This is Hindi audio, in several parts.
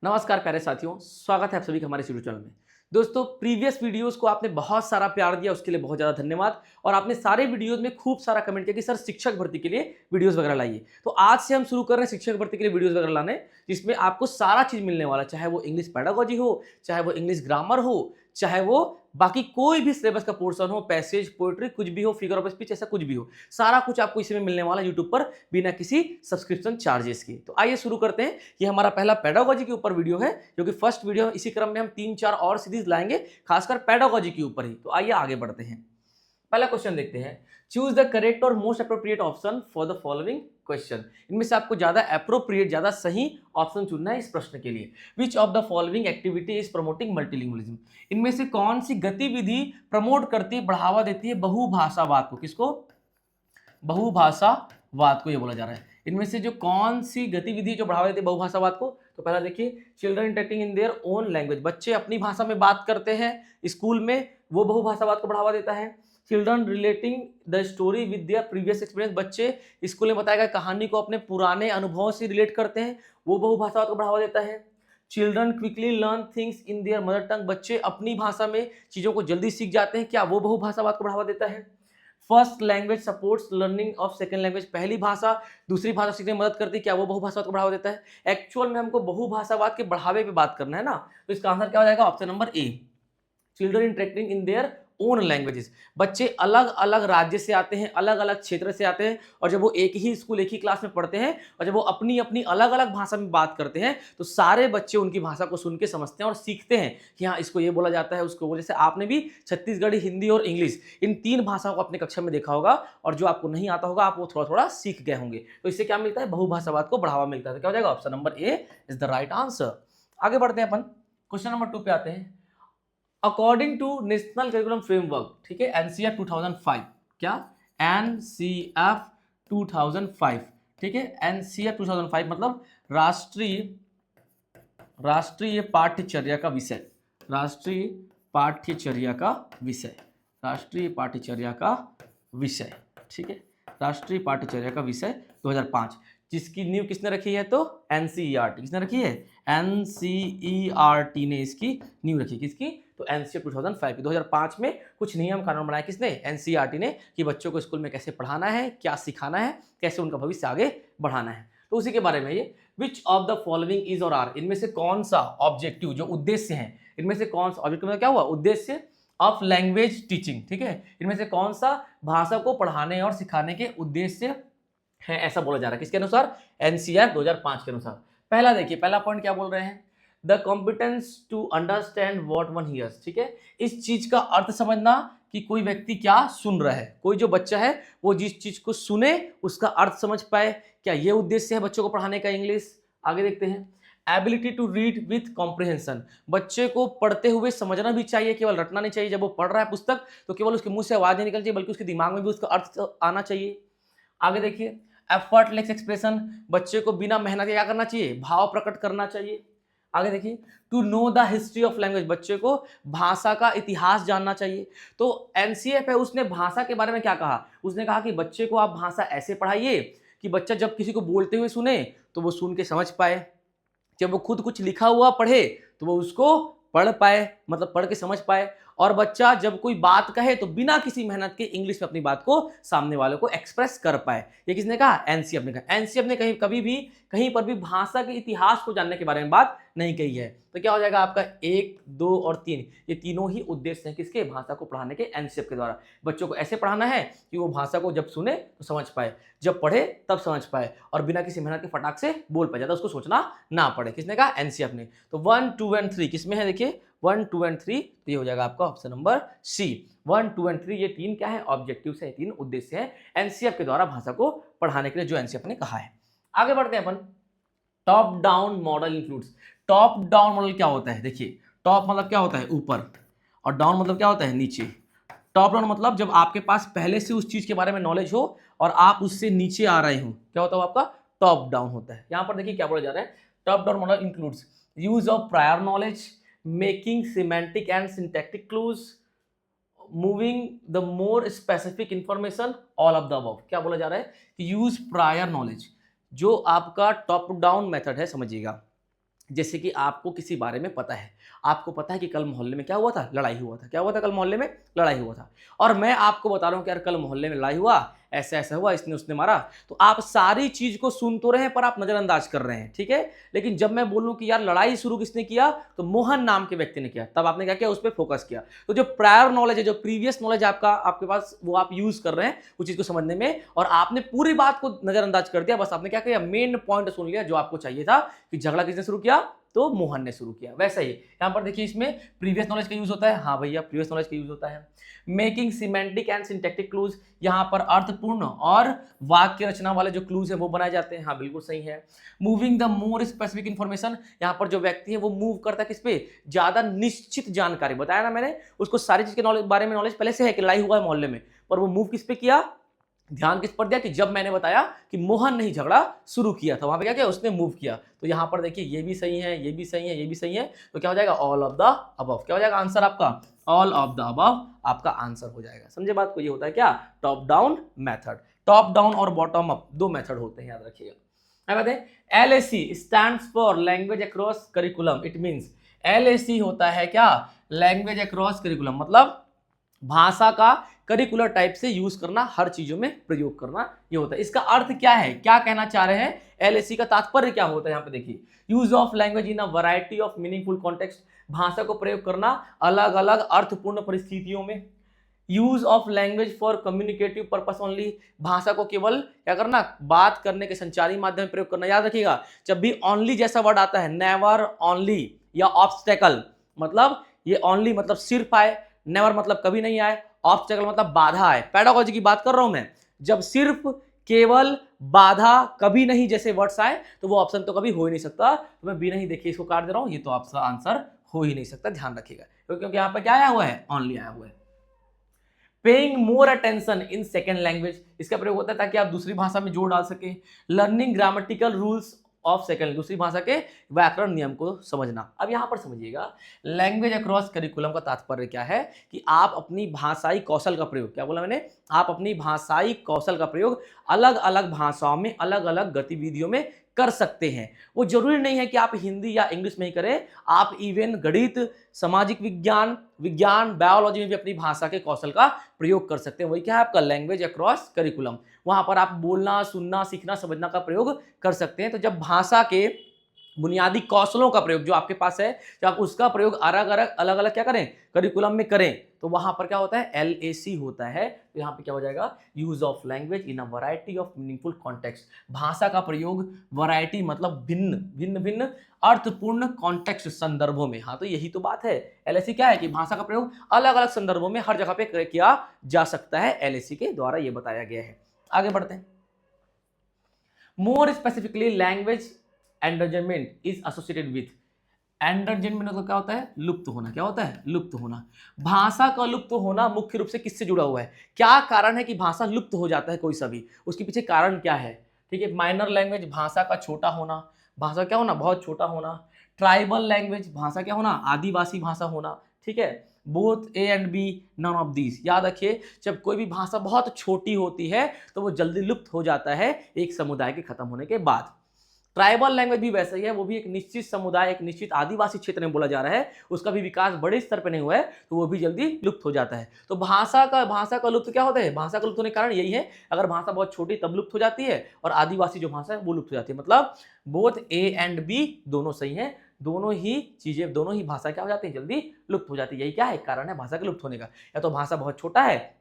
नमस्कार प्यारे साथियों, स्वागत है आप सभी का हमारे यूट्यूब चैनल में। दोस्तों, प्रीवियस वीडियोस को आपने बहुत सारा प्यार दिया, उसके लिए बहुत ज़्यादा धन्यवाद। और आपने सारे वीडियोस में खूब सारा कमेंट किया कि सर शिक्षक भर्ती के लिए वीडियोस वगैरह लाइए। तो आज से हम शुरू कर रहे हैं शिक्षक भर्ती के लिए वीडियोस वगैरह लाने, जिसमें आपको सारा चीज़ मिलने वाला है, चाहे वो इंग्लिश पेडागोजी हो, चाहे वो इंग्लिश ग्रामर हो, चाहे वो बाकी कोई भी सिलेबस का पोर्शन हो, पैसेज, पोएट्री, कुछ भी हो, फिगर ऑफ स्पीच, ऐसा कुछ भी हो, सारा कुछ आपको इसमें मिलने वाला है यूट्यूब पर बिना किसी सब्सक्रिप्शन चार्जेस की। तो आइए शुरू करते हैं। ये हमारा पहला पेडागोजी के ऊपर वीडियो है, जो कि फर्स्ट वीडियो है। इसी क्रम में हम 3-4 और सीरीज लाएंगे, खासकर पेडागोजी के ऊपर ही। तो आइए आगे बढ़ते हैं। पहला क्वेश्चन देखते हैं। चूज द करेक्ट और most appropriate option for the following question. इनमें से आपको ज्यादा अप्रोप्रिएट, ज्यादा सही ऑप्शन चुनना है इस प्रश्न के लिए। विच of the following activity is promoting multilingualism. इनमें से कौन सी गतिविधि प्रमोट करती है, बढ़ावा देती है बहुभाषावाद को? किसको? बहुभाषावाद को ये बोला जा रहा है। इनमें से जो कौन सी गतिविधि जो बढ़ावा देती है बहुभाषावाद को? तो पहला देखिए, children interacting in their own language. बच्चे अपनी भाषा में बात करते हैं स्कूल में, वो बहुभाषावाद को बढ़ावा देता है। Children relating the story with their previous experience. बच्चे स्कूल में बताया गया कहानी को अपने पुराने अनुभवों से रिलेट करते हैं, वो बहुभाषावाद को बढ़ावा देता है। Children quickly learn things in their mother टंग। बच्चे अपनी भाषा में चीजों को जल्दी सीख जाते हैं, क्या वो बहुभाषावाद को बढ़ावा देता है। First language supports learning of second language. पहली भाषा दूसरी भाषा सीखने में मदद करती है, क्या वो बहुभाषावाद को बढ़ावा देता है। एक्चुअल में हमको बहुभाषावाद के बढ़ावे पे बात करना है ना, तो इसका आंसर क्या हो जाएगा? Option number A, children interacting in their own languages. बच्चे अलग अलग राज्य से आते हैं, अलग अलग क्षेत्र से आते हैं, और जब वो एक ही स्कूल एक ही क्लास में पढ़ते हैं और जब वो अपनी अपनी अलग अलग भाषा में बात करते हैं, तो सारे बच्चे उनकी भाषा को सुन के समझते हैं और सीखते हैं कि हाँ इसको ये बोला जाता है, उसको। जैसे आपने भी छत्तीसगढ़ी, हिंदी और इंग्लिश, इन 3 भाषाओं को अपने कक्षा में देखा होगा, और जो आपको नहीं आता होगा आप वो थोड़ा थोड़ा सीख गए होंगे। तो इससे क्या मिलता है? बहुभाषावाद को बढ़ावा मिलता है। तो क्या हो जाएगा? Option number A is the right answer. आगे बढ़ते हैं अपन, क्वेश्चन नंबर 2 पे आते हैं। According to national curriculum framework, ठीक है, एनसीएफ 2005, क्या? एनसीएफ 2005, ठीक है, एनसीएफ 2005 मतलब राष्ट्रीय पाठ्यचर्या का विषय, राष्ट्रीय पाठ्यचर्या का विषय, राष्ट्रीय पाठ्यचर्या का विषय, ठीक है, राष्ट्रीय पाठ्यचर्या का विषय 2005, जिसकी नींव किसने रखी है? तो एनसीईआरटी। किसने रखी है? एनसीईआरटी ने इसकी नींव रखी। किसकी? तो एनसीईआरटी 2005 की। 2005 में कुछ नियम कानून बनाए किसने? एनसीईआरटी ने, कि बच्चों को स्कूल में कैसे पढ़ाना है, क्या सिखाना है, कैसे उनका भविष्य आगे बढ़ाना है। तो उसी के बारे में ये, विच ऑफ द फॉलोइंग इज और आर। इनमें से कौन सा ऑब्जेक्टिव, जो उद्देश्य है, इनमें से कौन सा ऑब्जेक्टिव, मतलब क्या हुआ? उद्देश्य ऑफ लैंग्वेज टीचिंग, ठीक है, इनमें से कौन सा भाषा को पढ़ाने और सिखाने के उद्देश्य है, ऐसा बोला जा रहा है। किसके अनुसार? एनसीईआरटी 2005 के अनुसार। पहला देखिए, पहला पॉइंट क्या बोल रहे हैं? The competence to understand what one hears, ठीक है, इस चीज का अर्थ समझना कि कोई व्यक्ति क्या सुन रहा है, कोई जो बच्चा है वो जिस चीज को सुने उसका अर्थ समझ पाए, क्या ये उद्देश्य है बच्चों को पढ़ाने का? इंग्लिश। आगे देखते हैं। Ability to read with comprehension, बच्चे को पढ़ते हुए समझना भी चाहिए, केवल रटना नहीं चाहिए। जब वो पढ़ रहा है पुस्तक तो केवल उसके मुंह से आवाज नहीं निकलनी चाहिए, बल्कि उसके दिमाग में भी उसका अर्थ आना चाहिए। आगे देखिए, एफर्टलेस एक्सप्रेशन, बच्चे को बिना मेहनत के क्या करना चाहिए? भाव प्रकट करना चाहिए। आगे देखिए, to know the history of language, बच्चे को भाषा का इतिहास जानना चाहिए। तो एनसीएफ है, उसने भाषा के बारे में क्या कहा? उसने कहा कि बच्चे को आप भाषा ऐसे पढ़ाइए कि बच्चा जब किसी को बोलते हुए सुने तो वो सुन के समझ पाए, जब वो खुद कुछ लिखा हुआ पढ़े तो वो उसको पढ़ पाए, मतलब पढ़ के समझ पाए, और बच्चा जब कोई बात कहे तो बिना किसी मेहनत के इंग्लिश में अपनी बात को सामने वालों को एक्सप्रेस कर पाए। ये किसने कहा? एनसीएफ ने कहा। एनसीएफ ने कभी भी कहीं पर भी भाषा के इतिहास को जानने के बारे में बात नहीं कही है। तो क्या हो जाएगा आपका? 1, 2 और 3, ये तीनों ही उद्देश्य हैं किसके? भाषा को पढ़ाने के, एनसीएफ के द्वारा। बच्चों को ऐसे पढ़ाना है कि वो भाषा को जब सुने तो समझ पाए, जब पढ़े तब समझ पाए, और बिना किसी मेहनत के फटाक से बोल पाए, ज्यादा उसको सोचना ना पड़े। किसने कहा? एनसीएफ ने। तो 1, 2 एंड 3 किसमें है? देखिए 1, 2 एंड 3, तो ये हो जाएगा आपका ऑप्शन नंबर सी। 1, 2 एंड 3 ये 3 क्या है? ऑब्जेक्टिव है, 3 उद्देश्य है एनसीएफ के द्वारा भाषा को पढ़ाने के लिए, जो एनसीएफ ने कहा है। आगे बढ़ते हैं अपन। Top down model includes. Top down model क्या होता है? देखिए, टॉप मतलब क्या होता है? ऊपर, और डाउन मतलब क्या होता है? नीचे। टॉप डाउन मतलब जब आपके पास पहले से उस चीज के बारे में नॉलेज हो और आप उससे नीचे आ रहे हो, क्या होता है? आपका टॉप डाउन होता है। यहां पर देखिए क्या बोला जा रहा है? Top down model includes use of prior knowledge, making semantic and syntactic clues, moving the more specific information, all of the above. क्या बोला जा रहा है? कि यूज प्रायर नॉलेज, जो आपका टॉप डाउन मेथड है, समझिएगा, जैसे कि आपको किसी बारे में पता है, आपको पता है कि कल मोहल्ले में क्या हुआ था, लड़ाई हुआ था। क्या हुआ था कल मोहल्ले में, लड़ाई हुआ था। और मैं आपको बता रहा हूं कि यार कल मोहल्ले में लड़ाई हुआ, ऐसा ऐसा हुआ, इसने उसने मारा। तो आप सारी चीज को सुन तो रहे हैं पर आप नजरअंदाज कर रहे हैं, ठीक है। लेकिन जब मैं बोलूं कि यार लड़ाई शुरू किसने किया, तो मोहन नाम के व्यक्ति ने किया, तब आपने क्या किया, उस पर फोकस किया। तो जो प्रायर नॉलेज है, जो प्रीवियस नॉलेज आपका आपके पास, वो आप यूज कर रहे हैं उस चीज को समझने में, और आपने पूरी बात को नजरअंदाज कर दिया। बस आपने क्या किया, मेन पॉइंट सुन लिया जो आपको चाहिए था, कि झगड़ा किसने शुरू किया, तो मोहन ने शुरू किया। वैसा ही यहां पर देखिए, इसमें प्रीवियस नॉलेज का यूज होता है। हाँ भैया, प्रीवियस नॉलेज का यूज होता है। Making semantic and syntactic clues, यहां पर अर्थपूर्ण और वाक्य रचना वाले जो क्लूज है वो बनाए जाते हैं। हाँ बिल्कुल सही है। Moving the more specific information, यहां पर जो व्यक्ति है वो मूव करता है किस पे, ज्यादा निश्चित जानकारी। बताया ना मैंने, उसको सारी चीज के नॉलेज बारे में नॉलेज पहले से है कि लड़ाई हुआ है मोहल्ले में, पर वो मूव किस पे किया, ध्यान किस पर दिया, कि जब मैंने बताया कि मोहन ने ही झगड़ा शुरू किया था, वहां पे क्या किया, उसने मूव किया। तो यहां पर देखिए ये भी सही है, ये भी सही है, ये भी सही है। तो क्या हो जाएगा, ऑल ऑफ द अबव। क्या हो जाएगा आंसर आपका, ऑल ऑफ द अबव आपका आंसर हो जाएगा। समझे बात को, ये होता है क्या, top down method. Top down और बॉटम अप दो मेथड होते हैं, याद रखिएगा। LAC stands for language across curriculum. It means LAC होता है क्या, लैंग्वेज अक्रॉस करिकुलम, मतलब भाषा का करिकुलर टाइप से यूज करना, हर चीजों में प्रयोग करना, ये होता है। इसका अर्थ क्या है, क्या कहना चाह रहे हैं, LAC का तात्पर्य क्या होता है, यहाँ पे देखिए, use of language in a variety of meaningful context, भाषा को प्रयोग करना अलग अलग अर्थपूर्ण परिस्थितियों में। Use of language for communicative purpose only, भाषा को केवल क्या करना, बात करने के संचारी माध्यम में प्रयोग करना। याद रखिएगा, जब भी ओनली जैसा वर्ड आता है, नेवर ओनली या ऑब्स्टेकल, मतलब ये ओनली मतलब सिर्फ आए, नेवर मतलब कभी नहीं आए, ऑब्स्टेकल मतलब बाधा आए। पैडागोजी की बात कर रहा हूं मैं, जब सिर्फ, केवल, बाधा, कभी नहीं जैसे वर्ड्स आए, तो वो ऑप्शन तो कभी हो ही नहीं सकता। तो मैं बिना ही देखे इसको काट दे रहा हूं, ये तो आपका आंसर हो ही नहीं सकता, ध्यान रखिएगा, क्योंकि यहां पर क्या आया हुआ है, ओनली आया हुआ है। Paying more attention in second language, इसका प्रयोग होता है ताकि आप दूसरी भाषा में जोड़ डाल सके। Learning grammatical rules of second, दूसरी भाषा के व्याकरण नियम को समझना। अब यहां पर समझिएगा, लैंग्वेज अक्रॉस करिकुलम का तात्पर्य क्या है, कि आप अपनी भाषाई कौशल का प्रयोग, क्या बोला मैंने, आप अपनी भाषाई कौशल का प्रयोग अलग अलग भाषाओं में, अलग अलग गतिविधियों में कर सकते हैं। वो जरूरी नहीं है कि आप हिंदी या इंग्लिश में ही करें, आप इवन गणित, सामाजिक विज्ञान, विज्ञान, बायोलॉजी में भी अपनी भाषा के कौशल का प्रयोग कर सकते हैं। वही क्या है आपका लैंग्वेज अक्रॉस करिकुलम। वहां पर आप बोलना, सुनना, सीखना, समझना का प्रयोग कर सकते हैं। तो जब भाषा के बुनियादी कौशलों का प्रयोग जो आपके पास है, जब आप उसका प्रयोग अलग अलग क्या करें, करिकुलम में करें, तो वहां पर क्या होता है, LAC होता है। तो यहां पे क्या हो जाएगा, use of language in a variety of meaningful context, भाषा का प्रयोग, वैरायटी मतलब भिन्न भिन्न भिन्न अर्थपूर्ण कॉन्टेक्स्ट, संदर्भों में। हाँ तो यही तो बात है, LAC क्या है, कि भाषा का प्रयोग अलग अलग संदर्भों में हर जगह पे किया जा सकता है, LAC के द्वारा ये बताया गया है। आगे बढ़ते हैं। More specifically language endangerment is associated with, endangerment मतलब क्या होता है, लुप्त होना। क्या होता है, लुप्त होना। भाषा का लुप्त होना मुख्य रूप से किससे जुड़ा हुआ है, क्या कारण है कि भाषा लुप्त हो जाता है कोई सा भी, उसके पीछे कारण क्या है। ठीक है, माइनर लैंग्वेज, भाषा का छोटा होना, भाषा क्या होना, बहुत छोटा होना। ट्राइबल लैंग्वेज, भाषा क्या होना, आदिवासी भाषा होना। ठीक है, both A and B, none of these. याद रखिए, जब कोई भी भाषा बहुत छोटी होती है तो वो जल्दी लुप्त हो जाता है एक समुदाय के खत्म होने के बाद। ट्राइबल लैंग्वेज भी वैसा ही है, वो भी एक निश्चित समुदाय, एक निश्चित आदिवासी क्षेत्र में बोला जा रहा है, उसका भी विकास बड़े स्तर पर नहीं हुआ है, तो वो भी जल्दी लुप्त हो जाता है। तो भाषा का लुप्त क्या होता है, भाषा का लुप्त होने का कारण यही है, अगर भाषा बहुत छोटी तब लुप्त हो जाती है, और आदिवासी जो भाषा है वो लुप्त हो जाती है। मतलब बोथ ए एंड बी दोनों सही है, दोनों ही चीजें, दोनों ही भाषा क्या हो जाती है, जल्दी लुप्त हो जाती है। यही क्या है, कारण है भाषा के लुप्त होने का, या तो भाषा बहुत छोटा है,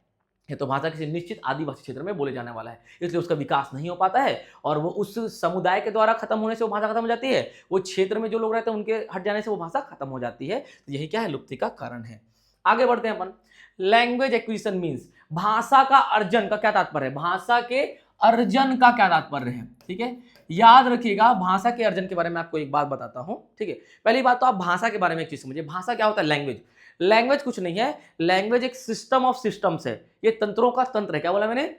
या तो भाषा किसी निश्चित आदिवासी क्षेत्र में बोले जाने वाला है, इसलिए उसका विकास नहीं हो पाता है, और वो उस समुदाय के द्वारा खत्म होने से वो भाषा खत्म हो जाती है, वो क्षेत्र में जो लोग रहते हैं उनके हट जाने से वो भाषा खत्म हो जाती है। तो यही क्या है, लुप्ति का कारण है। आगे बढ़ते हैं अपन। लैंग्वेज एक्विजिशन मीन्स, भाषा का अर्जन का क्या तात्पर्य है, भाषा के अर्जन का क्या तात्पर्य है। ठीक है, याद रखिएगा, भाषा के अर्जन के बारे में आपको एक बात बताता हूं। ठीक है, पहली बात तो आप भाषा के बारे में एक चीज समझिए, भाषा क्या होता है, लैंग्वेज। लैंग्वेज कुछ नहीं है, लैंग्वेज एक सिस्टम ऑफ सिस्टम्स है, ये तंत्रों का तंत्र है। क्या बोला मैंने,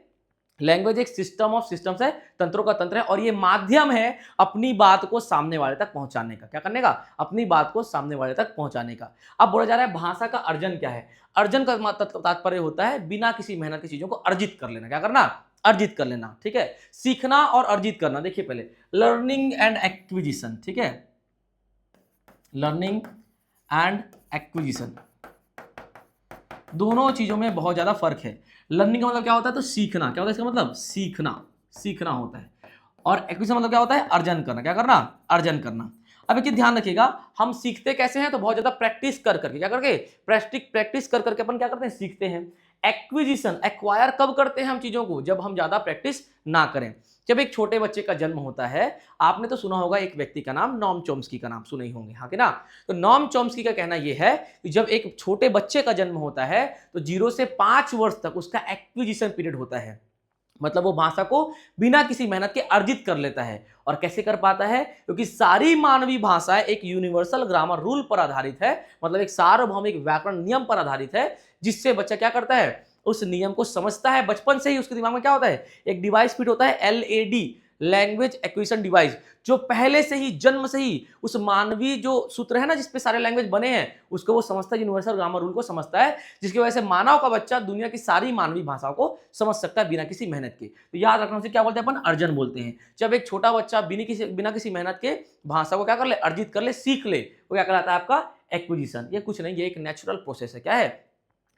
लैंग्वेज एक सिस्टम ऑफ सिस्टम्स है, तंत्रों का तंत्र है, और ये माध्यम है अपनी बात को सामने वाले तक पहुंचाने का। क्या करने का, अपनी बात को सामने वाले तक पहुंचाने का। अब बोला जा रहा है भाषा का अर्जन क्या है, अर्जन का तात्पर्य होता है बिना किसी मेहनत की चीजों को अर्जित कर लेना। क्या करना, अर्जित कर लेना। ठीक है, सीखना और अर्जित करना। देखिए पहले लर्निंग एंड एक्विजिशन, ठीक है, लर्निंग एंड एक्विजिशन, दोनों चीजों में बहुत ज्यादा फर्क है। लर्निंग का मतलब क्या होता है, तो सीखना। क्या होता है इसका मतलब, सीखना, सीखना होता है। और एक्विजिशन मतलब क्या होता है, अर्जन करना। क्या करना, अर्जन करना। अब एक चीज ध्यान रखिएगा, हम सीखते कैसे हैं, तो बहुत ज्यादा प्रैक्टिस कर करके। क्या करके, प्रैक्टिस कर करके अपन क्या करते हैं, सीखते हैं। एक्विजिशन, एक्वायर कब करते हैं हम चीजों को, जब हम ज्यादा प्रैक्टिस ना करें। जब एक छोटे बच्चे का जन्म होता है, आपने तो सुना होगा एक व्यक्ति का नाम, नॉम चॉम्स्की का नाम सुने ही होंगे, हाँ कि ना। तो नॉम चॉम्स्की का कहना यह है कि जब एक छोटे बच्चे का जन्म होता है तो 0 से 5 वर्ष तक उसका एक्विजिशन पीरियड होता है। मतलब वो भाषा को बिना किसी मेहनत के अर्जित कर लेता है। और कैसे कर पाता है, क्योंकि सारी मानवीय भाषाएं एक यूनिवर्सल ग्रामर रूल पर आधारित है, मतलब एक सार्वभौमिक व्याकरण नियम पर आधारित है, जिससे बच्चा क्या करता है, उस नियम को समझता है। बचपन से ही उसके दिमाग में क्या होता है, एक डिवाइस फिट होता है, LAD, लैंग्वेज एक्विजिशन डिवाइस, जो पहले से ही, जन्म से ही उस मानवीय जो सूत्र है ना जिसपे सारे लैंग्वेज बने हैं, उसको वो समझता है, यूनिवर्सल ग्रामर रूल को समझता है, जिसकी वजह से मानव का बच्चा दुनिया की सारी मानवीय भाषाओं को समझ सकता है बिना किसी मेहनत के। तो याद रखना, उसे क्या बोलते हैं अपन, अर्जन बोलते हैं। जब एक छोटा बच्चा बिना किसी मेहनत के भाषा को क्या कर ले, अर्जित कर ले, सीख ले, वो क्या कहलाता है आपका, एक्विजिशन। ये कुछ नहीं, ये एक नेचुरल प्रोसेस है। क्या है,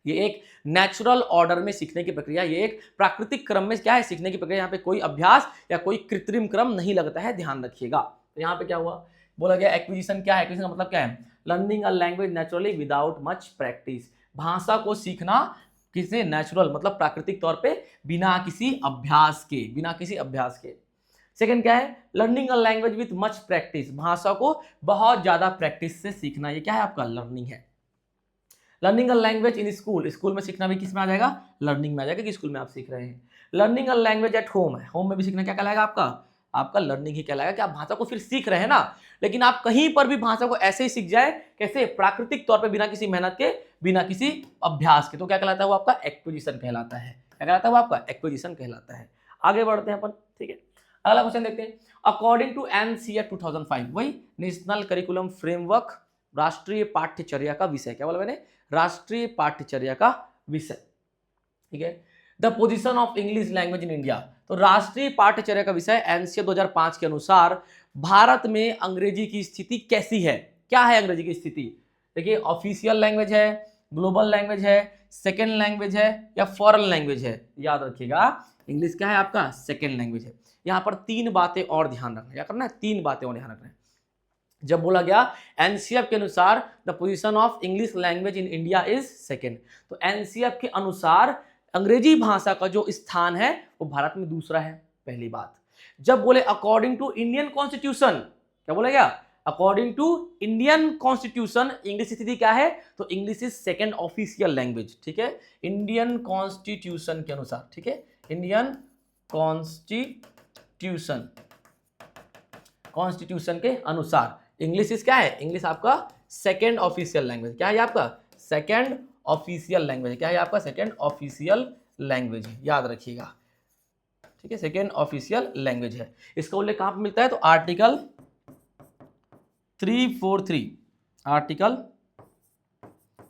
ये एक नेचुरल ऑर्डर में सीखने की प्रक्रिया, ये एक प्राकृतिक क्रम में क्या है, सीखने की प्रक्रिया। यहाँ पे कोई अभ्यास या कोई कृत्रिम क्रम नहीं लगता है, ध्यान रखिएगा। तो यहाँ पे क्या हुआ, बोला गया एक्विजिशन क्या है, एक्विजिशन का मतलब क्या है, learning a language naturally without much practice, भाषा को सीखना किसी नेचुरल मतलब प्राकृतिक तौर पे बिना किसी अभ्यास के, बिना किसी अभ्यास के। सेकंड क्या है, learning a language with much practice, भाषा को बहुत ज्यादा प्रैक्टिस से सीखना, ये क्या है आपका, लर्निंग है। Learning a language in school, school में सीखना भी किस में आ जाएगा, लर्निंग में आ जाएगा कि स्कूल में आप सीख रहे हैं। Learning a language at home है, होम में भी सीखना क्या कहलाएगा आपका, आपका लर्निंग ही कहलाएगा, कि आप भाषा को फिर सीख रहे हैं ना। लेकिन आप कहीं पर भी भाषा को ऐसे ही सीख जाए, कैसे, प्राकृतिक तौर पे, बिना किसी मेहनत के, बिना किसी अभ्यास के, तो क्या कहलाता है वो आपका एक्विजिशन कहलाता है। क्या कहलाता है वो आपका, एक्विजिशन कहलाता है। आगे बढ़ते हैं अपन, ठीक है। अगला क्वेश्चन देखते हैं। अकॉर्डिंग टू NCERT 2005, वही नेशनल करिकुलम फ्रेमवर्क, राष्ट्रीय पाठ्यचर्या का विषय, क्या बोला मैंने, राष्ट्रीय पाठ्यचर्या का विषय, ठीक है। The position of English language in India, तो राष्ट्रीय पाठ्यचर्या का विषय NCERT 2005 के अनुसार भारत में अंग्रेजी की स्थिति कैसी है। क्या है अंग्रेजी की स्थिति, देखिए, ऑफिशियल लैंग्वेज है, ग्लोबल लैंग्वेज है, सेकेंड लैंग्वेज है, या फॉरेन लैंग्वेज है। याद रखिएगा, इंग्लिश क्या है आपका, सेकेंड लैंग्वेज है। यहां पर 3 बातें और ध्यान रखना, क्या करना है, 3 बातें और ध्यान रखना है। जब बोला गया NCERT के अनुसार the position of English language in India is second, तो NCERT के अनुसार अंग्रेजी भाषा का जो स्थान है वो भारत में दूसरा है, पहली बात। जब बोले अकॉर्डिंग टू इंडियन कॉन्स्टिट्यूशन, क्या बोला गया, according to Indian constitution English स्थिति क्या है, तो English is second official language, ठीक है, इंडियन कॉन्स्टिट्यूशन के अनुसार, ठीक है, इंडियन कॉन्स्टिट्यूशन के अनुसार इंग्लिश इज क्या है, इंग्लिश आपका सेकेंड ऑफिशियल लैंग्वेज, क्या है आपका, सेकेंड ऑफिशियल लैंग्वेज, क्या है आपका, सेकेंड ऑफिशियल लैंग्वेज, याद रखिएगा, ठीक है, सेकेंड ऑफिशियल लैंग्वेज है। इसका उल्लेख कहां पर मिलता है, तो आर्टिकल 343, आर्टिकल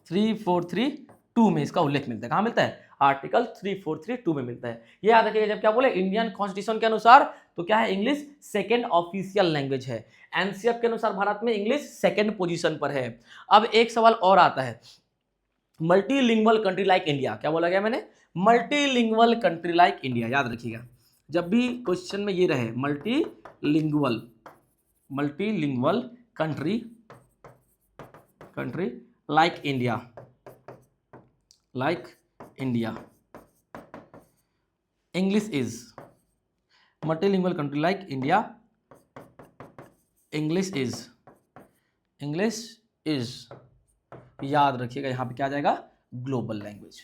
3432 में इसका उल्लेख मिलता है। कहां मिलता है, आर्टिकल 3432 में मिलता है। ये याद रखिएगा, जब क्या बोले इंडियन कॉन्स्टिट्यूशन के अनुसार, तो क्या है, इंग्लिश सेकेंड ऑफिशियल लैंग्वेज है। NCERT के अनुसार भारत में इंग्लिश सेकेंड पोजीशन पर है। अब एक सवाल और आता है, मल्टीलिंगुअल कंट्री लाइक इंडिया, क्या बोला गया मैंने, मल्टीलिंगुअल कंट्री लाइक इंडिया, याद रखिएगा, जब भी क्वेश्चन में ये रहे multilingual country like India, English is multilingual country like India, English is, याद रखिएगा, यहां पे क्या आ जाएगा, ग्लोबल लैंग्वेज।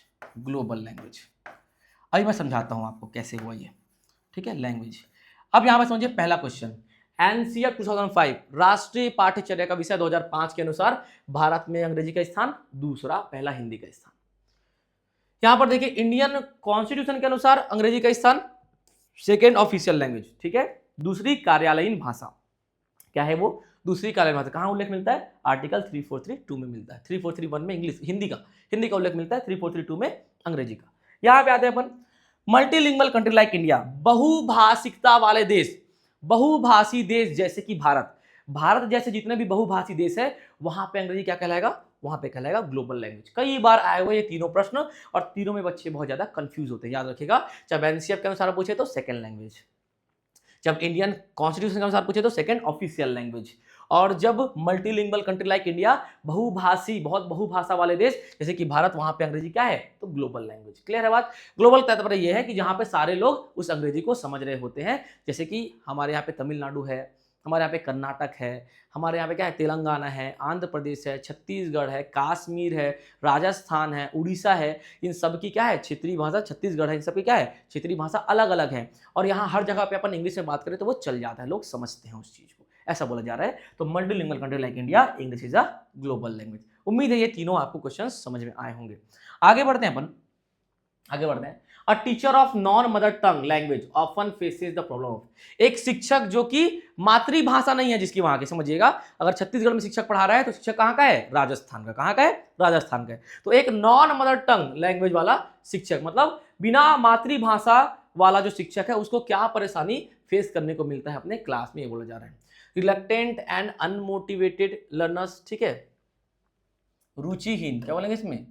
अभी मैं समझाता हूं आपको कैसे हुआ ये, ठीक है, लैंग्वेज। अब यहां पे समझिए पहला क्वेश्चन, NCERT 2005 राष्ट्रीय पाठ्यचर्या का विषय 2005 के अनुसार भारत में अंग्रेजी का स्थान दूसरा, पहला हिंदी का स्थान। यहां पर देखिए, इंडियन कॉन्स्टिट्यूशन के अनुसार अंग्रेजी का स्थान सेकेंड ऑफिशियल लैंग्वेज, ठीक है, दूसरी कार्यालयीन भाषा, क्या है वो, दूसरी कार्यालयीन भाषा। कहां उल्लेख मिलता है, आर्टिकल 3432 में मिलता है। 3431 में इंग्लिश, हिंदी का उल्लेख मिलता है, 3432 में अंग्रेजी का। यहां पे आते हैं अपन, मल्टीलिंगुअल कंट्री लाइक इंडिया, बहुभाषिकता वाले देश, बहुभाषी देश जैसे कि भारत। भारत जैसे जितने भी बहुभाषी देश है वहां पे अंग्रेजी क्या कहलाएगा, वहां पे कहलाएगा ग्लोबल लैंग्वेज। कई बार आए हुए ये तीनों प्रश्न और तीनों में बच्चे बहुत ज्यादा कंफ्यूज होते हैं, याद रखिएगा। जब एनसीएफ के अनुसार पूछे तो सेकंड लैंग्वेज, जब इंडियन कॉन्स्टिट्यूशन के अनुसार पूछे तो सेकंड ऑफिशियल लैंग्वेज, और जब मल्टीलिंगुअल कंट्री लाइक इंडिया, बहुभाषी बहुत बहुभाषा वाले देश जैसे कि भारत, वहां पे अंग्रेजी क्या है, तो ग्लोबल लैंग्वेज। क्लियर है बात। ग्लोबल तात्पर्य यह है कि जहां पे सारे लोग उस अंग्रेजी को समझ रहे होते हैं, जैसे कि हमारे यहाँ पे तमिलनाडु है, हमारे यहाँ पे कर्नाटक है, हमारे यहाँ पे क्या है, तेलंगाना है, आंध्र प्रदेश है, छत्तीसगढ़ है, कश्मीर है, राजस्थान है, उड़ीसा है, इन सब की क्या है क्षेत्रीय भाषा, छत्तीसगढ़ है, इन सब की क्या है क्षेत्रीय भाषा अलग अलग है। और यहाँ हर जगह पे अपन इंग्लिश में बात करें तो वो चल जाता है, लोग समझते हैं उस चीज को, ऐसा बोला जा रहा है। तो multilingual country like India, English is a global language. उम्मीद है ये तीनों आपको क्वेश्चन समझ में आए होंगे। आगे बढ़ते हैं अपन, आगे बढ़ते हैं। A teacher of non mother tongue language often faces the problem of, एक शिक्षक जो कि मातृभाषा नहीं है जिसकी, वहां के समझिएगा, अगर छत्तीसगढ़ में शिक्षक पढ़ा रहा है तो शिक्षक कहाँ का है, राजस्थान का। कहाँ का है, राजस्थान का है। तो एक नॉन मदर टंग लैंग्वेज वाला शिक्षक, मतलब बिना मातृभाषा वाला जो शिक्षक है उसको क्या परेशानी फेस करने को मिलता है अपने क्लास में, ये बोला जा रहा है। रिलक्टेंट एंड अनमोटिवेटेड लर्नर्स, ठीक है, रुचिहीन, क्या बोलेंगे इसमें,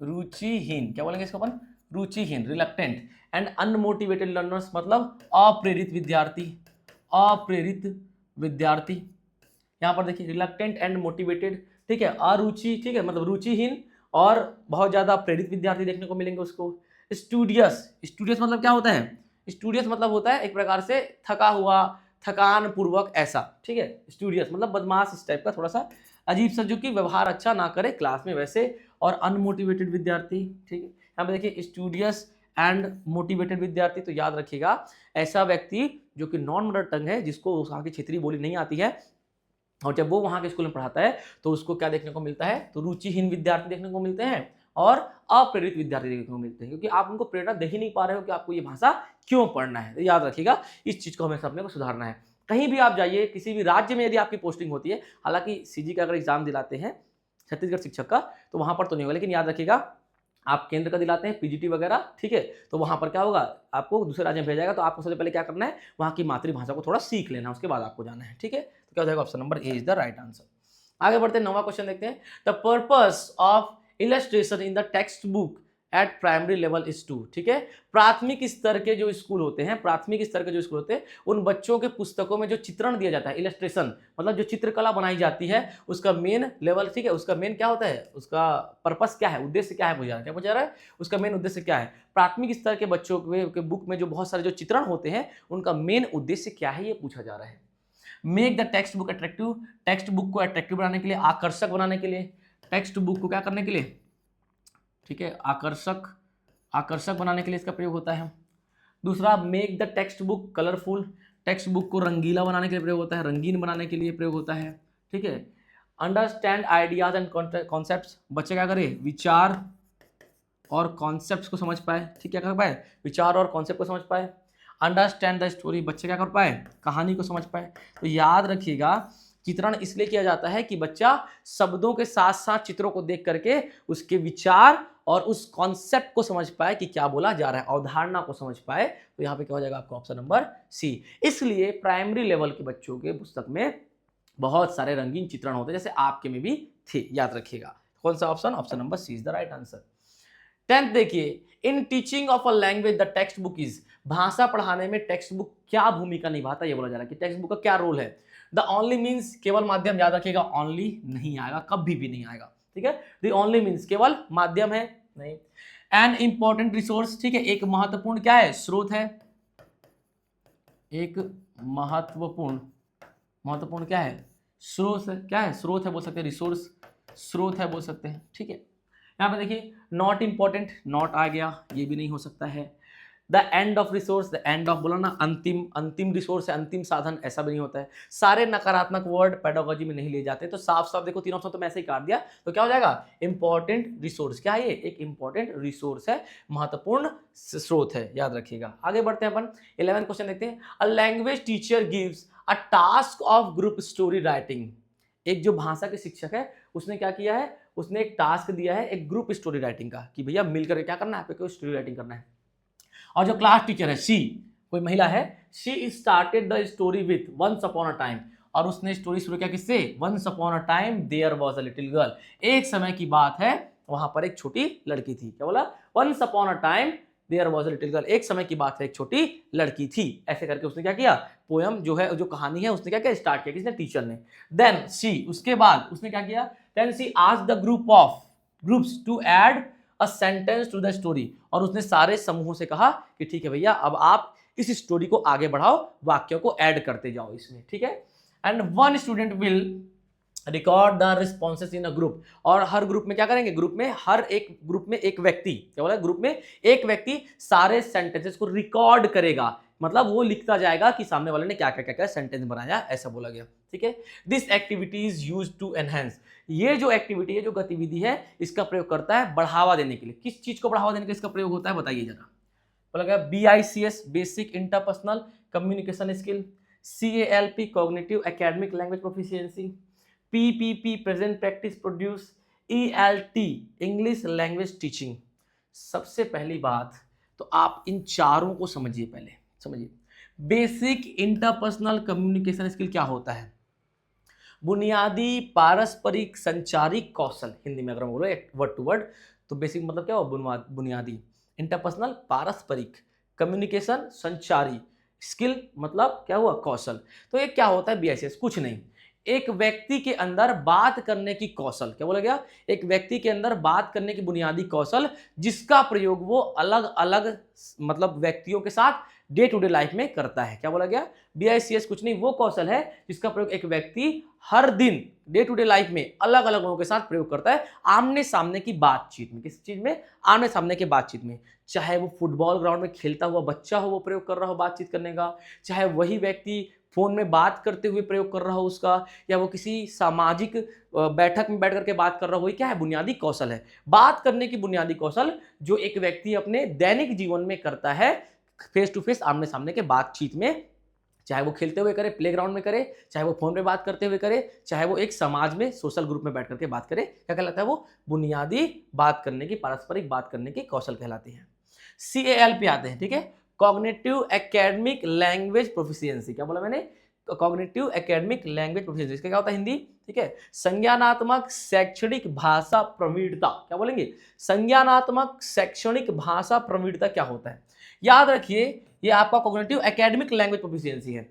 रुचिहीन, क्या बोलेंगे इसको अपन, रुचिहीन, रिलक्टेंट एंड अनमोटिवेटेड लर्नर्स मतलब अप्रेरित विद्यार्थी, अप्रेरित विद्यार्थी। यहां पर देखिए रिलक्टेंट एंड मोटिवेटेड, ठीक है, अरुचि, ठीक है, मतलब रुचिहीन और बहुत ज्यादा प्रेरित विद्यार्थी देखने को मिलेंगे उसको। स्टूडियस, स्टूडियस मतलब क्या होता है, स्टूडियस मतलब होता है एक प्रकार से थका हुआ, थकान पूर्वक ऐसा, ठीक है। स्टूडियस मतलब बदमाश इस टाइप का, थोड़ा सा अजीब सा, जो कि व्यवहार अच्छा ना करे क्लास में वैसे। और अनमोटिवेटेड विद्यार्थी, ठीक है, यहाँ पे देखिए स्टूडियस एंड मोटिवेटेड विद्यार्थी। तो याद रखिएगा ऐसा व्यक्ति जो कि नॉन मदर टंग है, जिसको वहाँ की क्षेत्रीय बोली नहीं आती है, और जब वो वहाँ के स्कूल में पढ़ाता है तो उसको क्या देखने को मिलता है, तो रुचिहीन विद्यार्थी देखने को मिलते हैं और अप्रेरित विद्यार्थी देखने को मिलते हैं, क्योंकि आप उनको प्रेरणा दे ही नहीं पा रहे हो कि आपको ये भाषा क्यों पढ़ना है। तो याद रखिएगा इस चीज को हमेशा अपने को सुधारना है। कहीं भी आप जाइए, किसी भी राज्य में यदि आपकी पोस्टिंग होती है, हालांकि सीजी का अगर एग्जाम दिलाते हैं छत्तीसगढ़ शिक्षक का तो वहां पर तो नहीं होगा, लेकिन याद रखिएगा आप केंद्र का दिलाते हैं पीजीटी वगैरह, ठीक है, तो वहां पर क्या होगा, आपको दूसरे राज्य में भेजा जाएगा, तो आपको सबसे पहले क्या करना है, वहां की मातृभाषा को थोड़ा सीख लेना, उसके बाद आपको जाना है, ठीक है। तो क्या हो जाएगा, option number A is the right answer. आगे बढ़ते हैं, नौवां क्वेश्चन देखते हैं। The purpose of illustration in the text book at primary level is to, ठीक है, प्राथमिक स्तर के जो स्कूल होते हैं, प्राथमिक स्तर के जो स्कूल होते हैं, उन बच्चों के पुस्तकों में जो चित्रण दिया जाता है, इलस्ट्रेशन मतलब जो चित्रकला बनाई जाती है, उसका मेन लेवल, ठीक है, उसका मेन क्या होता है, उसका पर्पस क्या है, उद्देश्य क्या है, क्या पूछा रहा है, उसका मेन उद्देश्य क्या है। प्राथमिक स्तर के बच्चों के बुक में जो बहुत सारे जो चित्रण होते हैं उनका मेन उद्देश्य क्या है, ये पूछा जा रहा है। Make the text book attractive, text book को अट्रैक्टिव बनाने के लिए, आकर्षक बनाने के लिए, टेक्स्ट बुक को क्या करने के लिए, ठीक है, आकर्षक, आकर्षक बनाने के लिए इसका प्रयोग होता है। दूसरा, make the text book colourful, text book को रंगीला बनाने के लिए प्रयोग होता है, रंगीन बनाने के लिए प्रयोग होता है, ठीक है। अंडरस्टैंड आइडियाज एंड कॉन्सेप्ट्स, बच्चे क्या करें, विचार और कॉन्सेप्ट्स को समझ पाए, ठीक है, क्या कर पाए, विचार और कॉन्सेप्ट को समझ पाए। अंडरस्टैंड द स्टोरी, बच्चे क्या कर पाए, कहानी को समझ पाए। तो याद रखिएगा चित्रण इसलिए किया जाता है कि बच्चा शब्दों के साथ साथ चित्रों को देख करके उसके विचार और उस कॉन्सेप्ट को समझ पाए कि क्या बोला जा रहा है, अवधारणा को समझ पाए। तो यहाँ पे क्या हो जाएगा आपका ऑप्शन नंबर सी। इसलिए प्राइमरी लेवल के बच्चों के पुस्तक में बहुत सारे रंगीन चित्रण होते हैं, जैसे आपके में भी थे, याद रखिएगा। कौन सा option, option number C is the right answer. 10th देखिए, in teaching of a language the text book is, भाषा पढ़ाने में टेक्स्ट बुक क्या भूमिका निभाता है, ये बोला जा रहा है कि टेक्स्ट बुक का क्या रोल है। द ओनली मीन्स, केवल माध्यम, याद रखिएगा ओनली नहीं आएगा, कभी भी नहीं आएगा, ठीक है। द ओनली मीन्स केवल माध्यम है, नहीं। एन इंपॉर्टेंट रिसोर्स, ठीक है, एक महत्वपूर्ण क्या है, स्रोत है, एक महत्वपूर्ण, महत्वपूर्ण क्या है, स्रोत है, क्या है, स्रोत है बोल सकते हैं, रिसोर्स स्रोत है बोल सकते हैं, ठीक है। यहाँ पे देखिए नॉट इंपॉर्टेंट, नॉट आ गया, ये भी नहीं हो सकता है। The end of resource, the end of बोला ना, अंतिम, अंतिम रिसोर्स है, अंतिम साधन, ऐसा भी नहीं होता है। सारे नकारात्मक वर्ड पेडागोजी में नहीं ले जाते, तो साफ साफ देखो तीनों ऑप्शन तो मैं ऐसे ही काट दिया, तो क्या हो जाएगा, इंपॉर्टेंट रिसोर्स, क्या है ये, एक इंपॉर्टेंट रिसोर्स है, महत्वपूर्ण स्रोत है, याद रखिएगा। आगे बढ़ते हैं अपन 11 क्वेश्चन देखते हैं। अ language teacher gives a task of group story writing, एक जो भाषा के शिक्षक है उसने क्या किया है, उसने एक टास्क दिया है एक ग्रुप स्टोरी राइटिंग का, कि भैया मिलकर क्या करना है, आपको स्टोरी राइटिंग करना है। और जो क्लास टीचर है शी, कोई महिला है, she started the story with once upon a time, और उसने स्टोरी शुरू किया किससे? Once upon a time there was a little girl, एक समय की बात है वहां पर एक छोटी लड़की थी। क्या बोला? Once upon a time there was a little girl, एक समय की बात है एक छोटी लड़की थी। ऐसे करके उसने क्या किया? पोयम जो है, जो कहानी है, उसने क्या किया? स्टार्ट किया। किसने? टीचर ने। देन सी, उसके बाद उसने क्या किया? Then she asked the groups to add a sentence to the story, और उसने सारे समूहों से कहा कि ठीक है भैया, अब आप इस स्टोरी को आगे बढ़ाओ, वाक्यों को ऐड करते जाओ इसमें, ठीक है। And one student will record the responses in a group, और हर ग्रुप में क्या करेंगे? ग्रुप में हर एक ग्रुप में एक व्यक्ति, क्या बोला? ग्रुप में एक व्यक्ति सारे सेंटेंसेस को रिकॉर्ड करेगा, मतलब वो लिखता जाएगा कि सामने वाले ने क्या क्या क्या क्या सेंटेंस बनाया, ऐसा बोला गया, ठीक है। This activity is used to enhance, ये जो एक्टिविटी है, जो गतिविधि है, इसका प्रयोग करता है बढ़ावा देने के लिए। किस चीज को बढ़ावा देने के लिए इसका प्रयोग होता है, बताइए जरा। बोला गया BICS basic interpersonal communication skill, CALP cognitive academic language proficiency, PPP present practice produce, ELT English language teaching. सबसे पहली बात तो आप इन चारों को समझिए, पहले समझिए बेसिक इंटरपर्सनल कम्युनिकेशन स्किल क्या होता है। बुनियादी पारस्परिक संचारिक कौशल, हिंदी में अगर हम बोलो वर्ड टू वर्ड, तो बेसिक मतलब क्या हुआ? बुनियादी, इंटरपर्सनल पारस्परिक, कम्युनिकेशन संचारी, स्किल मतलब क्या हुआ? कौशल। तो ये क्या होता है BICS? कुछ नहीं, एक व्यक्ति के अंदर बात करने की कौशल। क्या बोला गया? एक व्यक्ति के अंदर बात करने की बुनियादी कौशल, जिसका प्रयोग वो अलग अलग मतलब व्यक्तियों के साथ डे टू डे लाइफ में करता है। क्या बोला गया? BICS कुछ नहीं, वो कौशल है जिसका प्रयोग एक व्यक्ति हर दिन डे टू डे लाइफ में अलग अलग लोगों के साथ प्रयोग करता है, आमने सामने की बातचीत में। किस चीज में? आमने सामने की बातचीत में। चाहे वो फुटबॉल ग्राउंड में खेलता हुआ बच्चा हो, वो प्रयोग कर रहा हो बातचीत करने का, चाहे वही व्यक्ति फोन में बात करते हुए प्रयोग कर रहा हो उसका, या वो किसी सामाजिक बैठक में बैठ करके बात कर रहा हो, वही क्या है? बुनियादी कौशल है। बात करने की बुनियादी कौशल जो एक व्यक्ति अपने दैनिक जीवन में करता है, फेस टू फेस, आमने सामने के बातचीत में, चाहे वो खेलते हुए करे, प्लेग्राउंड में करे, चाहे वो फोन पे बात करते हुए करे, चाहे वो एक समाज में सोशल ग्रुप में बैठ करके बात करे, क्या कहलाता है? वो बुनियादी बात करने की, पारस्परिक बात करने की कौशल कहलाते हैं। CAL पे आते हैं, ठीक है, कॉग्निटिव एकेडमिक लैंग्वेज प्रोफिशिएंसी। क्या बोला मैंने? तो कॉग्निटिव एकेडमिक लैंग्वेज प्रोफिशिएंसी, इसका क्या होता है? हिंदी, ठीक है, संज्ञानात्मक शैक्षणिक भाषा प्रवीणता। क्या बोलेंगे? संज्ञानात्मक शैक्षणिक भाषा प्रवीणता क्या होता है? याद रखिए, ये आपका कॉग्निटिव एकेडमिक लैंग्वेज प्रोफिशिएंसी है।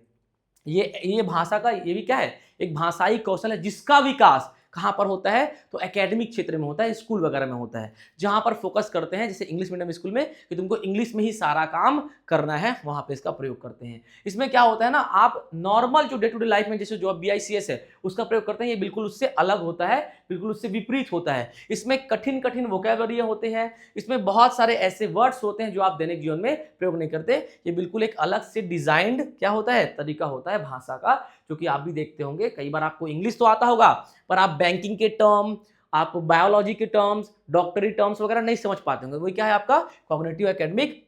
ये भाषा का, ये भी क्या है? एक भाषाई कौशल है, जिसका विकास कहां पर होता है? तो एकेडमिक क्षेत्र में होता है, स्कूल वगैरह में होता है, जहां पर फोकस करते हैं, जैसे इंग्लिश मीडियम स्कूल में कि तुमको इंग्लिश में ही सारा काम करना है, वहां पे इसका प्रयोग करते हैं। इसमें क्या होता है ना, आप नॉर्मल जो डे टू डे लाइफ में जैसे जो BICS है उसका प्रयोग करते हैं, ये बिल्कुल उससे अलग होता है, बिल्कुल उससे विपरीत होता है। इसमें कठिन कठिन वोकैबुलरी होते हैं, इसमें बहुत सारे ऐसे वर्ड्स होते हैं जो आप दैनिक जीवन में प्रयोग नहीं करते। ये बिल्कुल एक अलग से डिजाइंड क्या होता है? तरीका होता है भाषा का, जो कि आप भी देखते होंगे। कई बार आपको इंग्लिश तो आता होगा, पर आप बैंकिंग के टर्म, आप बायोलॉजी के टर्म्स, डॉक्टरी टर्म्स वगैरह नहीं समझ पाते होंगे। वही क्या है? आपका कॉग्निटिव एकेडमिक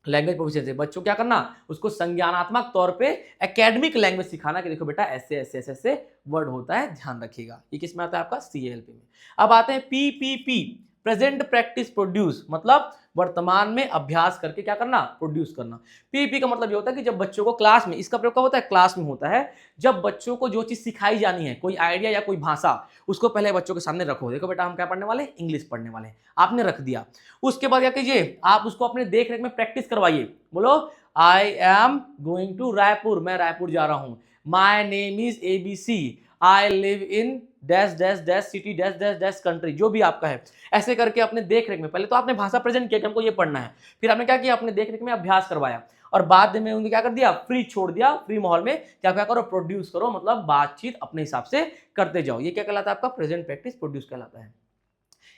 लैंग्वेज प्रोफिशिएंसी। बच्चों क्या करना? उसको संज्ञानात्मक तौर पे एकेडमिक लैंग्वेज सिखाना कि देखो बेटा, ऐसे ऐसे ऐसे ऐसे वर्ड होता है, ध्यान रखिएगा। ये किस में आता है? आपका CALP में। अब आते हैं PPP प्रेजेंट प्रैक्टिस प्रोड्यूस, मतलब वर्तमान में अभ्यास करके क्या करना? प्रोड्यूस करना। PPP का मतलब ये होता है कि जब बच्चों को क्लास में, इसका प्रयोग कब होता है? क्लास में होता है, जब बच्चों को जो चीज सिखाई जानी है, कोई आइडिया या कोई भाषा, उसको पहले बच्चों के सामने रखो। देखो बेटा, हम क्या पढ़ने वाले हैं? इंग्लिश पढ़ने वाले हैं। आपने रख दिया, उसके बाद क्या कीजिए? आप उसको अपने देख रेख में प्रैक्टिस करवाइए। बोलो, I am going to Raipur, मैं रायपुर जा रहा हूं। My name is ABC, I live in dash dash dash city dash dash dash country, जो भी आपका है। ऐसे करके अपने देख रेख में पहले तो आपने भाषा प्रेजेंट किया कि हमको ये पढ़ना है, फिर आपने क्या किया? अपने देख रेख में अभ्यास करवाया, और बाद में उन्हें क्या कर दिया? फ्री छोड़ दिया। फ्री माहौल में क्या क्या करो? प्रोड्यूस करो, मतलब बातचीत अपने हिसाब से करते जाओ। ये क्या कहलाता है? आपका प्रेजेंट प्रैक्टिस प्रोड्यूस कहलाता है।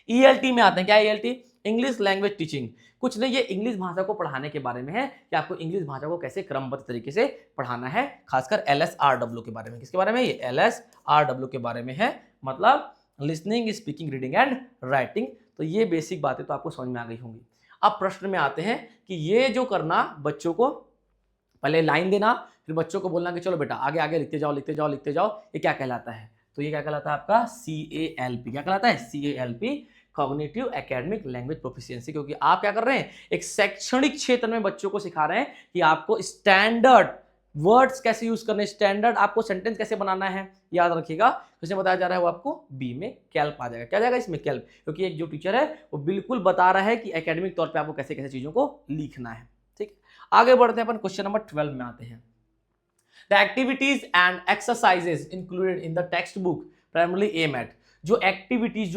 ELT में आते हैं। क्या ELT? English language teaching. कुछ नहीं, ये इंग्लिश भाषा को पढ़ाने के बारे में है कि आपको इंग्लिश भाषा को कैसे क्रमबद्ध तरीके से पढ़ाना है, खासकर LSRW के बारे में। किसके बारे में? ये LSRW के बारे में है, मतलब listening, speaking, reading and writing. तो ये बेसिक बातें तो आपको समझ में आ गई होंगी। अब प्रश्न में आते हैं कि ये जो करना, बच्चों को पहले लाइन देना, फिर बच्चों को बोलना कि चलो बेटा आगे आगे लिखते जाओ लिखते जाओ लिखते जाओ, ये क्या कहलाता है? तो ये क्या कहलाता है? आपका CALP। क्या कहलाता है? CALP cognitive academic language proficiency. क्योंकि आप क्या कर रहे हैं? एक शैक्षणिक क्षेत्र में बच्चों को सिखा रहे हैं कि आपको स्टैंडर्ड वर्ड्स कैसे यूज करने, स्टैंडर्ड आपको सेंटेंस कैसे बनाना है याद रखिएगा। जिसमें बताया जा रहा है वो आपको बी में कैल्प आ जाएगा। क्या जाएगा इसमें? कैल्प, क्योंकि एक जो टीचर है वो बिल्कुल बता रहा है कि एकेडमिक तौर पे आपको कैसे कैसे चीजों को लिखना है। ठीक, आगे बढ़ते हैं अपन क्वेश्चन नंबर 12 में आते हैं। The activities and exercises included in the text book primarily aim at, जो एक्टिविटीज,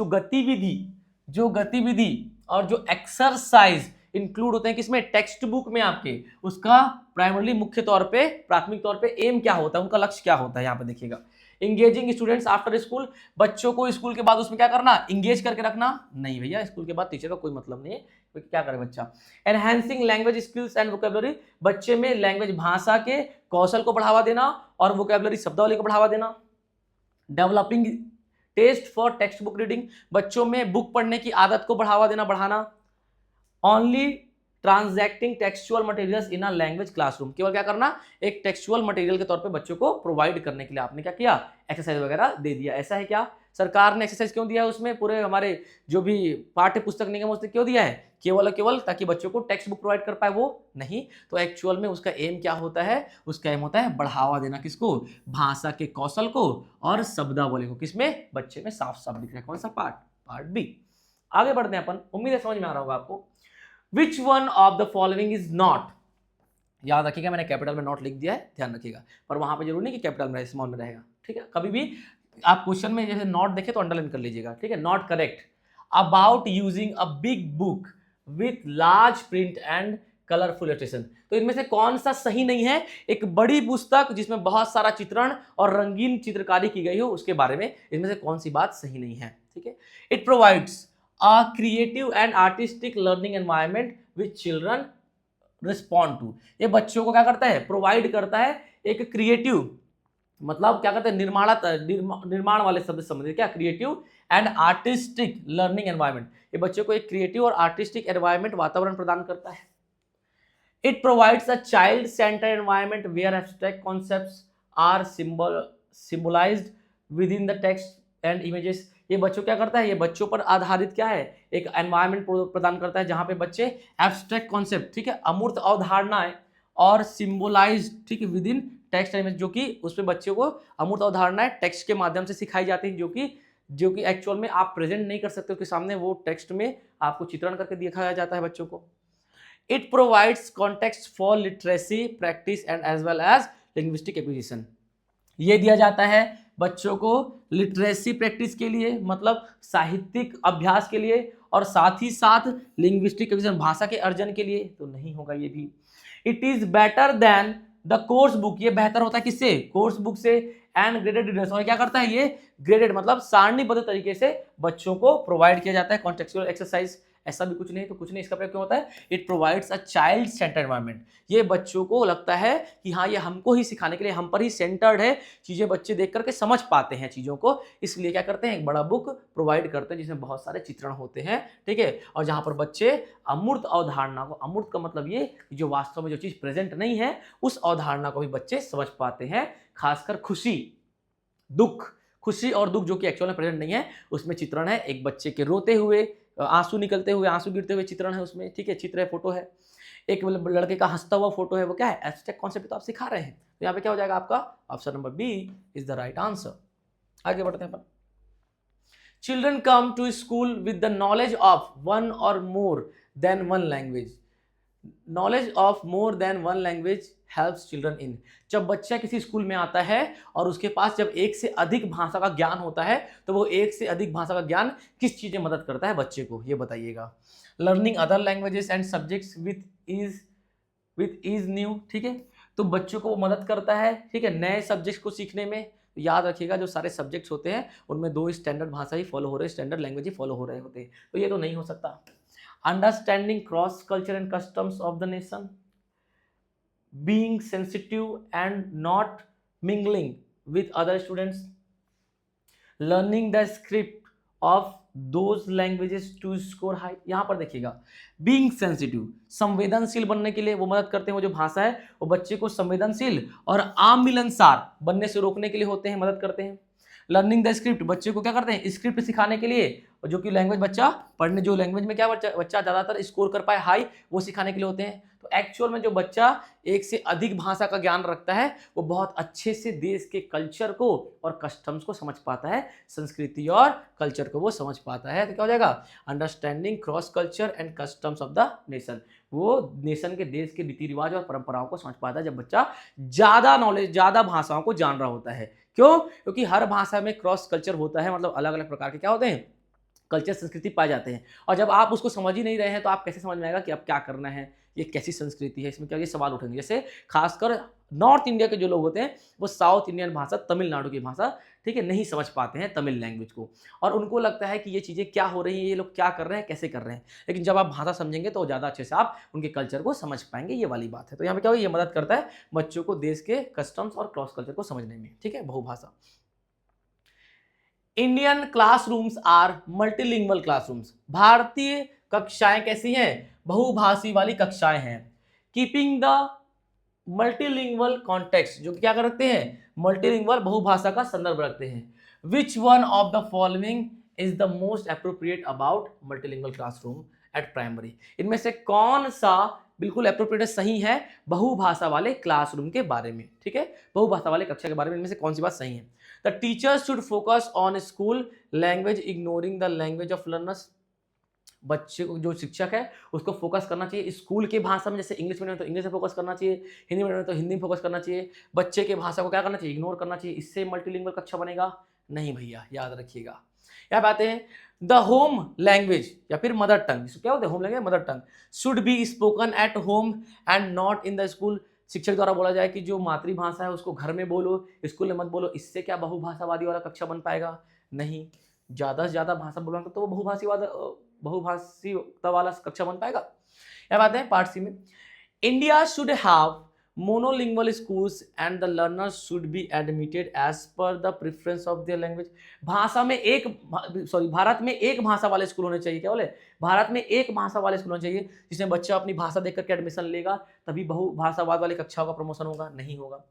जो गतिविधि और जो एक्सरसाइज इंक्लूड होते हैं किसमें? टेक्स्ट बुक में आपके, उसका प्राइमरली मुख्य तौर पे, प्राथमिक तौर पे एम क्या होता है, उनका लक्ष्य क्या होता है, यहाँ पे देखिएगा। इंगेजिंग स्टूडेंट्स आफ्टर स्कूल, बच्चों को स्कूल के बाद उसमें क्या करना? इंगेज करके रखना। नहीं भैया, स्कूल के बाद टीचर का कोई मतलब नहीं है, तो क्या करे बच्चा। Enhancing language skills and vocabulary, बच्चे में लैंग्वेज भाषा के कौशल को बढ़ावा देना और वोकेबलरी शब्दावली को बढ़ावा देना। Developing taste for text book reading, बच्चों में बुक पढ़ने की आदत को बढ़ावा देना, बढ़ाना। Only transacting textual materials in a language classroom, केवल क्या करना? एक टेक्सचुअल मटेरियल के तौर पे बच्चों को प्रोवाइड करने के लिए आपने क्या किया? एक्सरसाइज वगैरह दे दिया। ऐसा है क्या? सरकार ने एक्सरसाइज क्यों दिया है उसमें? पूरे हमारे जो भी पाठ्य पुस्तक निगम उसने क्यों दिया है? केवल ताकि बच्चों को टेक्स्ट बुक प्रोवाइड कर पाए, वो नहीं। तो एक्चुअल में उसका एम क्या होता है? उसका एम होता है बढ़ावा देना। किसको? भाषा के कौशल को और शब्दावली को। किसमें? बच्चे में साफ साफ दिख रहा है। कौन सा पार्ट? Part B. आगे बढ़ते हैं अपन। उम्मीद है समझ में आ रहा होगा आपको। Which one of the following is not, याद रखिएगा मैंने कैपिटल में नॉट लिख दिया है, ध्यान रखिएगा, पर वहां पे जरूर नहीं कि कैपिटल में स्मॉल में रहेगा। ठीक है, कभी भी आप क्वेश्चन में जैसे नॉट देखे तो अंडरलाइन कर लीजिएगा। ठीक है, not correct. About using a big book with large print and colourful illustration, तो इनमें से कौन सा सही नहीं है? एक बड़ी पुस्तक जिसमें बहुत सारा चित्रण और रंगीन चित्रकारी की गई हो, उसके बारे में इनमें से कौन सी बात सही नहीं है? ठीक है, it provides a creative and artistic learning environment which children respond to, ये बच्चों को क्या करता है? प्रोवाइड करता है एक क्रिएटिव, मतलब क्या करते हैं? निर्माण वाले शब्द संबंधित, क्या? Creative and artistic learning environment, ये बच्चों को एक क्रिएटिव और आर्टिस्टिक एनवायरनमेंट, वातावरण प्रदान करता है। It provides a child centred environment where abstract concepts are symbolised within the text and images, ये बच्चों क्या करता है? ये बच्चों पर आधारित क्या है? एक एनवायरनमेंट प्रदान करता है जहां पे बच्चे एब्स्ट्रैक्ट कॉन्सेप्ट, ठीक है, अमूर्त अवधारणाएं और सिंबलाइज, ठीक है, विद इन टेक्स्ट इमेज, जो कि उसमें बच्चों को अमूर्त अवधारणाएं टेक्स्ट के माध्यम से सिखाई जाती हैं, जो कि एक्चुअल में आप प्रेजेंट नहीं कर सकते उसके सामने, वो टेक्स्ट में आपको चित्रण करके दिखाया जाता है बच्चों को। It provides context for literacy practice and as well as linguistic acquisition, ये दिया जाता है बच्चों को लिटरेसी प्रैक्टिस के लिए, मतलब साहित्यिक अभ्यास के लिए, और साथ ही साथ लिंग्विस्टिक एक्विजिशन, भाषा के अर्जन के लिए तो नहीं होगा ये भी। It is better than the course book, ये बेहतर होता है किससे? कोर्स बुक से। एंड ग्रेडेड रीडर्स, और क्या करता है ये? ग्रेडेड मतलब सारणीबद्ध तरीके से बच्चों को प्रोवाइड किया जाता है कॉन्टेक्चुअल एक्सरसाइज। ऐसा भी कुछ नहीं तो कुछ नहीं, इसका प्रयोग क्यों होता है? It provides a child centred environment, ये बच्चों को लगता है कि हाँ ये हमको ही सिखाने के लिए, हम पर ही सेंटर्ड है, चीजें बच्चे देख करके समझ पाते हैं चीजों को, इसलिए क्या करते हैं? एक बड़ा बुक प्रोवाइड करते हैं जिसमें बहुत सारे चित्रण होते हैं, ठीक है, और जहां पर बच्चे अमूर्त अवधारणा को, अमूर्त का मतलब ये जो वास्तव में जो चीज प्रेजेंट नहीं है उस अवधारणा को भी बच्चे समझ पाते हैं। खासकर खुशी, दुख, खुशी और दुख जो कि एक्चुअल में प्रेजेंट नहीं है, उसमें चित्रण है एक बच्चे के रोते हुए, आंसू निकलते हुए, आंसू गिरते हुए चित्रण है उसमें, ठीक है, चित्र है, फोटो है, एक लड़के का हंसता हुआ फोटो है, वो क्या है? एब्स्ट्रैक्ट कॉन्सेप्ट तो आप सिखा रहे हैं, तो यहाँ पे क्या हो जाएगा आपका? Option number B is the right answer. आगे बढ़ते हैं अपन। Children come to school with the knowledge of one और more than one language, knowledge of more than one language helps children in, जब बच्चा किसी स्कूल में आता है और उसके पास जब एक से अधिक भाषा का ज्ञान होता है, तो वो एक से अधिक भाषा का ज्ञान किस चीज में मदद करता है बच्चे को, ये बताइएगा। Learning other languages and subjects with is new, ठीक है, तो बच्चों को वो मदद करता है, ठीक है, नए सब्जेक्ट को सीखने में। याद रखिएगा जो सारे सब्जेक्ट्स होते हैं उनमें 2 स्टैंडर्ड भाषा ही फॉलो हो रहे हैं, स्टैंडर्ड लैंग्वेज ही फॉलो हो रहे होते हैं, तो ये तो नहीं हो सकता। Understanding cross culture and customs of the nation, being sensitive and not mingling with other students, learning the script of those languages to score high, यहां पर देखिएगा being sensitive, संवेदनशील बनने के लिए वो मदद करते हैं, वो जो भाषा है वो बच्चे को संवेदनशील और आमिलनसार बनने से रोकने के लिए होते हैं, मदद करते हैं। लर्निंग द स्क्रिप्ट, बच्चे को क्या करते हैं स्क्रिप्ट सिखाने के लिए, और जो कि लैंग्वेज बच्चा पढ़ने, जो लैंग्वेज में क्या बच्चा ज़्यादातर स्कोर कर पाए हाई, वो सिखाने के लिए होते हैं। तो एक्चुअल में जो बच्चा एक से अधिक भाषा का ज्ञान रखता है वो बहुत अच्छे से देश के कल्चर को और कस्टम्स को समझ पाता है, संस्कृति और कल्चर को वो समझ पाता है। तो क्या हो जाएगा, understanding cross culture and customs of the nation, वो नेशन के देश के रीति रिवाज और परंपराओं को समझ पाता है जब बच्चा ज़्यादा नॉलेज, ज़्यादा भाषाओं को जान रहा होता है। क्यों? क्योंकि हर भाषा में क्रॉस कल्चर होता है, मतलब अलग अलग प्रकार के क्या होते हैं, कल्चर, संस्कृति पाए जाते हैं। और जब आप उसको समझ ही नहीं रहे हैं तो आप कैसे समझ में आएगा कि अब क्या करना है, ये कैसी संस्कृति है, इसमें क्या, ये सवाल उठेंगे। जैसे खासकर नॉर्थ इंडिया के जो लोग होते हैं वो साउथ इंडियन भाषा, तमिलनाडु की भाषा, ठीक है, नहीं समझ पाते हैं तमिल लैंग्वेज को, और उनको लगता है कि ये चीज़ें क्या हो रही है, ये लोग क्या कर रहे हैं, कैसे कर रहे हैं। लेकिन जब आप भाषा समझेंगे तो ज़्यादा अच्छे से आप उनके कल्चर को समझ पाएंगे, ये वाली बात है। तो यहाँ पे क्या होगा, ये मदद करता है बच्चों को देश के कस्टम्स और क्रॉस कल्चर को समझने में, ठीक है, बहुभाषा। Indian classrooms are multilingual classrooms, भारतीय कक्षाएं कैसी हैं, बहुभाषी वाली कक्षाएं हैं। कीपिंग द मल्टीलिंगुअल कॉन्टेक्स्ट, जो क्या करते हैं, मल्टीलिंगुअल बहुभाषा का संदर्भ रखते हैं। Which one of the following is the most appropriate about multilingual classroom eight primary, इनमें से कौन सा बिल्कुल अप्रोप्रिएट सही है बहुभाषा वाले क्लासरूम के बारे में, ठीक है, बहुभाषा वाले कक्षा के बारे में इनमें से कौन सी बात सही है। The teachers should focus on school language ignoring the language of learners, बच्चे को, जो शिक्षक है उसको फोकस करना चाहिए स्कूल की भाषा में, जैसे इंग्लिश मीडियम तो इंग्लिश में फोकस करना चाहिए, हिंदी मीडियम तो हिंदी में फोकस करना चाहिए, बच्चे के भाषा को क्या करना चाहिए, इग्नोर करना चाहिए। इससे मल्टीलिंगुअल कक्षा बनेगा नहीं भैया, याद रखिएगा। यहाँ बातें हैं, द होम लैंग्वेज या फिर मदर टंग, क्या होता है home language, mother tongue, should be spoken at home and not in the school, शिक्षक द्वारा बोला जाए कि जो मातृभाषा है उसको घर में बोलो, स्कूल में मत बोलो। इससे क्या बहुभाषावादी वाला कक्षा बन पाएगा, नहीं। ज़्यादा से ज़्यादा भाषा बोलोगे तो वो बहुभाषीता वाला कक्षा बन पाएगा। यह बात है पार्ट सी में, India should have monolingual schools and the learners should be admitted as per the preference of their language, Bharat में एक भाषा वाले स्कूल होने चाहिए। क्या बोले, भारत में एक भाषा वाले स्कूल होने चाहिए जिसमें बच्चा अपनी भाषा देख करके एडमिशन लेगा, तभी बहुभाषावाद वाली कक्षाओं का प्रमोशन होगा, नहीं होगा।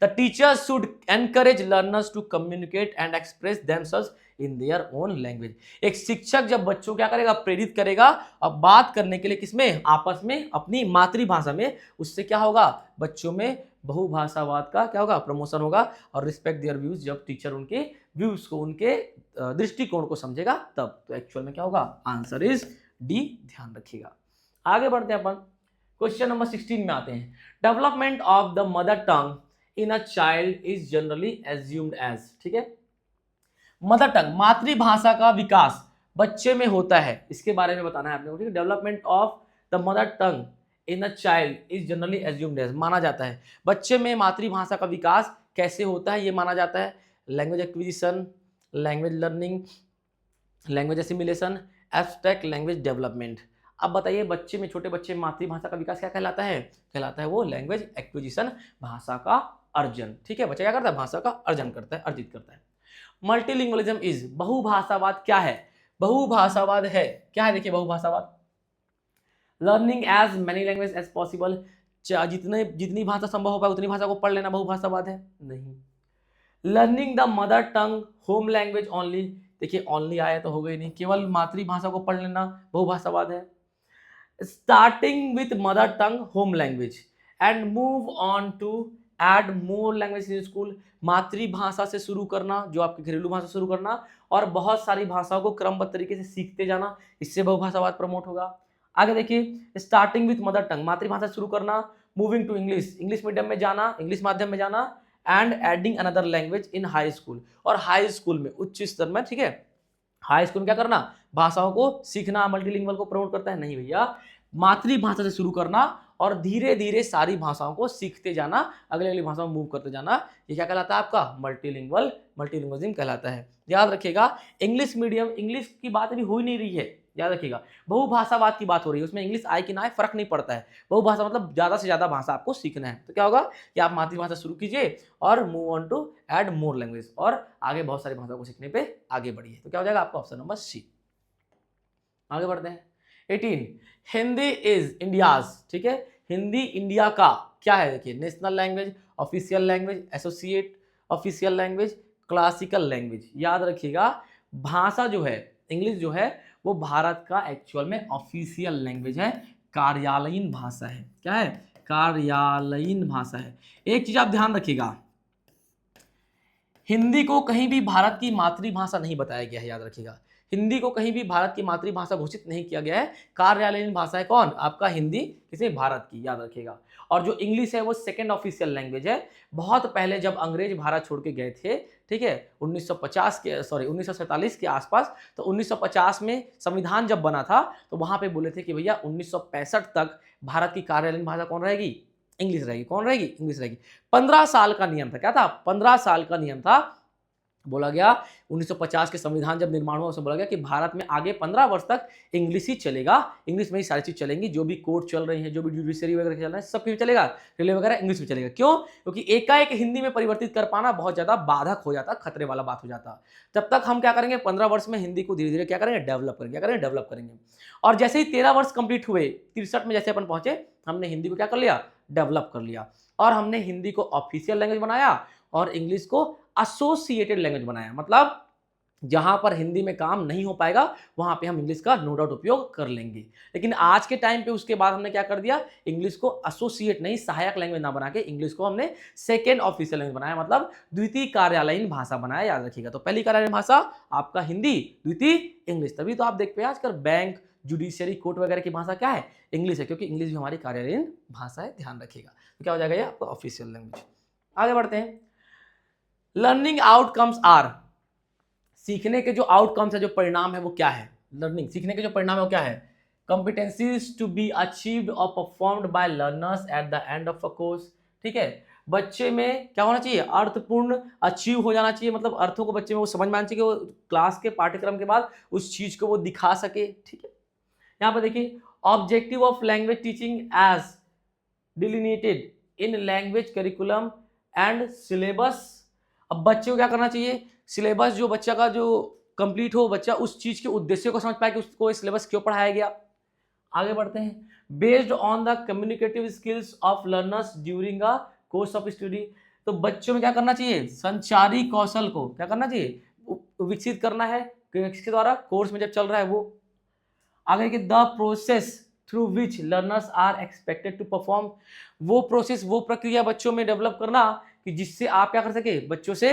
The teachers should encourage learners to communicate and express themselves in their own language. एक शिक्षक जब बच्चों क्या करेगा, प्रेरित करेगा अब बात करने के लिए, किसमें, आपस में, अपनी मातृभाषा में, उससे क्या होगा, बच्चों में बहुभाषावाद का क्या होगा, प्रमोशन होगा। और रिस्पेक्ट देयर व्यूज, जब टीचर उनके व्यूज को, उनके दृष्टिकोण को समझेगा तब। तो एक्चुअल में क्या होगा, आंसर इज डी, ध्यान रखिएगा। आगे बढ़ते हैं अपन, क्वेश्चन नंबर 16 में आते हैं। Development of the mother tongue in a child is generally assumed as, ठीक है, मदर टंग, मातृभाषा का विकास बच्चे में होता है, इसके बारे में बताना है आपने, ठीक है। Development of the mother tongue in a child is generally assumed as, माना जाता है बच्चे में मातृभाषा का विकास कैसे होता है, ये माना जाता है। Language acquisition, language learning, language assimilation, abstract language development. अब बताइए बच्चे में, छोटे बच्चे में मातृभाषा का विकास क्या कहलाता है, कहलाता है वो लैंग्वेज एक्विजिशन, भाषा का अर्जन, ठीक है। बच्चा क्या करता है, भाषा का अर्जन करता है, अर्जित करता है। मल्टीलिंगुअलिज्म इज, बहुभाषावाद क्या है, बहुभाषावाद है, क्या है, देखिए बहुभाषावाद, learning as many language as possible, जितनी भाषा संभव हो पाए उतनी भाषा को पढ़ लेना बहुभाषावाद है, नहीं। Learning the mother tongue home language only, देखिए ओनली आया तो हो गई नहीं, केवल मातृभाषा को पढ़ लेना बहुभाषावाद है। Starting with mother tongue home language and move on to add more language in school, मातृभाषा से शुरू करना, जो आपकी घरेलू भाषा शुरू करना, और बहुत सारी भाषाओं को क्रमबद्ध तरीके से सीखते जाना, इससे बहुभाषावाद प्रमोट होगा। आगे देखिए, स्टार्टिंग विथ मदर टंग, मातृभाषा शुरू करना, moving to English, English medium में जाना, इंग्लिश माध्यम में जाना, and adding another language in high school, और हाई स्कूल में, उच्च स्तर में, ठीक है, हाई स्कूल में क्या करना, भाषाओं को सीखना, मल्टीलिंगुअल को प्रमोट करता है, नहीं भैया, मातृभाषा से शुरू करना और धीरे धीरे सारी भाषाओं को सीखते जाना, अगली अगली भाषाओं में मूव करते जाना, ये क्या कहलाता है आपका, मल्टीलिंगुअलिज्म कहलाता है। याद रखिएगा, इंग्लिश मीडियम, इंग्लिश की बात अभी हो ही नहीं रही है, याद रखिएगा, बहुभाषावाद की बात हो रही है, उसमें इंग्लिश आए कि ना आए फर्क नहीं पड़ता है। बहुभाषा मतलब ज्यादा से ज्यादा भाषा आपको सीखना है, तो क्या होगा कि आप मातृभाषा शुरू कीजिए और move on to add more language, और आगे बहुत सारी भाषाओं को सीखने पे आगे बढ़िए। तो क्या हो जाएगा आपका ऑप्शन नंबर सी। आगे बढ़ते हैं 18, हिंदी इज इंडियाज, ठीक है, हिंदी इंडिया का क्या है, देखिए, national language, official language, associate official language, classical language. याद रखिएगा, भाषा जो है इंग्लिश जो है वो भारत का एक्चुअल में ऑफिशियल लैंग्वेज है, कार्यालयीन भाषा है। क्या है? कार्यालयीन भाषा है। एक चीज आप ध्यान रखिएगा, हिंदी को कहीं भी भारत की मातृभाषा नहीं बताया गया है। याद रखिएगा, हिंदी को कहीं भी भारत की मातृभाषा घोषित नहीं किया गया है। कार्यालयीन भाषा है कौन? आपका हिंदी, किसे? भारत की। याद रखिएगा। और जो इंग्लिश है वो सेकंड ऑफिशियल लैंग्वेज है। बहुत पहले जब अंग्रेज भारत छोड़ के गए थे, ठीक है, 1947 के आसपास, तो 1950 में संविधान जब बना था तो वहां पे बोले थे कि भैया 1965 तक भारत की कार्यालयीन भाषा कौन रहेगी? इंग्लिश रहेगी। कौन रहेगी? इंग्लिश रहेगी। 15 साल का नियम था। क्या था? 15 साल का नियम था। बोला गया 1950 के संविधान जब निर्माण हुआ, उसमें बोला गया कि भारत में आगे 15 वर्ष तक इंग्लिश ही चलेगा, इंग्लिश में ही सारी चीज चलेंगी, जो भी कोर्ट चल रही है, जो भी जुडिशरी वगैरह चल रहा है, सब कुछ चलेगा, रेलवे वगैरह इंग्लिश में चलेगा। क्यों? क्योंकि एकाएक हिंदी में परिवर्तित कर पाना बहुत ज्यादा बाधक हो जाता, खतरे वाला बात हो जाता। तब तक हम क्या करेंगे? 15 वर्ष में हिंदी को धीरे धीरे क्या करेंगे? डेवलप करेंगे। क्या करेंगे? डेवलप करेंगे। और जैसे ही 13 वर्ष कंप्लीट हुए, 63 में जैसे अपन पहुंचे, हमने हिंदी को क्या कर लिया? डेवलप कर लिया। और हमने हिंदी को ऑफिशियल लैंग्वेज बनाया और इंग्लिश को एसोसिएटेड लैंग्वेज बनाया। मतलब जहां पर हिंदी में काम नहीं हो पाएगा वहां पे हम इंग्लिश का नो डाउट उपयोग कर लेंगे। लेकिन आज के टाइम पे उसके बाद हमने क्या कर दिया? इंग्लिश को एसोसिएट नहीं, सहायक लैंग्वेज ना बना के इंग्लिश को हमने सेकेंड ऑफिशियल लैंग्वेज बनाया, मतलब द्वितीय कार्यालयीन भाषा बनाया। याद रखिएगा। तो पहली कार्यालयीन भाषा आपका हिंदी, द्वितीय इंग्लिश। तभी तो आप देख पे आजकल बैंक, जुडिशियरी, कोर्ट वगैरह की भाषा क्या है? इंग्लिश है, क्योंकि इंग्लिश भी हमारी कार्यालयीन भाषा है। ध्यान रखिएगा। तो क्या हो जाएगा? ये आपका ऑफिशियल लैंग्वेज। आगे बढ़ते हैं। लर्निंग आउटकम्स आर, सीखने के जो आउटकम्स है, जो परिणाम है वो क्या है? लर्निंग, सीखने के जो परिणाम है वो क्या है? कंपिटेंसीज टू बी अचीव्ड और performed by learners at the end of a course. ठीक है, बच्चे में क्या होना चाहिए? अर्थपूर्ण अचीव हो जाना चाहिए, मतलब अर्थों को बच्चे में वो समझ में आना चाहिए कि वो क्लास के पाठ्यक्रम के बाद उस चीज को वो दिखा सके। ठीक है, यहाँ पर देखिए, objective of language teaching as delineated in language curriculum and syllabus. अब बच्चे को क्या करना चाहिए? सिलेबस जो बच्चा का जो कंप्लीट हो, बच्चा उस चीज के उद्देश्य को समझ पाए कि उसको सिलेबस क्यों पढ़ाया गया। आगे बढ़ते हैं। Based on the communicative skills of learners during a course of study. तो बच्चों में क्या करना चाहिए? संचारी कौशल को क्या करना चाहिए? विकसित करना है। किसके द्वारा? कोर्स में जब चल रहा है वो। आगे के the process through which learners are expected to perform. वो प्रोसेस, वो प्रक्रिया बच्चों में डेवलप करना कि जिससे आप क्या कर सके? बच्चों से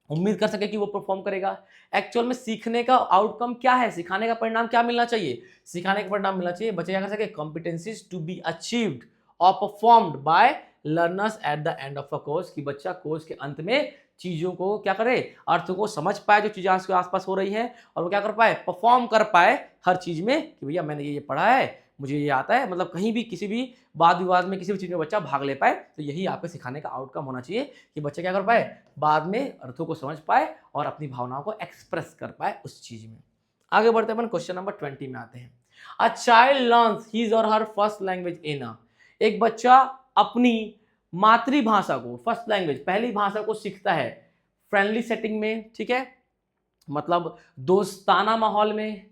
उम्मीद कर सके कि वो परफॉर्म करेगा। एक्चुअल में सीखने का आउटकम क्या है? सिखाने का परिणाम क्या मिलना चाहिए? सिखाने का परिणाम मिलना चाहिए बच्चे क्या कर सके? कॉम्पिटेंसीज टू बी अचीव्ड और performed by learners at the end of a course, कि बच्चा कोर्स के अंत में चीजों को क्या करे? अर्थ को समझ पाए जो चीजें उसके आसपास हो रही है, और वो क्या कर पाए? परफॉर्म कर पाए हर चीज में, कि भैया मैंने ये पढ़ा है, मुझे ये आता है। मतलब कहीं भी किसी भी वाद विवाद में किसी भी चीज में बच्चा भाग ले पाए। तो यही आपके सिखाने का आउटकम होना चाहिए कि बच्चा क्या कर पाए? बाद में अर्थों को समझ पाए और अपनी भावनाओं को एक्सप्रेस कर पाए उस चीज में। आगे बढ़ते हैं, अपन क्वेश्चन नंबर 20 में आते हैं। अ चाइल्ड लर्न्स हिज और हर फर्स्ट लैंग्वेज इन अ। एक बच्चा अपनी मातृभाषा को, फर्स्ट लैंग्वेज, पहली भाषा को सीखता है फ्रेंडली सेटिंग में। ठीक है, मतलब दोस्ताना माहौल में,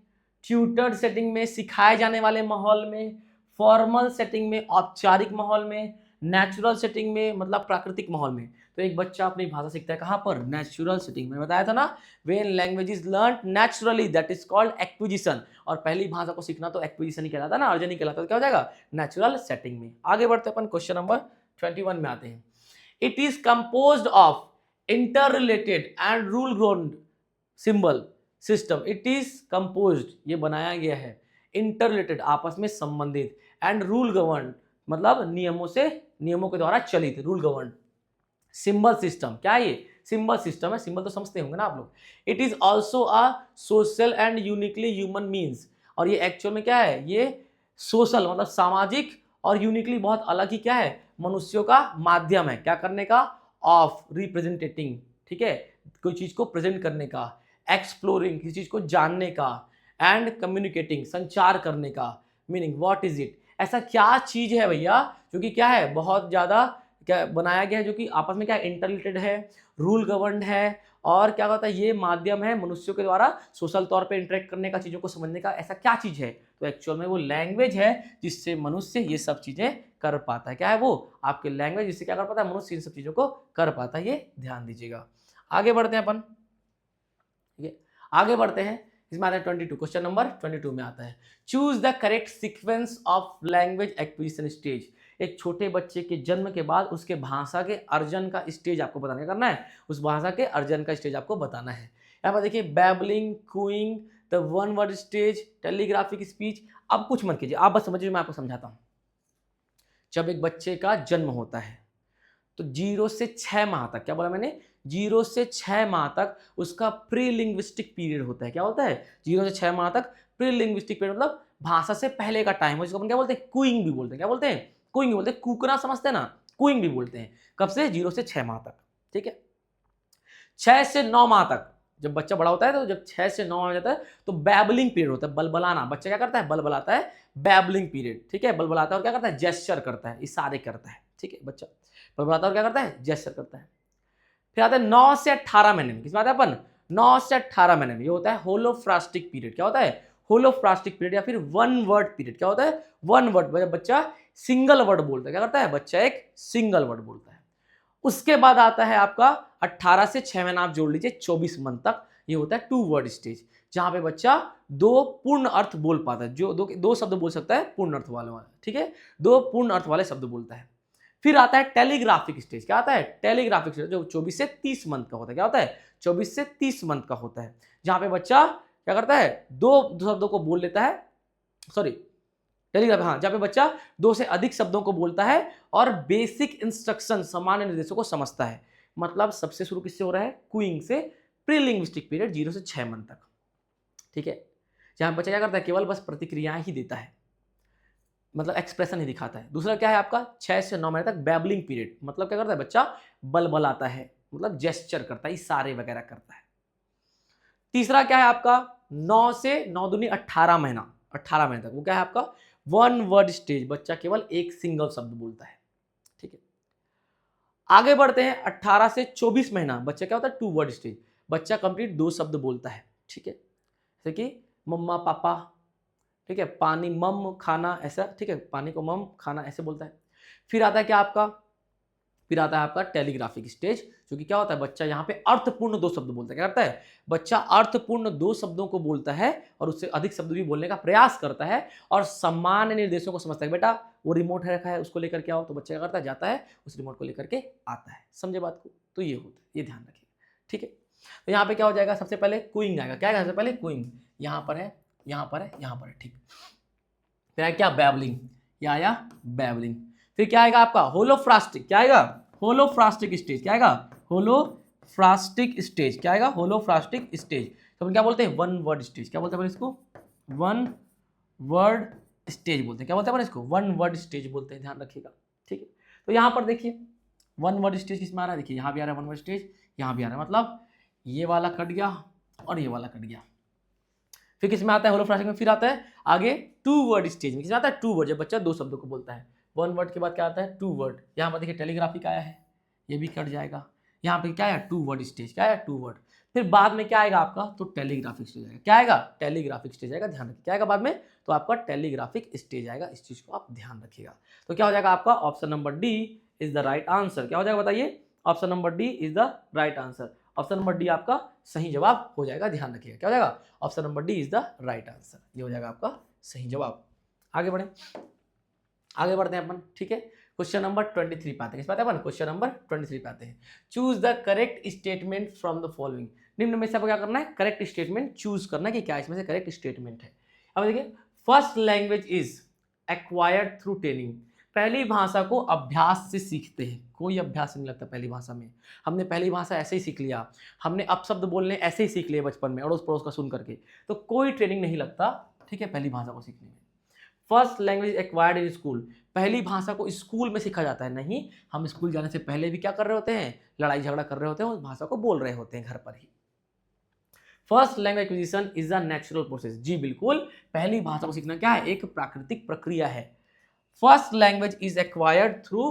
ट्यूटर्ड सेटिंग में, सिखाए जाने वाले माहौल में, फॉर्मल सेटिंग में, औपचारिक माहौल में, नेचुरल सेटिंग में, मतलब प्राकृतिक माहौल में। तो एक बच्चा अपनी भाषा सीखता है कहाँ पर? नेचुरल सेटिंग में। बताया था ना, when language is learned naturally that is called acquisition. और पहली भाषा को सीखना तो एक्विजिशन ही कहलाता है ना, अर्जन ही कहलाता है। तो क्या हो जाएगा? नेचुरल सेटिंग में। आगे बढ़ते अपन क्वेश्चन नंबर 21 में आते हैं। It is composed of inter related and rule ground symbol system. It is composed, ये बनाया गया है, इंटर रिलेटेड, आपस में संबंधित, एंड रूल गवर्न, मतलब नियमों से, नियमों के द्वारा चलित, रूल गवर्न सिंबल सिस्टम। क्या है ये? सिंबल सिस्टम है। सिंबल तो समझते होंगे ना आप लोग। It is also a social and uniquely human means. और ये एक्चुअल में क्या है? ये सोशल मतलब सामाजिक, और यूनिकली बहुत अलग ही क्या है? मनुष्यों का माध्यम है। क्या करने का? Of representing. ठीक है, कोई चीज को प्रेजेंट करने का, एक्सप्लोरिंग, किसी चीज को जानने का, एंड कम्युनिकेटिंग, संचार करने का। Meaning what is it? ऐसा क्या चीज है भैया जो कि क्या है? बहुत ज्यादा क्या बनाया गया है, जो कि आपस में क्या इंटरलेटेड है, रूल गवर्नड है, और क्या होता है? ये माध्यम है मनुष्यों के द्वारा सोशल तौर पे इंटरेक्ट करने का, चीजों को समझने का। ऐसा क्या चीज है? तो एक्चुअल में वो लैंग्वेज है जिससे मनुष्य ये सब चीजें कर पाता है। क्या है वो? आपके लैंग्वेज जिससे क्या कर पाता है? मनुष्य इन सब चीजों को कर पाता है। ये ध्यान दीजिएगा। आगे बढ़ते हैं अपन, ठीक है, आगे बढ़ते हैं। इसमें आता है 22, क्वेश्चन नंबर 22 में आता है choose the correct sequence of language acquisition stage. एक छोटे बच्चे के जन्म के बाद उसके भाषा के अर्जन का स्टेज आपको बताना, क्या करना है, उस भाषा के अर्जन का स्टेज आपको बताना है। यहाँ पर देखिए babbling, cooing, the one word stage, telegraphic speech. अब कुछ मत कीजिए, आप बस समझिए, मैं आपको समझाता हूँ। जब एक बच्चे का जन्म होता है तो 0 से 6 माह तक, क्या बोला मैंने, 0 से 6 माह तक उसका प्री लिंग्विस्टिक पीरियड होता है। क्या होता है, 0 से 6 माह तक प्री लिंग्विस्टिक पीरियड, मतलब भाषा से पहले का टाइम है, जिसको अपन क्या बोलते हैं, कूइंग भी बोलते हैं। क्या बोलते हैं, कूइंग भी बोलते हैं, कूकना समझते हैं ना, कूइंग भी बोलते हैं। कब से, 0 से 6 माह तक, ठीक है। 6 से 9 माह तक जब बच्चा बड़ा होता है, तो जब 6 से 9 माह हो जाता है तो बैबलिंग पीरियड होता है, बलबलाना। बच्चा क्या करता है, बलबलाता है, बैबलिंग पीरियड, ठीक है। बलबलाता है और क्या करता है, जेस्चर करता है, इशारे करता है, ठीक है। बच्चा बलबलाता है और क्या करता है, जेस्चर करता है। फिर आता है 9 से 18 महीने में, किसमें आता है अपन, 9 से 18 महीने में ये होता है होलोफ्रास्टिक पीरियड। क्या होता है, होलोफ्रास्टिक पीरियड, या फिर वन वर्ड पीरियड। क्या होता है, वन वर्ड, जब बच्चा सिंगल वर्ड बोलता है, क्या करता है, बच्चा एक सिंगल वर्ड बोलता है। उसके बाद आता है आपका 18 से 6 महीना, आप जोड़ लीजिए 24 मंथ तक, ये होता है टू वर्ड स्टेज, जहां पे बच्चा 2 पूर्ण अर्थ बोल पाता है, जो दो शब्द बोल सकता है पूर्ण अर्थ वाले, ठीक है, 2 पूर्ण अर्थ वाले शब्द बोलता है। फिर आता है टेलीग्राफिक स्टेज। क्या आता है, टेलीग्राफिक स्टेज, जो 24 से 30 मंथ का होता है। क्या होता है, 24 से 30 मंथ का होता है, जहां पे बच्चा क्या करता है, 2 शब्दों को बोल लेता है, सॉरी टेलीग्राफ, हाँ, जहां पे बच्चा 2 से अधिक शब्दों को बोलता है और बेसिक इंस्ट्रक्शन, सामान्य निर्देशों को समझता है। मतलब सबसे शुरू किससे हो रहा है, क्यूइंग से, प्री लिंग्विस्टिक पीरियड 0 से 6 मंथ तक, ठीक है। जहां बच्चा क्या करता है, केवल बस प्रतिक्रियाएं ही देता है, मतलब एक्सप्रेशन ही दिखाता है। दूसरा क्या है आपका, 6 से 9 महीने तक बैबलिंग पीरियड, मतलब क्या करता है, बच्चा बलबलाता है, मतलब जेस्चर करता है, इशारे वगैरह करता है। तीसरा क्या है आपका, 9 से 9 दूनी 18 महीना, 18 महीने तक, वो क्या है आपका, वन वर्ड स्टेज, बच्चा केवल एक सिंगल शब्द बोलता है, ठीक है। आगे बढ़ते हैं, 18 से 24 महीना, बच्चा क्या होता है, टू वर्ड स्टेज, बच्चा कंप्लीट 2 शब्द बोलता है, ठीक है, जैसे कि मम्मा पापा, ठीक है, पानी मम खाना, ऐसा, ठीक है, पानी को मम, खाना ऐसे बोलता है। फिर आता है क्या आपका, फिर आता है आपका टेलीग्राफिक स्टेज, जो कि क्या होता है, बच्चा यहाँ पे अर्थपूर्ण 2 शब्द बोलता है। क्या करता है, बच्चा अर्थपूर्ण 2 शब्दों को बोलता है और उससे अधिक शब्द भी बोलने का प्रयास करता है और सामान्य निर्देशों को समझता है। बेटा वो रिमोट है रखा है, उसको लेकर के आओ, तो बच्चा क्या करता है, जाता है, उस रिमोट को लेकर के आता है। समझे बात को, तो ये होता है, ये ध्यान रखिए, ठीक है। तो यहाँ पे क्या हो जाएगा, सबसे पहले क्यूइंग आएगा। क्या आएगा सबसे पहले, क्यूइंग, यहाँ पर है, यहाँ पर है, यहाँ पर है, ठीक। फिर आया क्या, बैबलिंग, ये आया बैबलिंग। फिर क्या आएगा आपका, होलोफ्रास्टिक, क्या आएगा, होलोफ्रास्टिक स्टेज। क्या आएगा, होलोफ्रास्टिक स्टेज, क्या आएगा, होलोफ्रास्टिक स्टेज। तो अपन क्या बोलते हैं, वन वर्ड स्टेज। क्या बोलते हैं इसको, वन वर्ड स्टेज बोलते हैं। क्या बोलते हैं इसको, वन वर्ड स्टेज बोलते हैं, ध्यान रखिएगा, ठीक है। तो यहाँ पर देखिए वन वर्ड स्टेज किसमें आ रहा है, देखिए यहाँ भी आ रहा है वन वर्ड स्टेज, यहाँ भी आ रहा है, मतलब ये वाला कट गया और ये वाला कट गया। फिर किसमें आता है, होलोफ्रास्टिक में। फिर आता है आगे टू वर्ड स्टेज में, किसमें आता है, टू वर्ड, जब बच्चा 2 शब्दों को बोलता है। वन वर्ड के बाद क्या आता है, टू वर्ड। यहाँ पर देखिए टेलीग्राफिक आया है, ये भी कट जाएगा। यहाँ पे क्या आया, टू वर्ड स्टेज, क्या आया, टू वर्ड। फिर बाद में क्या आएगा आपका, तो टेलीग्राफिक स्टेज आएगा। क्या आएगा, टेलीग्राफिक स्टेज आएगा, ध्यान रखिए। क्या आएगा बाद में, तो आपका टेलीग्राफिक स्टेज आएगा, इस चीज को आप ध्यान रखिएगा। तो क्या हो जाएगा आपका, option number D is the right answer. क्या हो जाएगा बताइए, option number D is the right answer. Option number D आपका सही जवाब हो जाएगा, ध्यान रखिएगा। क्या हो जाएगा, option number D is the right answer, ये हो जाएगा आपका सही जवाब। आगे बढ़े, आगे बढ़ते हैं अपन, ठीक है। क्वेश्चन नंबर 23 पे आते हैं, किस पाते हैं अपन, क्वेश्चन नंबर 23 पे आते हैं। Choose the correct statement from the following. निम्न में से आपको क्या करना है, करेक्ट स्टेटमेंट चूज करना है कि क्या इसमें से करेक्ट स्टेटमेंट है। अब देखिए, first language is acquired through training. पहली भाषा को अभ्यास से सीखते हैं, कोई अभ्यास नहीं लगता पहली भाषा में। हमने पहली भाषा ऐसे ही सीख लिया, हमने अपशब्द बोलने ऐसे ही सीख लिए बचपन में अड़ोस पड़ोस का सुन करके, तो कोई ट्रेनिंग नहीं लगता, ठीक है, पहली भाषा को सीखने में। First language acquired in school, पहली भाषा को स्कूल में सीखा जाता है। नहीं, हम स्कूल जाने से पहले भी क्या कर रहे होते हैं, लड़ाई झगड़ा कर रहे होते हैं, उस भाषा को बोल रहे होते हैं घर पर ही। First language acquisition is a natural process, जी बिल्कुल, पहली भाषा को सीखना क्या है, एक प्राकृतिक प्रक्रिया है। First language is acquired through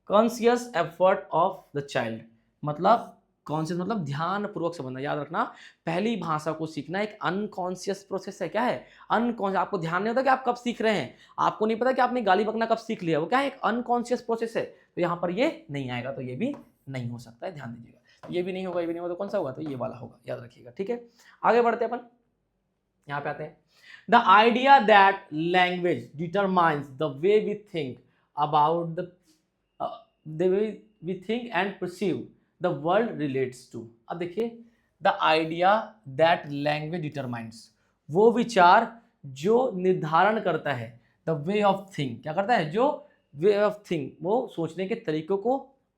conscious effort of the child, मतलब कॉन्शियस मतलब ध्यान पूर्वक समझना, याद रखना, पहली भाषा को सीखना एक अनकॉन्शियस प्रोसेस है। क्या है, अनकॉन्शियस, आपको ध्यान नहीं होता कि आप कब सीख रहे हैं, आपको नहीं पता कि आपने गाली बकना कब सीख लिया, वो क्या है, एक अनकॉन्शियस प्रोसेस है। तो यहाँ पर ये नहीं आएगा, तो ये भी नहीं हो सकता है, ध्यान दीजिएगा। ये भी नहीं होगा, ये भी नहीं होगा, तो कौन सा होगा, तो ये वाला होगा, याद रखिएगा। ठीक है, आगे बढ़ते हैं अपन, यहाँ पे आते हैं। The idea that language determines the way we think about the way we think and perceive the world relates to. अब देखिए, the idea that language determines, वो विचार जो निर्धारण करता है, द वे ऑफ थिंक, क्या करता है, जो वे ऑफ थिंक, वो सोचने के तरीकों को,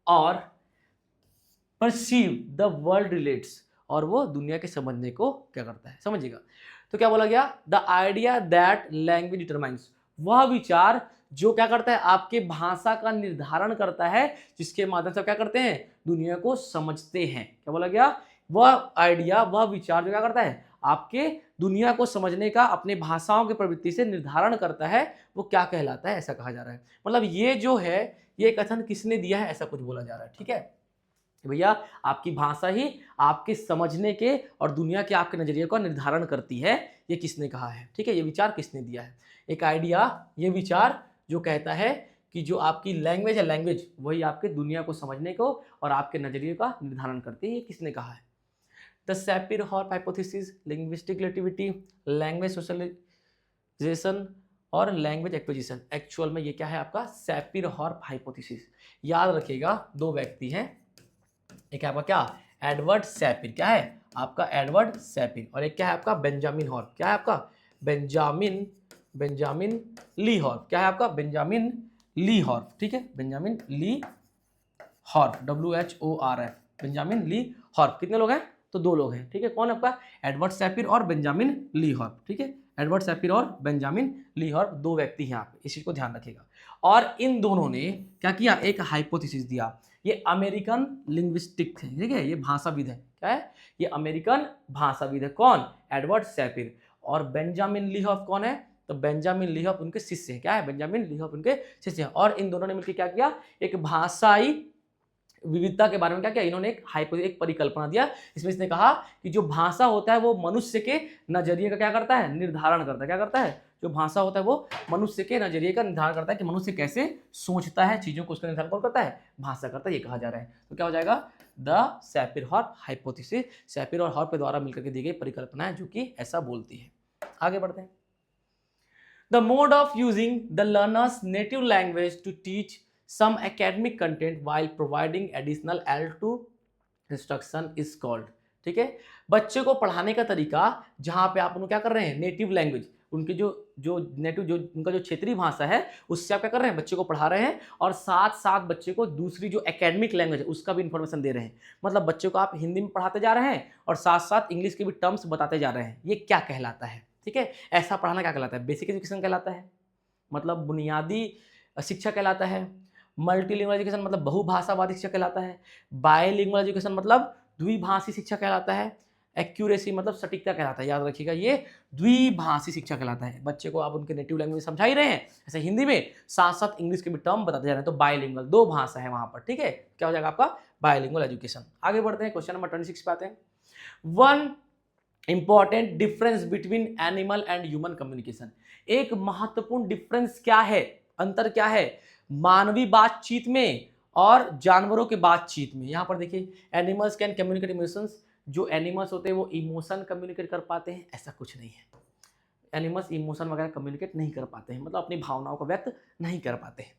और परसीव द वर्ल्ड रिलेट्स, और वो दुनिया के समझने को क्या करता है, समझिएगा। तो क्या बोला गया, the idea that language determines, वह विचार जो क्या करता है, आपके भाषा का निर्धारण करता है, जिसके माध्यम से क्या करते हैं, दुनिया को समझते हैं। क्या बोला गया, वह आइडिया, वह विचार जो क्या करता है, आपके दुनिया को समझने का अपने भाषाओं की प्रवृत्ति से निर्धारण करता है, वो क्या कहलाता है, ऐसा कहा जा रहा है। मतलब ये जो है, ये कथन किसने दिया है, ऐसा कुछ बोला जा रहा है। ठीक है भैया, आपकी भाषा ही आपके समझने के और दुनिया के आपके नजरिए का निर्धारण करती है, ये किसने कहा है। ठीक है, ये विचार किसने दिया है, एक आइडिया, ये विचार जो कहता है कि जो आपकी लैंग्वेज है, लैंग्वेज वही आपके दुनिया को समझने को और आपके नजरिए का निर्धारण करती है, ये किसने कहा है। The Sapir Whorf hypothesis, linguistic relativity, language socialisation और लैंग्वेज एक्विजिशन। एक्चुअल में ये क्या है आपका, सैपिर-हॉर्प हाइपोथेसिस। याद रखिएगा, दो व्यक्ति हैं, एक है आपका क्या, एडवर्ड सैपिर, क्या है आपका, एडवर्ड सैपिर, और एक क्या है आपका, बेंजामिन हॉर्प, क्या है आपका, बेंजामिन ली हॉर्प, क्या है आपका, बेंजामिन ली हॉर्प। ठीक है, बेंजामिन ली हॉर्प, WHORF, बेंजामिन ली हॉर्प। कितने लोग हैं, तो दो लोग हैं। ठीक है, कौन आपका, एडवर्ड सैपिर और बेंजामिन ली हॉर्प। ठीक है, एडवर्ड सैपिर और बेंजामिन ली हॉर्प, दो व्यक्ति हैं यहाँ पे, इस चीज को ध्यान रखिएगा। और इन दोनों ने क्या किया, एक हाइपोथेसिस दिया। ये अमेरिकन लिंग्विस्टिक है, ठीक है, ये भाषाविद है, क्या है, ये अमेरिकन भाषाविद है। कौन, एडवर्ड सैपिर। और बेंजामिन ली हॉर्प कौन है, तो बेंजामिन ली हॉर्प उनके शिष्य हैं। क्या है, बेंजामिन ली हॉर्प उनके शिष्य हैं। और इन दोनों ने मिलकर क्या किया, एक भाषाई विविधता के बारे में क्या किया, इन्होंने एक परिकल्पना दिया। इसमें इसने कहा कि जो भाषा होता है वो मनुष्य के नजरिए का क्या करता है, निर्धारण करता है। क्या करता है, जो भाषा होता है वो मनुष्य के नजरिए का निर्धारण करता है कि मनुष्य कैसे सोचता है चीजों को, उसका निर्धारण कौन करता है, भाषा करता है, ये कहा जा रहा है। तो क्या हो जाएगा, द सैपिर-हॉर्प हाइपोथेसिस, सैपिर और हॉर्प के द्वारा मिलकर के दी गई परिकल्पना है जो कि ऐसा बोलती है। आगे बढ़ते हैं। The mode of using the learners native language to teach some academic content while providing additional L2 instruction is called। ठीक है, बच्चे को पढ़ाने का तरीका जहां पे आप उनको क्या कर रहे हैं, नेटिव लैंग्वेज, उनके जो नेटिव, जो उनका जो क्षेत्रीय भाषा है, उससे आप क्या कर रहे हैं, बच्चे को पढ़ा रहे हैं, और साथ साथ बच्चे को दूसरी जो एकेडमिक लैंग्वेज है उसका भी इंफॉर्मेशन दे रहे हैं। मतलब बच्चे को आप हिंदी में पढ़ाते जा रहे हैं और साथ साथ इंग्लिश के भी टर्म्स बताते जा रहे हैं। ये क्या कहलाता है, ठीक है, ऐसा पढ़ाना क्या कहलाता है, बेसिक एजुकेशन कहलाता है, मतलब बुनियादी शिक्षा कहलाता है। मल्टीलिंगुअल एजुकेशन मतलब बहुभाषावादी शिक्षा कहलाता है। बायलिंगुअल एजुकेशन मतलब द्विभाषी शिक्षा कहलाता है। एक्यूरेसी मतलब सटीकता कहलाता है। याद रखिएगा, ये द्विभाषी शिक्षा कहलाता है। बच्चे को आप उनके नेटिव लैंग्वेज समझा ही रहे हैं, ऐसे हिंदी में, साथ साथ इंग्लिश के भी टर्म बताते जा रहे हैं, तो बायलिंगुअल, दो भाषा है वहां पर। ठीक है, क्या हो जाएगा आपका, बायलिंगुअल एजुकेशन। आगे बढ़ते हैं, क्वेश्चन नंबर 26 पे आते हैं। One important difference between animal and human communication. एक महत्वपूर्ण डिफरेंस क्या है, अंतर क्या है मानवीय बातचीत में और जानवरों के बातचीत में। यहां पर देखिए, एनिमल्स कैन कम्युनिकेट इमोशंस, जो एनिमल्स होते हैं वो इमोशन कम्युनिकेट कर पाते हैं, ऐसा कुछ नहीं है। एनिमल्स इमोशन वगैरह कम्युनिकेट नहीं कर पाते हैं, मतलब अपनी भावनाओं को व्यक्त नहीं कर पाते हैं।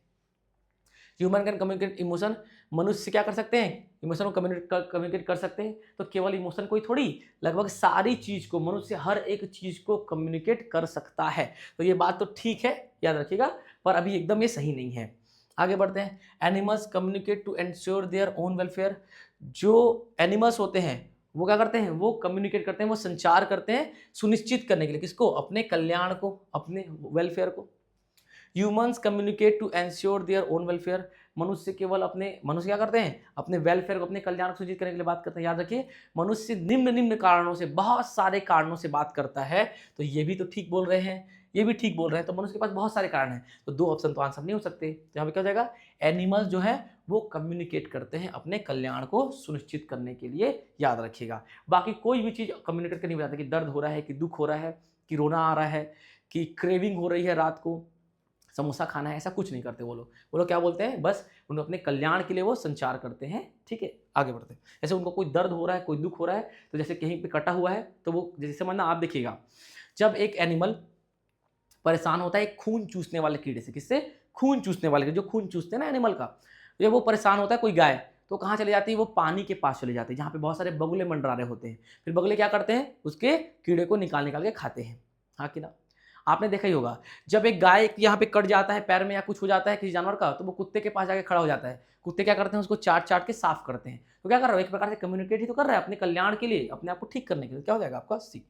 ह्यूमन कैन कम्युनिकेट इमोशन, मनुष्य क्या कर सकते हैं, इमोशन को कम्युनिकेट कर सकते हैं। तो केवल इमोशन को ही थोड़ी, लगभग सारी चीज को, मनुष्य हर एक चीज को कम्युनिकेट कर सकता है। तो ये बात तो ठीक है, याद रखिएगा, पर अभी एकदम ये सही नहीं है। आगे बढ़ते हैं। Animals communicate to ensure their own welfare. जो एनिमल्स होते हैं वो क्या करते हैं, वो कम्युनिकेट करते हैं, वो संचार करते हैं सुनिश्चित करने के लिए, किसको, अपने कल्याण को, अपने वेलफेयर को। Humans communicate to ensure their own welfare. मनुष्य क्या करते हैं, अपने वेलफेयर को, अपने कल्याण को सुनिश्चित करने के लिए बात करते हैं। याद रखिए, मनुष्य निम्न कारणों से, बहुत सारे कारणों से बात करता है। तो ये भी तो ठीक बोल रहे हैं, ये भी ठीक बोल रहे हैं, तो मनुष्य के पास बहुत सारे कारण हैं, तो दो ऑप्शन तो आंसर नहीं हो सकते। तो यहाँ पे क्या हो जाएगा, एनिमल्स जो है वो कम्युनिकेट करते हैं अपने कल्याण को सुनिश्चित करने के लिए। याद रखिएगा, बाकी कोई भी चीज कम्युनिकेट कर नहीं बताता कि दर्द हो रहा है, कि दुख हो रहा है, कि रोना आ रहा है, कि क्रेविंग हो रही है रात को, समोसा खाना है, ऐसा कुछ नहीं करते वो लोग क्या बोलते हैं, बस उन्हें अपने कल्याण के लिए वो संचार करते हैं, ठीक है। आगे बढ़ते हैं। जैसे उनको कोई दर्द हो रहा है, कोई दुख हो रहा है, तो जैसे कहीं पे कटा हुआ है तो वो, जैसे मानना आप देखिएगा, जब एक एनिमल परेशान होता है एक खून चूसने वाले कीड़े से, किससे, खून चूसने वाले, जो खून चूसते हैं ना एनिमल का, जब वो परेशान होता है कोई गाय, तो कहाँ चले जाती है, वो पानी के पास चले जाते हैं जहाँ पे बहुत सारे बगुले मंडरा रहे होते हैं। फिर बगुले क्या करते हैं, उसके कीड़े को निकाल निकाल के खाते हैं, हाँ कि ना। आपने देखा ही होगा, जब एक गाय यहाँ पे कट जाता है पैर में या कुछ हो जाता है किसी जानवर का, तो वो कुत्ते के पास जाके खड़ा हो जाता है। कुत्ते क्या करते हैं, उसको चाट चाट के साफ करते हैं। तो क्या कर रहा है, एक प्रकार से कम्युनिकेट ही तो कर रहा है अपने कल्याण के लिए, अपने आप को ठीक करने के लिए। क्या हो जाएगा आपका C.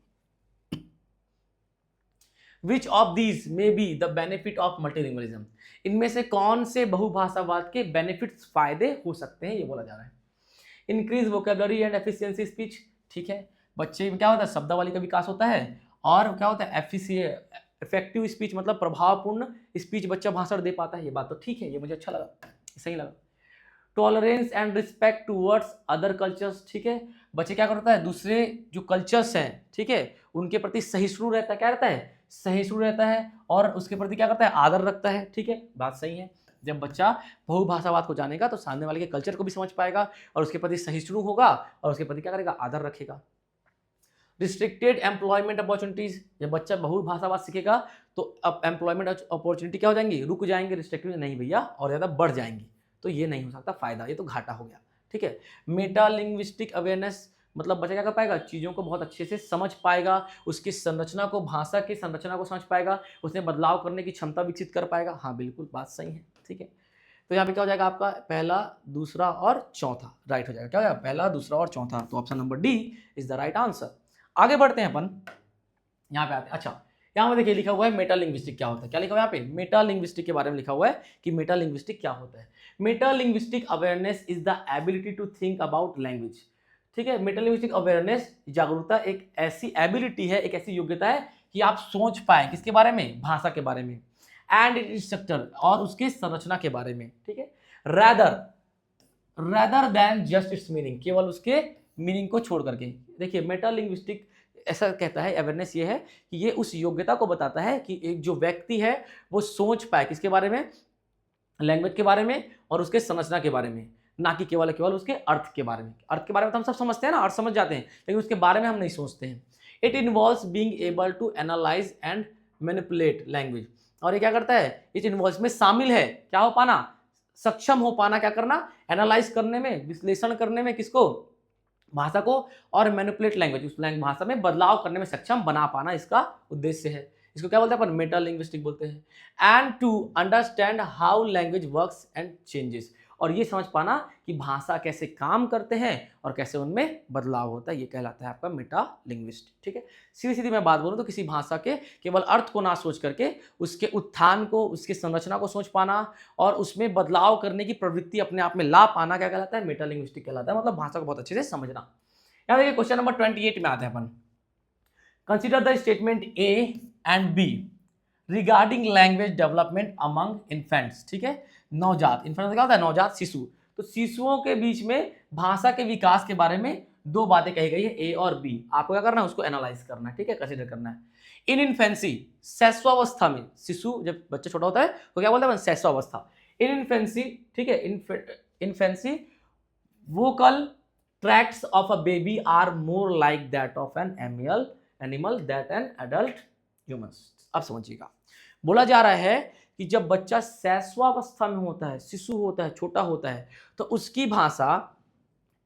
Which of these may be the benefit of multilingualism, इनमें से कौन से बहुभाषावाद के बेनिफिट्स, फायदे हो सकते हैं, ये बोला जा रहा है। Increase vocabulary and efficiency speech, ठीक है, बच्चे में क्या होता है, शब्दावली का विकास होता है, और क्या होता है, इफेक्टिव स्पीच, मतलब प्रभावपूर्ण स्पीच, बच्चा भाषण दे पाता है। ये बात तो ठीक है, ये मुझे अच्छा लगा, सही लगा। Tolerance and respect towards other cultures, ठीक है, बच्चे क्या करता है, दूसरे जो कल्चर्स हैं, ठीक है, उनके प्रति सहिष्णु रहता है, क्या रहता है, सहिष्णु रहता है, और उसके प्रति क्या करता है, आदर रखता है, ठीक है, बात सही है। जब बच्चा बहुभाषावाद को जानेगा तो सामने वाले के कल्चर को भी समझ पाएगा और उसके प्रति सहिष्णु होगा और उसके प्रति क्या करेगा, आदर रखेगा। रिस्ट्रिक्टेड एम्प्लॉयमेंट अपॉर्चुनिटीज, जब बच्चा बहुभाषावाद सीखेगा तो अब एम्प्लॉयमेंट अपॉर्चुनिटी क्या हो जाएंगी, रुक जाएंगे, रिस्ट्रिक्टेड नहीं भैया, और ज़्यादा बढ़ जाएंगी, तो ये नहीं हो सकता फायदा, ये तो घाटा हो गया, ठीक है। मेटा लिंग्विस्टिक अवेयरनेस, मतलब बच्चा क्या कर पाएगा, चीज़ों को बहुत अच्छे से समझ पाएगा, उसकी संरचना को, भाषा की संरचना को समझ पाएगा, उसमें बदलाव करने की क्षमता विकसित कर पाएगा। हाँ बिल्कुल बात सही है, ठीक है। तो यहाँ पे क्या हो जाएगा आपका, पहला, दूसरा और चौथा राइट हो जाएगा। क्या हो जाएगा, पहला, दूसरा और चौथा, तो option number D is the right answer. आगे बढ़ते हैं अपन, यहाँ पे आते हैं। अच्छा, यहाँ पे देखिए लिखा हुआ है मेटा लिंग्विस्टिक क्या होता है, क्या लिखा हुआ है यहाँ पे, मेटा लिंग्विस्टिक के बारे में लिखा हुआ है कि मेटा लिंग्विस्टिक क्या होता है। Meta linguistic awareness is the ability to think about language, ठीक है। मेटा लिंग्विस्टिक अवेयरनेस, जागरूकता, एक ऐसी एबिलिटी है, एक ऐसी योग्यता है कि आप सोच पाए किसके बारे में, भाषा के बारे में, एंड इट स्ट्रक्चर, और उसके संरचना के बारे में, ठीक है। rather than just its meaning, केवल उसके मीनिंग को छोड़ करके। देखिए मेटा लिंग्विस्टिक ऐसा कहता है, अवेयरनेस ये है कि ये उस योग्यता को बताता है कि एक जो व्यक्ति है वो सोच पाए किसके बारे में, लैंग्वेज के बारे में और उसके संरचना के बारे में, ना कि केवल उसके अर्थ के बारे में। अर्थ के बारे में तो हम सब समझते हैं ना, अर्थ समझ जाते हैं, लेकिन उसके बारे में हम नहीं सोचते हैं। It involves being able to analyse and manipulate language, और ये क्या करता है, इट इन्वॉल्व्स में शामिल है, क्या हो पाना, सक्षम हो पाना, क्या करना, एनालाइज करने में, विश्लेषण करने में, किसको, भाषा को, और मैनिपुलेट लैंग्वेज, उस भाषा में बदलाव करने में सक्षम बना पाना इसका उद्देश्य है। इसको क्या बोलते हैं अपन, मेटा लिंग्विस्टिक बोलते हैं। And to understand how language works and changes, और ये समझ पाना कि भाषा कैसे काम करते हैं और कैसे उनमें बदलाव होता है, ये कहलाता है आपका मेटा लिंग्विस्ट, ठीक है। सीधी सीधी मैं बात बोलूँ तो किसी भाषा के केवल अर्थ को ना सोच करके उसके उत्थान को, उसकी संरचना को सोच पाना और उसमें बदलाव करने की प्रवृत्ति अपने आप में ला पाना क्या कहलाता है, मेटा लिंग्विस्टिक कहलाता है, मतलब भाषा को बहुत अच्छे से समझना। यहाँ देखिए क्वेश्चन नंबर 28 में आते हैं अपन। Consider the statement A and B regarding language development among infants, ठीक है। नवजात, इन्फेंट क्या होता है, नवजात शिशु, तो शिशुओं के बीच में भाषा के विकास के बारे में दो बातें कही गई है, ए और बी। आपको क्या करना है, उसको एनालाइज करना है, ठीक है, कंसीडर करना है। इन इन्फेंसी, शैशवावस्था में, शिशु जब बच्चा छोटा होता है तो क्या बोलते हैं, शैशवावस्था। इन इन्फेंसी, ठीक है, infancy vocal tracts of a baby are more like that of an animal that an adult humans. अब समझिएगा, बोला जा रहा है कि जब बच्चा शैशवावस्था में होता है, शिशु होता है, छोटा होता है, तो उसकी भाषा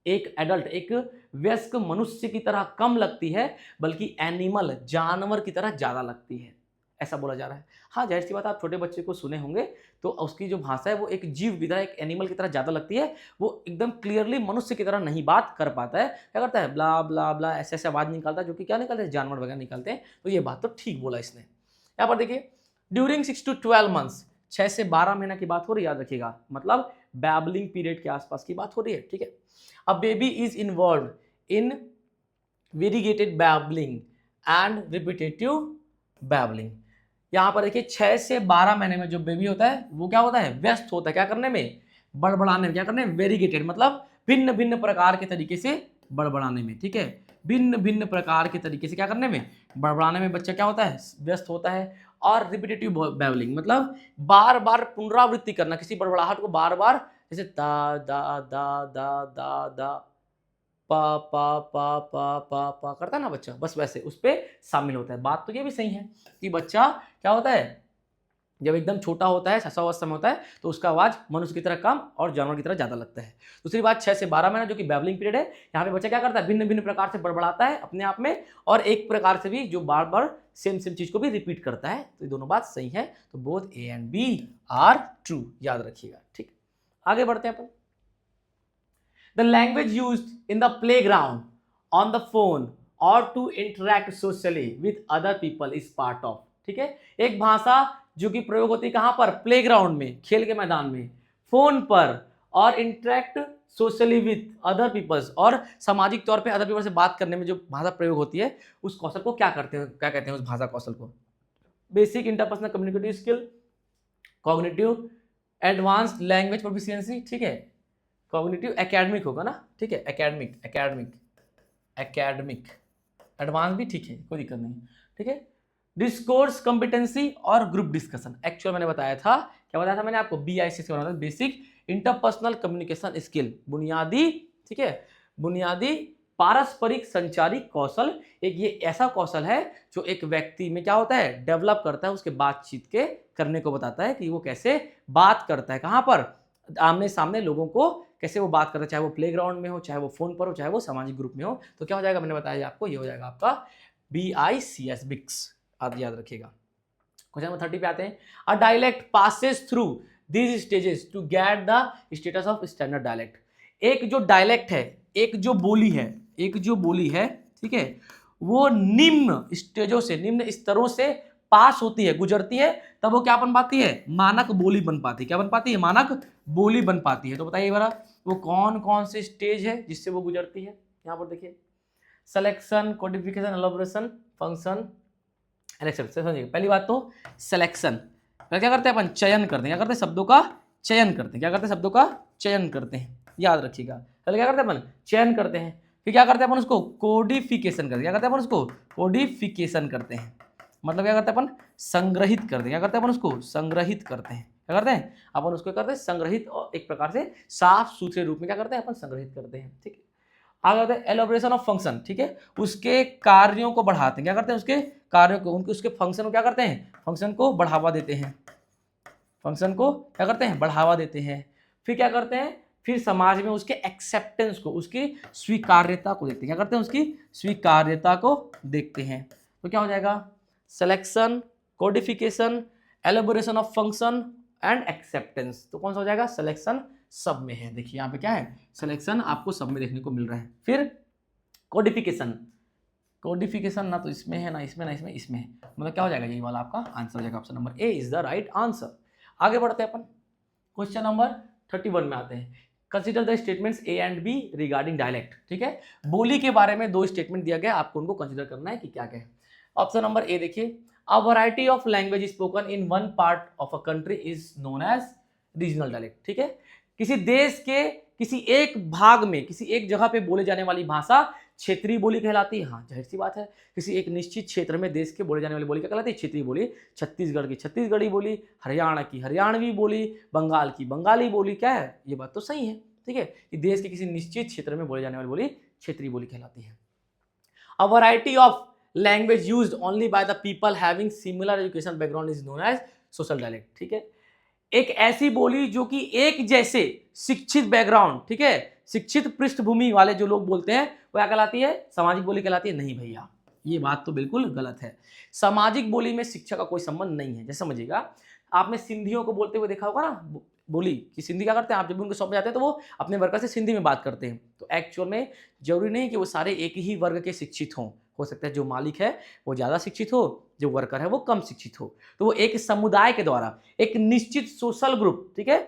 एक एडल्ट, एक वयस्क मनुष्य की तरह कम लगती है, बल्कि एनिमल, जानवर की तरह ज्यादा लगती है, ऐसा बोला जा रहा है। हाँ जाहिर सी बात, आप छोटे बच्चे को सुने होंगे तो उसकी जो भाषा है वो एक जीव की तरह, एक एनिमल की तरह ज्यादा लगती है, वो एकदम क्लियरली मनुष्य की तरह नहीं बात कर पाता है, क्या करता है, ब्ला ब्ला ब्ला ऐसे ऐसे आवाज निकालता है, जो कि क्या निकालते हैं, जानवर वगैरह निकालते हैं। तो ये बात तो ठीक बोला इसने। यहाँ पर देखिए, ड्यूरिंग 6 to 12 मंथ्स, 6 से 12 महीना की बात हो रही है, याद रखिएगा, मतलब बैबलिंग पीरियड के आसपास की बात हो रही है, ठीक है। A baby is involve in variegated babbling and repetitive babbling. यहाँ पर देखिए 6 से 12 महीने में जो बेबी होता है वो क्या होता है, व्यस्त होता है, क्या करने में, बड़बड़ाने में, क्या करने में, वेरीगेटेड मतलब भिन्न भिन्न प्रकार के तरीके से बड़बड़ाने में, ठीक है, भिन्न भिन्न प्रकार के तरीके से क्या करने में, बड़बड़ाने में बच्चा क्या होता है, व्यस्त होता है। और रिपीटेटिव बैवलिंग मतलब बार बार पुनरावृत्ति करना किसी बड़बड़ाहट को बार बार, जैसे दा दा दा दा दा दा पा पा पा पा पा पा करता है ना बच्चा, बस वैसे उस पे शामिल होता है। बात तो ये भी सही है कि बच्चा क्या होता है, जब एकदम छोटा होता है, शैशवावस्था में होता है, तो उसका आवाज मनुष्य की तरह कम और जानवर की तरह ज्यादा लगता है। दूसरी बात 6 से 12 महीना जो कि बैबलिंग पीरियड है, यहाँ पे बच्चा क्या करता है, भिन्न भिन्न प्रकार से बड़बड़ाता है अपने आप में, और एक प्रकार से भी जो बार बार सेम सेम चीज को भी रिपीट करता है। तो ये दोनों बात सही है, तो both A and B are true, याद रखिएगा। ठीक, आगे बढ़ते हैं अपन। The language used in the playground, on the phone और to interact socially with other people is part of. ठीक है, एक भाषा जो कि प्रयोग होती है कहां पर, प्लेग्राउंड में, खेल के मैदान में, फोन पर, और interact socially with other peoples, और सामाजिक तौर पे अदर पीपल से बात करने में जो भाषा प्रयोग होती है, उस कौशल को क्या करते हैं, क्या कहते हैं उस भाषा कौशल को, basic interpersonal communicative skill, cognitive advanced language proficiency. ठीक है, कॉग्निटिव एकेडमिक होगा ना, ठीक है, एकेडमिक एकेडमिक एकेडमिक, एडवांस भी ठीक है, कोई दिक्कत नहीं। ठीक है, डिस्कोर्स कॉम्पिटेंसी और ग्रुप डिस्कशन। एक्चुअल मैंने बताया था, क्या बताया था मैंने आपको, BIC से बनाया था, बेसिक इंटरपर्सनल कम्युनिकेशन स्किल, बुनियादी, ठीक है, बुनियादी पारस्परिक संचारी कौशल। एक ये ऐसा कौशल है जो एक व्यक्ति में क्या होता है, डेवलप करता है, उसके बातचीत के करने को बताता है कि वो कैसे बात करता है, कहाँ पर, आमने सामने लोगों को कैसे वो बात करता है, चाहे वो प्लेग्राउंड में हो, चाहे वो फोन पर हो, चाहे वो सामाजिक ग्रुप में हो। तो क्या हो जाएगा, मैंने बताया आपको, ये हो जाएगा आपका BICS बिक्स, याद रखिएगा। क्वेश्चन नंबर 30 पे आते हैं। A dialect passes through these stages to get the status of standard dialect. एक जो डायलेक्ट है, एक जो बोली है, एक जो बोली है, ठीक है, वो निम्न स्टेजों से, निम्न स्तरों से पास होती है, गुजरती है, तब वो क्या बन पाती है, मानक बोली बन पाती है। क्या बन पाती है, मानक बोली बन पाती है। तो बताइए बड़ा, वो कौन कौन से स्टेज है जिससे वो गुजरती है। यहाँ पर देखिए, सिलेक्शन, कोडिफिकेशन, एलैबोरेशन, फंक्शन, समझिए। पहली बात तो सिलेक्शन, क्या करते हैं अपन, चयन करते हैं, क्या करते हैं, शब्दों का चयन करते हैं, क्या करते हैं, शब्दों का चयन करते हैं, याद रखिएगा। पहले क्या करते हैं अपन, चयन करते हैं, फिर क्या करते हैं अपन, उसको कोडिफिकेशन करते हैं, क्या करते हैं अपन, उसको कोडिफिकेशन करते हैं, मतलब क्या करते हैं अपन, संग्रहित करते हैं, क्या करते हैं अपन, उसको संग्रहित करते हैं, क्या करते हैं अपन, उसको करते हैं संग्रहित, और एक प्रकार से साफ सुथरे रूप में क्या करते हैं अपन, संग्रहित करते हैं। ठीक है, आगे होता है एलोबरेशन ऑफ फंक्शन। ठीक है, उसके कार्यों को बढ़ाते हैं, क्या करते हैं, उसके कार्यों को, उनके उसके फंक्शन को क्या करते हैं, फंक्शन को बढ़ावा देते हैं, फंक्शन को क्या करते हैं, बढ़ावा देते हैं। फिर क्या करते हैं, फिर समाज में उसके एक्सेप्टेंस को, उसकी स्वीकार्यता को देखते हैं, क्या करते हैं, उसकी स्वीकार्यता को देखते हैं। तो क्या हो जाएगा, selection, codification, elaboration of function and acceptance. तो कौन सा हो जाएगा, सिलेक्शन सब में है। देखिए यहाँ पे क्या है, सिलेक्शन आपको सब में देखने को मिल रहा है। फिर कोडिफिकेशन, कोडिफिकेशन ना तो इसमें है, ना इसमें, ना इसमें, इसमें है, मतलब क्या हो जाएगा, यही वाला आपका आंसर हो जाएगा, option number A is the right answer. आगे बढ़ते हैं अपन, क्वेश्चन नंबर 31 में आते हैं। Consider the statements A and B regarding dialect. ठीक है, बोली के बारे में 2 स्टेटमेंट दिया गया, आपको उनको कंसीडर करना है कि क्या क्या है। ऑप्शन नंबर ए देखिए, a variety of language spoken in one part of a country is known as regional dialect. ठीक है, किसी देश के किसी एक भाग में, किसी एक जगह पे बोले जाने वाली भाषा क्षेत्रीय बोली कहलाती है। हाँ, जाहिर सी बात है, किसी एक निश्चित क्षेत्र में देश के बोले जाने वाली बोली क्या कहलाती है, क्षेत्रीय बोली। छत्तीसगढ़ की छत्तीसगढ़ी बोली, हरियाणा की हरियाणवी बोली, बंगाल की बंगाली बोली, क्या है, ये बात तो सही है। ठीक है, कि देश के किसी निश्चित क्षेत्र में बोले जाने वाली बोली क्षेत्रीय बोली कहलाती है। A variety of language used only by the people having similar education background is known as social dialect. ठीक है, एक ऐसी बोली जो कि एक जैसे शिक्षित बैकग्राउंड, ठीक है, शिक्षित पृष्ठभूमि वाले जो लोग बोलते हैं, वो क्या कहलाती है, सामाजिक बोली कहलाती है। नहीं भैया, ये बात तो बिल्कुल गलत है। सामाजिक बोली में शिक्षा का कोई संबंध नहीं है। जैसे समझिएगा, आपने सिंधियों को बोलते हुए देखा होगा ना, बोली कि सिंधी क्या करते हैं, आप जब उनको सौंप जाते हैं तो वो अपने वर्कर से सिंधी में बात करते हैं। तो एक्चुअल में जरूरी नहीं कि वो सारे एक ही वर्ग के शिक्षित हों, हो सकता है जो मालिक है वो ज़्यादा शिक्षित हो, जो वर्कर है वो कम शिक्षित हो। तो वो एक समुदाय के द्वारा, एक निश्चित सोशल ग्रुप, ठीक है,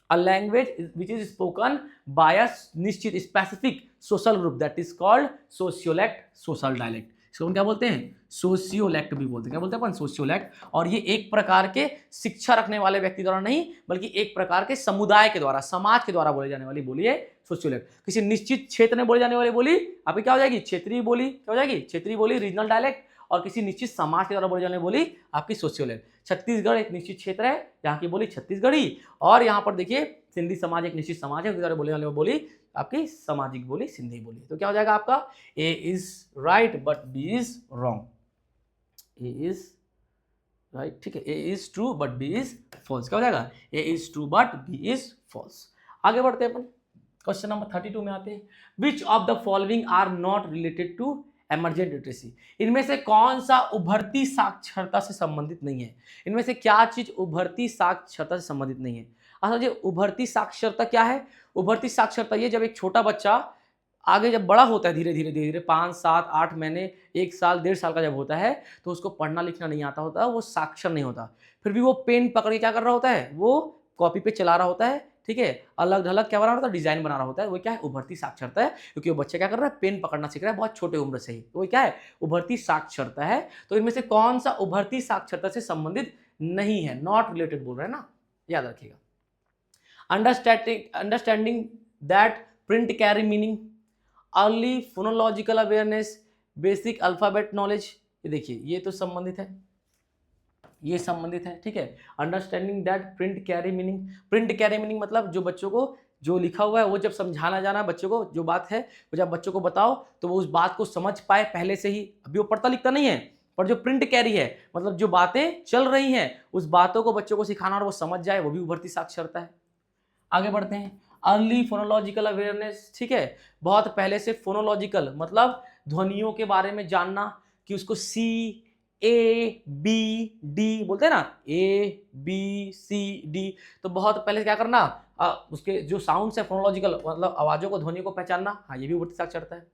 a language which is spoken by a निश्चित specific social group that is called sociolect, social dialect. इसको हम क्या बोलते हैं, सोशियोलैक्ट भी बोलते हैं। क्या बोलते हैं अपन, सोशियोलैक्ट। और ये एक प्रकार के शिक्षा रखने वाले व्यक्ति द्वारा नहीं, बल्कि एक प्रकार के समुदाय के द्वारा, समाज के द्वारा बोले जाने वाली बोली है सोशियोलैक्ट। किसी निश्चित क्षेत्र में बोले जाने वाली बोली आपकी क्या हो जाएगी, क्षेत्रीय बोली। क्या हो जाएगी, क्षेत्रीय बोली, रीजनल डायलेक्ट। और किसी निश्चित समाज के द्वारा बोले जाने वाली बोली आपकी सोशियोलैक्ट। छत्तीसगढ़ एक निश्चित क्षेत्र है, यहाँ की बोली छत्तीसगढ़ी। और यहाँ पर देखिए सिंधी समाज एक निश्चित समाज है, उसके द्वारा बोले जाने वाली बोली आपकी सामाजिक बोली सिंधी बोली। तो क्या हो जाएगा आपका, A is right but B is wrong. A is right, ठीक है, A is true but B is false. क्या हो जाएगा, A is true but B is false. आगे बढ़ते हैं अपन, क्वेश्चन नंबर 32 में आते हैं। Which of the following are not related to emergent literacy. इनमें से कौन सा उभरती साक्षरता से संबंधित नहीं है। इनमें से क्या चीज उभरती साक्षरता से संबंधित नहीं है। अच्छा जी, उभरती साक्षरता क्या है। उभरती साक्षरता ये जब एक छोटा बच्चा आगे जब बड़ा होता है, धीरे धीरे धीरे धीरे 5, 7, 8 महीने, 1 साल, 1.5 साल का जब होता है, तो उसको पढ़ना लिखना नहीं आता होता, वो साक्षर नहीं होता। फिर भी वो पेन पकड़ के क्या कर रहा होता है, वो कॉपी पे चला रहा होता है, ठीक है, अलग ढलग क्या बना रहा होता है, डिजाइन बना रहा होता है। वो क्या है, उभरती साक्षरता है, क्योंकि वो बच्चा क्या कर रहा है, पेन पकड़ना सीख रहा है बहुत छोटे उम्र से ही। तो वो क्या है, उभरती साक्षरता है। तो इनमें से कौन सा उभरती साक्षरता से संबंधित नहीं है, नॉट रिलेटेड बोल रहे हैं ना, याद रखिएगा। Understanding that print carry meaning, early phonological awareness, basic alphabet knowledge. ये देखिए ये तो संबंधित है, ये संबंधित है, ठीक है। Understanding that print carry meaning, print carry meaning मतलब जो बच्चों को जो लिखा हुआ है वो जब समझाना जाना बच्चों को, जो बात है वो जब बच्चों को बताओ तो वो उस बात को समझ पाए पहले से ही। अभी वो पढ़ता लिखता नहीं है, पर जो प्रिंट कैरी है मतलब जो बातें चल रही हैं उस बातों को बच्चों को सिखाना और वो समझ जाए, वो भी उभरती साक्षरता है। आगे बढ़ते हैं, अर्ली फोनोलॉजिकल अवेयरनेस, ठीक है, बहुत पहले से फोनोलॉजिकल मतलब ध्वनियों के बारे में जानना, कि उसको सी ए बी डी बोलते हैं ना, ए बी सी डी, तो बहुत पहले क्या करना, उसके जो साउंड्स है फोनोलॉजिकल मतलब आवाजों को, ध्वनियों को पहचानना, हाँ ये भी उभरती साक्षरता है।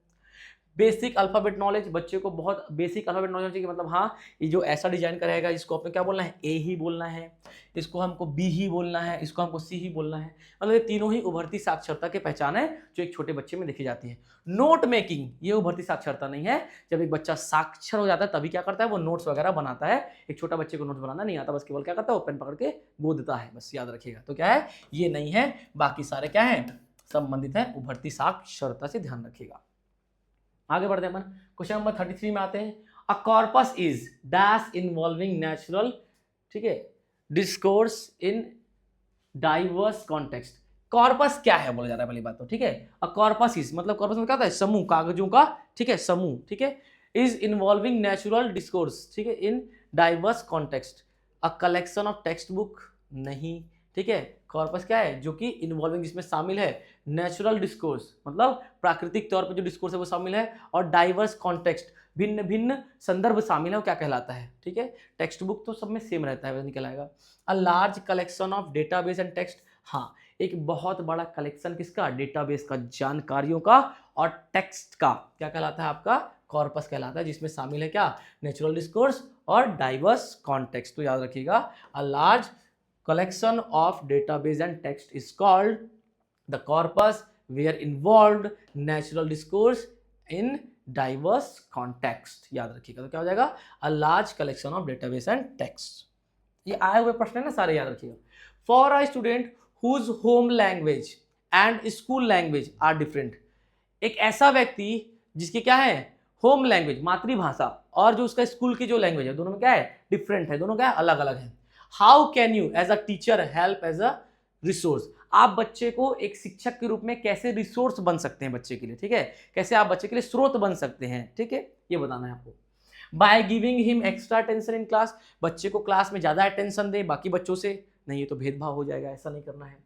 बेसिक अल्फाबेट नॉलेज, बच्चे को बहुत बेसिक अल्फाबेट नॉलेज चाहिए, मतलब हाँ ये जो ऐसा डिजाइन करेगा इसको अपने क्या बोलना है, ए ही बोलना है, इसको हमको बी ही बोलना है, इसको हमको सी ही बोलना है। मतलब ये तीनों ही उभरती साक्षरता के पहचान है जो एक छोटे बच्चे में देखी जाती है। नोट मेकिंग ये उभरती साक्षरता नहीं है। जब एक बच्चा साक्षर हो जाता है तभी क्या करता है, वो नोट्स वगैरह बनाता है। एक छोटा बच्चे को नोट्स बनाना नहीं आता, बस केवल क्या करता है, वो पेन पकड़ के गोदता है, बस याद रखिएगा। तो क्या है, ये नहीं है, बाकी सारे क्या है, संबंधित है उभरती साक्षरता से, ध्यान रखिएगा। आगे बढ़ते हैं अपन, क्वेश्चन नंबर 33 में आते हैं। A corpus is dash involving natural, ठीक है, discourse in diverse context. Corpus क्या है बोला जा रहा है पहली बात तो, ठीक है। अ कॉर्पस इज मतलब कॉर्पस में क्या होता है, समूह, कागजों का, ठीक है, समूह, ठीक है। इज इन्वॉल्विंग नेचुरल डिस्कोर्स, ठीक है, इन diverse context. A collection of text book नहीं, ठीक है। कॉर्पस क्या है, जो कि इन्वॉल्विंग जिसमें शामिल है नेचुरल डिस्कोर्स मतलब प्राकृतिक तौर पर जो डिस्कोर्स है वो शामिल है, और डाइवर्स कॉन्टेक्स्ट भिन्न भिन्न संदर्भ शामिल है, वो क्या कहलाता है, ठीक है। टेक्स्ट बुक तो सब में सेम रहता है, निकल आएगा। A large collection of database and text, हाँ एक बहुत बड़ा कलेक्शन किसका, डेटाबेस का, जानकारियों का और टेक्स्ट का, क्या कहलाता है आपका, कॉर्पस कहलाता है, जिसमें शामिल है क्या, नेचुरल डिस्कोर्स और डाइवर्स कॉन्टेक्स्ट। तो याद रखिएगा, a large collection of database and text is called the corpus where involved natural discourse in diverse context। याद रखिएगा, तो क्या हो जाएगा, a large collection of database and text। ये आए हुए प्रश्न है ना सारे, याद रखिएगा। For a student whose home language and school language are different, एक ऐसा व्यक्ति जिसकी क्या है, होम लैंग्वेज मातृभाषा और जो उसका स्कूल की जो लैंग्वेज है दोनों में क्या है, डिफरेंट है, दोनों क्या है, अलग अलग है। How can you as a teacher help as a resource, आप बच्चे को एक शिक्षक के रूप में कैसे रिसोर्स बन सकते हैं बच्चे के लिए, ठीक है, कैसे आप बच्चे के लिए स्रोत बन सकते हैं, ठीक है, ये बताना है आपको। Bye giving him extra attention in class, बच्चे को क्लास में ज्यादा अटेंशन दे बाकी बच्चों से, नहीं ये तो भेदभाव हो जाएगा, ऐसा नहीं करना है,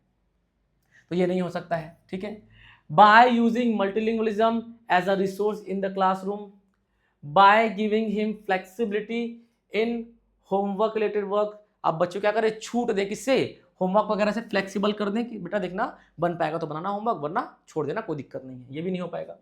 तो ये नहीं हो सकता है, ठीक है। By using multilingualism as a resource in the classroom, by giving him flexibility in homework related work, अब बच्चों क्या करें, छूट दे किससे, होमवर्क वगैरह से फ्लेक्सिबल कर दें कि बेटा देखना बन पाएगा तो बनाना होमवर्क, वरना छोड़ देना, कोई दिक्कत नहीं है, ये भी नहीं हो पाएगा।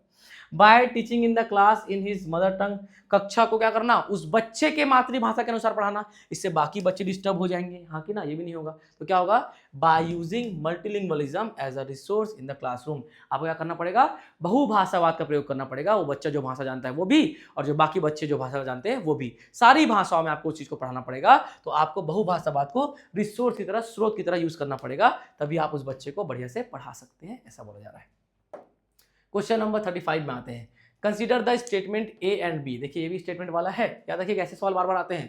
Bye teaching in the class in his mother tongue, कक्षा को क्या करना, उस बच्चे के मातृभाषा के अनुसार पढ़ाना, इससे बाकी बच्चे डिस्टर्ब हो जाएंगे, हाँ कि ना, ये भी नहीं होगा। तो क्या होगा, by using multilingualism as a resource in the classroom, आपको क्या करना पड़ेगा, बहुभाषावाद का प्रयोग करना पड़ेगा। वो बच्चा जो भाषा जानता है वो भी, और जो बाकी बच्चे जो भाषा जानते हैं वो भी, सारी भाषाओं में आपको उस चीज को पढ़ाना पड़ेगा। तो आपको बहुभाषावाद को रिसोर्स की तरह, स्रोत की तरह यूज करना पड़ेगा, तभी आप उस बच्चे को बढ़िया से पढ़ा सकते हैं, ऐसा बोला जा रहा है। क्वेश्चन नंबर 35 में आते हैं। Consider the statement A and B, देखिए ये भी स्टेटमेंट वाला है, याद रखिए ऐसे सवाल बार बार आते हैं,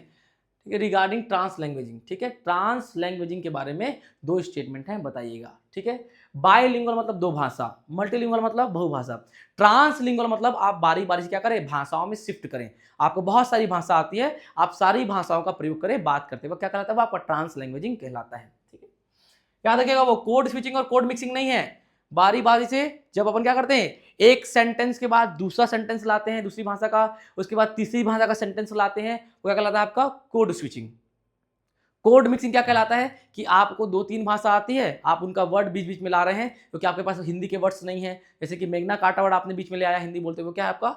ठीक है। रिगार्डिंग ट्रांस लैंग्वेजिंग, ठीक है, ट्रांस लैंग्वेजिंग के बारे में दो स्टेटमेंट हैं, बताइएगा, ठीक है। बायलिंगुअल मतलब दो भाषा, मल्टीलिंगुअल मतलब बहुभाषा, ट्रांसलिंगुअल मतलब आप बारी बारी से क्या करें, भाषाओं में शिफ्ट करें, आपको बहुत सारी भाषा आती है, आप सारी भाषाओं का प्रयोग करें बात करते वक्त, क्या कहलाता है, वो आपका ट्रांस लैंग्वेजिंग कहलाता है, ठीक है। याद रखिएगा वो कोड स्विचिंग और कोड मिक्सिंग नहीं है, बारी बारी से जब अपन क्या करते हैं, एक सेंटेंस के बाद दूसरा सेंटेंस लाते हैं दूसरी भाषा का, उसके बाद तीसरी भाषा का सेंटेंस लाते हैं, वो क्या कहलाता है आपका कोड स्विचिंग। कोड मिक्सिंग क्या कहलाता है कि आपको दो तीन भाषा आती है, आप उनका वर्ड बीच बीच में ला रहे हैं, क्योंकि आपके पास हिंदी के वर्ड्स नहीं है, जैसे कि मेघना काटा वर्ड आपने बीच में ले आया हिंदी बोलते हुए, क्या है आपका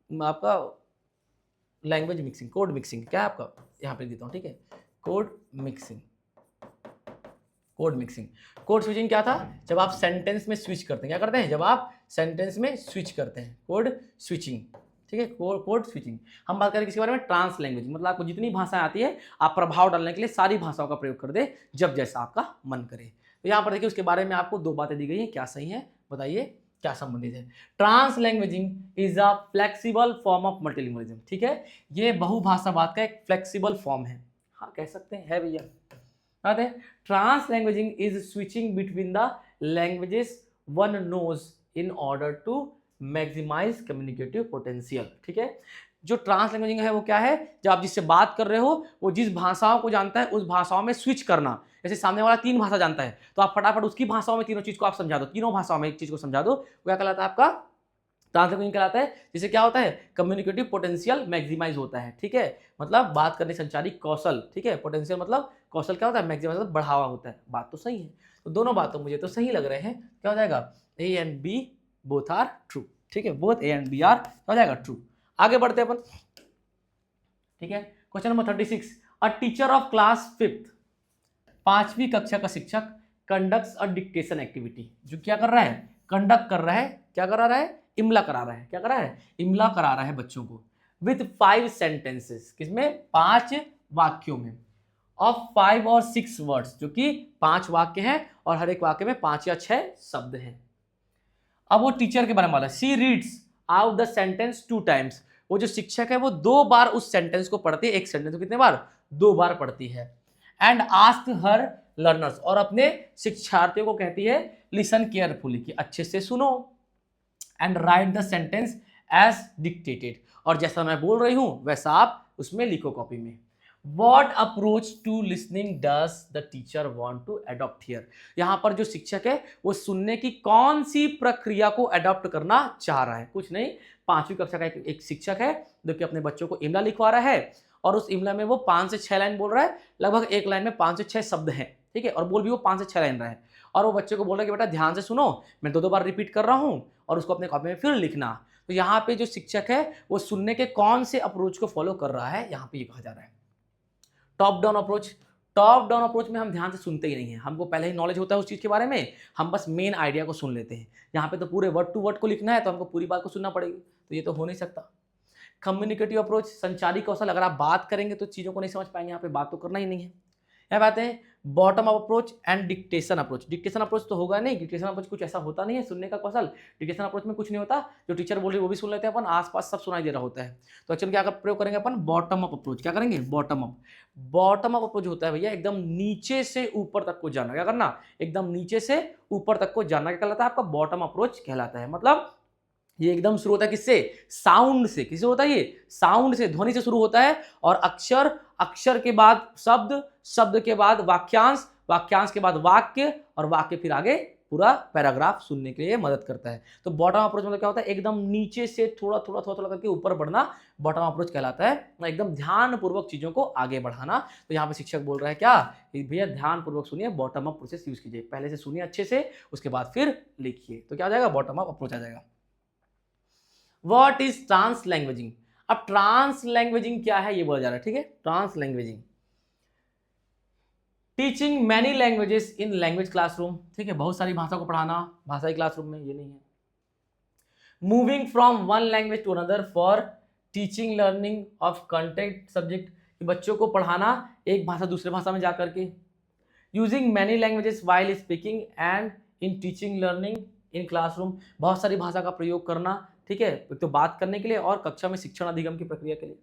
आपका लैंग्वेज मिक्सिंग, कोड मिक्सिंग, क्या है आपका, यहाँ पे देता हूँ, ठीक है, code mixing. Code mixing, code switching क्या था, जब आप सेंटेंस में स्विच करते हैं, क्या करते हैं, जब आप सेंटेंस में स्विच करते हैं, कोड स्विचिंग, ठीक है, कोड स्विचिंग। हम बात करें किसके बारे में, ट्रांस लैंग्वेज, मतलब आपको जितनी भाषाएं आती है आप प्रभाव डालने के लिए सारी भाषाओं का प्रयोग कर दे जब जैसा आपका मन करे। तो यहाँ पर देखिए उसके बारे में आपको दो बातें दी गई हैं, क्या सही है बताइए, क्या संबंधित है। Translanguaging is a flexible form of multilingualism, ठीक है, ये बहुभाषावाद का एक फ्लेक्सिबल फॉर्म है, हाँ कह सकते हैं, है भैया। Translanguaging is switching between the languages one knows in order to maximise communicative potential, ठीक है। जो ट्रांस लैंग्वेजिंग है वो क्या है, जब आप जिससे बात कर रहे हो वो जिस भाषाओं को जानता है उस भाषाओं में स्विच करना, जैसे सामने वाला तीन भाषा जानता है तो आप फटाफट उसकी भाषाओं में तीनों चीज को आप समझा दो, तीनों भाषाओं में एक चीज को समझा दो, वो क्या कहलाता है आपका ट्रांस लैंग्वेजिंग कहलाता है। जिससे क्या होता है, कम्युनिकेटिव पोटेंशियल मैक्सिमाइज होता है, ठीक है, मतलब बात करने संचारी कौशल, ठीक है, पोटेंशियल मतलब कौशल क्या होता है, मैक्सिमाइज मतलब बढ़ावा होता है। बात तो सही है, तो दोनों बातों मुझे तो सही लग रहे हैं, क्या हो जाएगा, A and B both are true, ठीक है, both A and B are क्या हो जाएगा, ट्रू। आगे बढ़ते हैं अपन, ठीक है। Question number 36, a teacher of class 5th, पांचवी कक्षा का शिक्षक कंडक्ट्स अ डिक्टेशन एक्टिविटी, जो क्या कर रहा है, कंडक्ट कर रहा है, क्या करा रहा है, इमला करा रहा है, क्या करा है, इमला करा रहा है बच्चों को, विथ 5 सेंटेंसेस, किसमें, 5 वाक्यों में, ऑफ 5 और 6 वर्ड्स, जो कि 5 वाक्य हैं और हर एक वाक्य में 5 या 6 शब्द हैं। अब वो टीचर के बारे में बोला, C reads out the sentence 2 times, वो जो शिक्षक है वो 2 बार उस सेंटेंस को पढ़ती है, एक सेंटेंस को कितने बार, 2 बार पढ़ती है। एंड आस्क हर लर्नर्स, और अपने शिक्षार्थियों को कहती है लिसन केयरफुली, कि अच्छे से सुनो, and write the sentence as dictated, और जैसा मैं बोल रही हूं वैसा आप उसमें लिखो कॉपी में। What approach to listening does the teacher want to adopt here? यहां पर जो शिक्षक है वो सुनने की कौन सी प्रक्रिया को अडॉप्ट करना चाह रहा है, कुछ नहीं, 5वीं कक्षा का एक शिक्षक है जो कि अपने बच्चों को इमला लिखवा रहा है, और उस इमला में वो 5 से 6 लाइन बोल रहा है, लगभग एक लाइन में 5 से 6 शब्द हैं, ठीक है, और बोल भी वो 5 से 6 लाइन रहा है, और वो बच्चे को बोल रहा है कि बेटा ध्यान से सुनो, मैं 2-2 बार रिपीट कर रहा हूं और उसको अपने कॉपी में फिर लिखना। तो यहाँ पे जो शिक्षक है वो सुनने के कौन से अप्रोच को फॉलो कर रहा है, यहाँ पे ये कहा जा रहा है top down approach. Top down approach में हम ध्यान से सुनते ही नहीं है, हमको पहले ही नॉलेज होता है उस चीज के बारे में, हम बस मेन आइडिया को सुन लेते हैं। यहाँ पे तो पूरे वर्ड टू वर्ड को लिखना है तो हमको पूरी बात को सुनना पड़ेगी, तो ये तो हो नहीं सकता। कम्युनिकेटिव अप्रोच, संचारी कौशल, अगर आप बात करेंगे तो चीजों को नहीं समझ पाएंगे, यहाँ पे बात तो करना ही नहीं है। यहाँ बात है bottom up approach and dictation approach. Dictation approach तो होगा नहीं, डिक्टेशन अप्रोच कुछ ऐसा होता नहीं है, सुनने का कौशल, डिक्टेशन अप्रोच में कुछ नहीं होता, जो टीचर बोल रही है वो भी सुन लेते हैं अपन, आसपास सब सुनाई दे रहा होता है। तो एक्चुअली क्या प्रयोग करेंगे अपन, बॉटम अप अप्रोच, क्या करेंगे, bottom up. Bottom up approach होता है भैया एकदम नीचे से ऊपर तक को जाना, क्या करना, एकदम नीचे से ऊपर तक को जाना, क्या कहलाता है आपका, बॉटम अप्रोच कहलाता है। मतलब ये एकदम शुरू होता है किससे, साउंड से, किससे होता है ये, साउंड से, ध्वनि से शुरू होता है, और अक्षर, अक्षर के बाद शब्द, शब्द के बाद वाक्यांश, वाक्यांश के बाद वाक्य, और वाक्य फिर आगे पूरा पैराग्राफ सुनने के लिए मदद करता है। तो बॉटम अप्रोच मतलब क्या होता है, एकदम नीचे से थोड़ा थोड़ा थोड़ा थोड़ा करके ऊपर बढ़ना बॉटम अप्रोच कहलाता है, एकदम ध्यानपूर्वक चीजों को आगे बढ़ाना। तो यहाँ पे शिक्षक बोल रहा है क्या, भैया ध्यानपूर्वक सुनिए, बॉटम अप प्रोसेस यूज कीजिए, पहले से सुनिए अच्छे से, उसके बाद फिर लिखिए। तो क्या आ जाएगा, बॉटम अप अप्रोच आ जाएगा। व्हाट इज ट्रांस लैंग्वेजिंग, अब ट्रांस लैंग्वेजिंग क्या है ये बोला जा रहा है, ठीक है। Translanguaging, teaching many languages in language classroom, ठीक है, बहुत सारी भाषा को पढ़ाना भाषाई क्लासरूम में, ये नहीं है। Moving from one language to another for teaching learning of content subject, बच्चों को पढ़ाना एक भाषा दूसरे भाषा में जाकर के। Using many languages while speaking and in teaching learning in classroom, बहुत सारी भाषा का प्रयोग करना, ठीक है, एक तो बात करने के लिए और कक्षा में शिक्षण अधिगम की प्रक्रिया के लिए।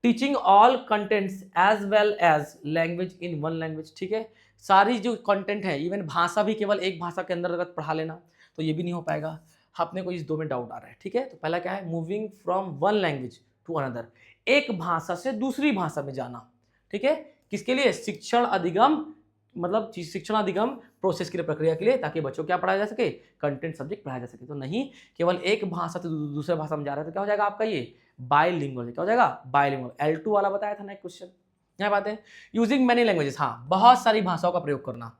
Teaching all contents as well as language in one language, ठीक है, सारी जो कंटेंट है, इवन भाषा भी केवल एक भाषा के अंदर अगर पढ़ा लेना तो ये भी नहीं हो पाएगा। अपने को इस दो में डाउट आ रहा है, ठीक है। तो पहला क्या है, moving from one language to another, एक भाषा से दूसरी भाषा में जाना, ठीक है, किसके लिए, शिक्षण अधिगम, मतलब शिक्षण अधिगम प्रोसेस के लिए, प्रक्रिया के लिए, ताकि बच्चों को क्या पढ़ाया जा सके, कंटेंट सब्जेक्ट पढ़ाया जा सके। तो नहीं, केवल एक भाषा से दूसरे भाषा में जा रहा है तो क्या हो जाएगा आपका ये बायलिंगुअल, क्या हो जाएगा बायलिंगुअल, L2 वाला बताया था ना एक क्वेश्चन, यहाँ बात है। यूजिंग मैनी लैंग्वेजेस, हाँ बहुत सारी भाषाओं का प्रयोग करना,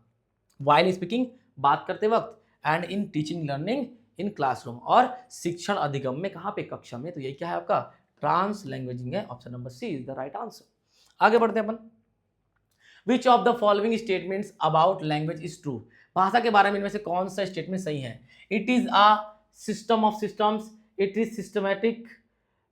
वाइल स्पीकिंग बात करते वक्त, and in teaching learning in classroom, और शिक्षण अधिगम में, कहाँ पे, कक्षा में। तो यही क्या है आपका ट्रांस लैंग्वेजिंग है, option number C is the right answer. आगे बढ़ते हैं अपन, which of the following statements about language is true, भाषा के बारे में इनमें से कौन सा स्टेटमेंट सही है। It is a system of systems, it is systematic,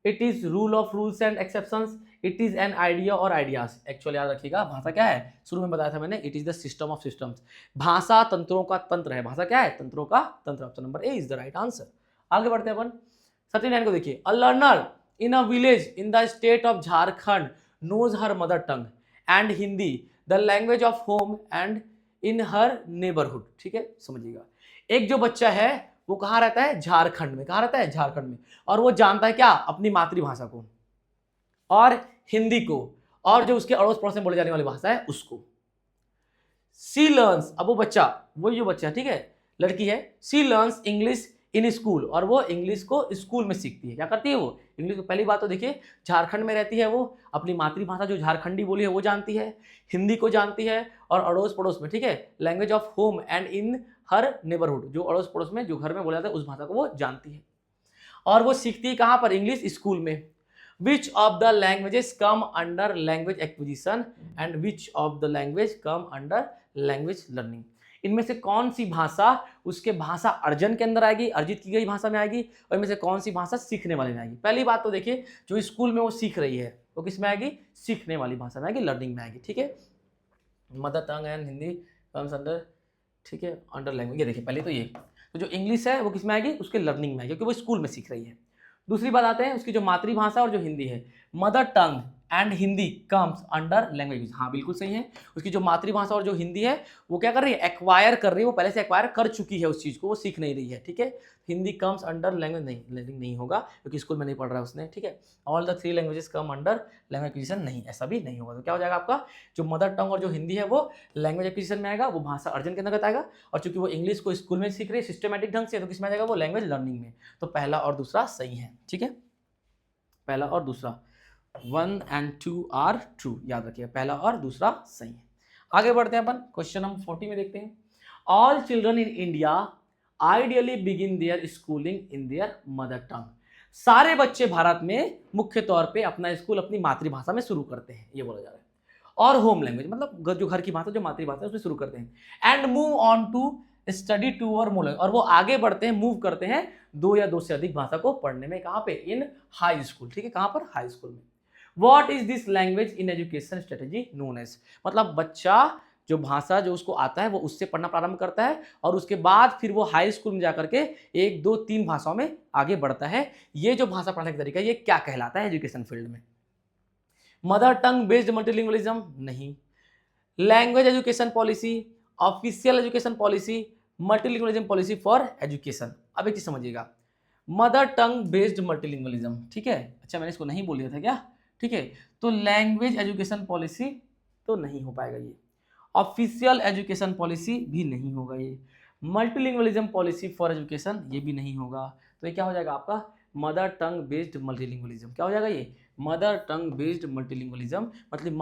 it is rule of rules and exceptions, it is an idea और आइडियाज। एक्चुअली याद रखिएगा, भाषा क्या है, शुरू में बताया था मैंने, it is the system of systems, भाषा तंत्रों का तंत्र है, भाषा क्या है, तंत्रों का तंत्र। Option number A is the right answer. आगे बढ़ते हैं अपन, 39 को देखिए, a learner in a village in the state of Jharkhand knows her mother tongue and Hindi the language of home and in her neighbourhood, ठीक है, समझिएगा। एक जो बच्चा है वो कहाँ रहता है, झारखंड में, कहाँ रहता है, झारखंड में, और वो जानता है क्या, अपनी मातृभाषा को और हिंदी को, और जो उसके अड़ोस पड़ोस में बोले जाने वाली भाषा है उसको। सी लर्न्स, अब वो बच्चा, वही जो बच्चा, ठीक है, लड़की है, सी लर्न्स इंग्लिश इन स्कूल, और वो इंग्लिश को स्कूल में सीखती है, क्या करती है वो, इंग्लिश को। पहली बात तो देखिए, झारखंड में रहती है वो, अपनी मातृभाषा जो झारखंडी बोली है वो जानती है, हिंदी को जानती है, और अड़ोस पड़ोस में, ठीक है, language of home and in her neighbourhood, जो अड़ोस पड़ोस में जो घर में बोला जाता है उस भाषा को वो जानती है, और वो सीखती है कहाँ पर, इंग्लिश स्कूल में। विच of the languages come under language acquisition and which of the language come under language learning, इनमें से कौन सी भाषा उसके भाषा अर्जन के अंदर आएगी, अर्जित की गई भाषा में आएगी, और इनमें से कौन सी भाषा सीखने वाले में आएगी। पहली बात तो देखिए, जो स्कूल में वो सीख रही है वो किस में आएगी, सीखने वाली भाषा में आएगी, लर्निंग में आएगी, ठीक है। Mother tongue and Hindi comes under, ठीक है, अंडर लैंग्वेज, ये देखिए पहले तो ये, तो जो इंग्लिश है वो किस में आएगी, उसके लर्निंग में आएगी, क्योंकि वो स्कूल में सीख रही है। दूसरी बात आते हैं उसकी जो मातृभाषा और जो हिंदी है, mother tongue and Hindi comes under language, हाँ बिल्कुल सही है। उसकी जो मातृभाषा और जो हिंदी है वो क्या कर रही है, एक्वायर कर रही है, वो पहले से एक्वायर कर चुकी है उस चीज़ को, वो सीख नहीं रही है, ठीक है। हिंदी कम्स अंडर लैंग्वेज, नहीं, लर्निंग नहीं होगा क्योंकि स्कूल में नहीं पढ़ रहा है उसने, ठीक है। All the 3 languages come under language acquisition, नहीं, ऐसा भी नहीं होगा। तो क्या हो जाएगा आपका, जो मदर टंग और जो हिंदी है वो लैंग्वेज एक्विजिशन में आएगा, वो भाषा अर्जन के अंतर्गत आएगा, और चूंकि वो इंग्लिश को स्कूल में सीख रही है सिस्टमेटिक ढंग से, तो किस में आ जाएगा, वो लैंग्वेज लर्निंग में। तो पहला और दूसरा सही है, ठीक है, पहला और दूसरा 1 and 2 आर ट्रू, याद रखिए पहला और दूसरा सही है। आगे बढ़ते हैं अपन, क्वेश्चन नंबर 40 में देखते हैं, all children in India ideally begin their schooling in their mother tongue, सारे बच्चे भारत में मुख्य तौर पे अपना स्कूल अपनी मातृभाषा में शुरू करते हैं, ये बोला जा रहा है, और होम लैंग्वेज मतलब जो घर की भाषा, जो मातृभाषा है उसमें शुरू करते हैं, and move on to study 2 और मोर, और वो आगे बढ़ते हैं, मूव करते हैं 2 या 2 से अधिक भाषा को पढ़ने में, कहाँ पे, इन हाई स्कूल, ठीक है, कहाँ पर, हाई स्कूल में। What is this language in education strategy known as, मतलब बच्चा जो भाषा जो उसको आता है वो उससे पढ़ना प्रारंभ करता है, और उसके बाद फिर वो हाई स्कूल में जाकर के 1, 2, 3 भाषाओं में आगे बढ़ता है। ये जो भाषा पढ़ने का तरीका है ये क्या कहलाता है एजुकेशन फील्ड में, मदर टंग बेस्ड मल्टीलिंगुअलिज्म, नहीं, language education policy, official education policy, multilingualism policy for education. अब एक चीज समझिएगा, मदर टंग बेस्ड मल्टीलिंगुअलिज्म, ठीक है, अच्छा मैंने इसको नहीं बोल दिया था क्या, ठीक है, तो लैंग्वेज एजुकेशन पॉलिसी तो नहीं हो पाएगा ये, ऑफिशियल एजुकेशन पॉलिसी भी नहीं होगा ये, मल्टीलिंगुअलिज्म पॉलिसी फॉर एजुकेशन, ये भी नहीं होगा। तो ये क्या हो जाएगा आपका मदर टंग बेस्ड मल्टीलिंगुअलिज्म। क्या हो जाएगा ये मदर टंग बेस्ड मल्टीलिंगुअलिज्म, मतलब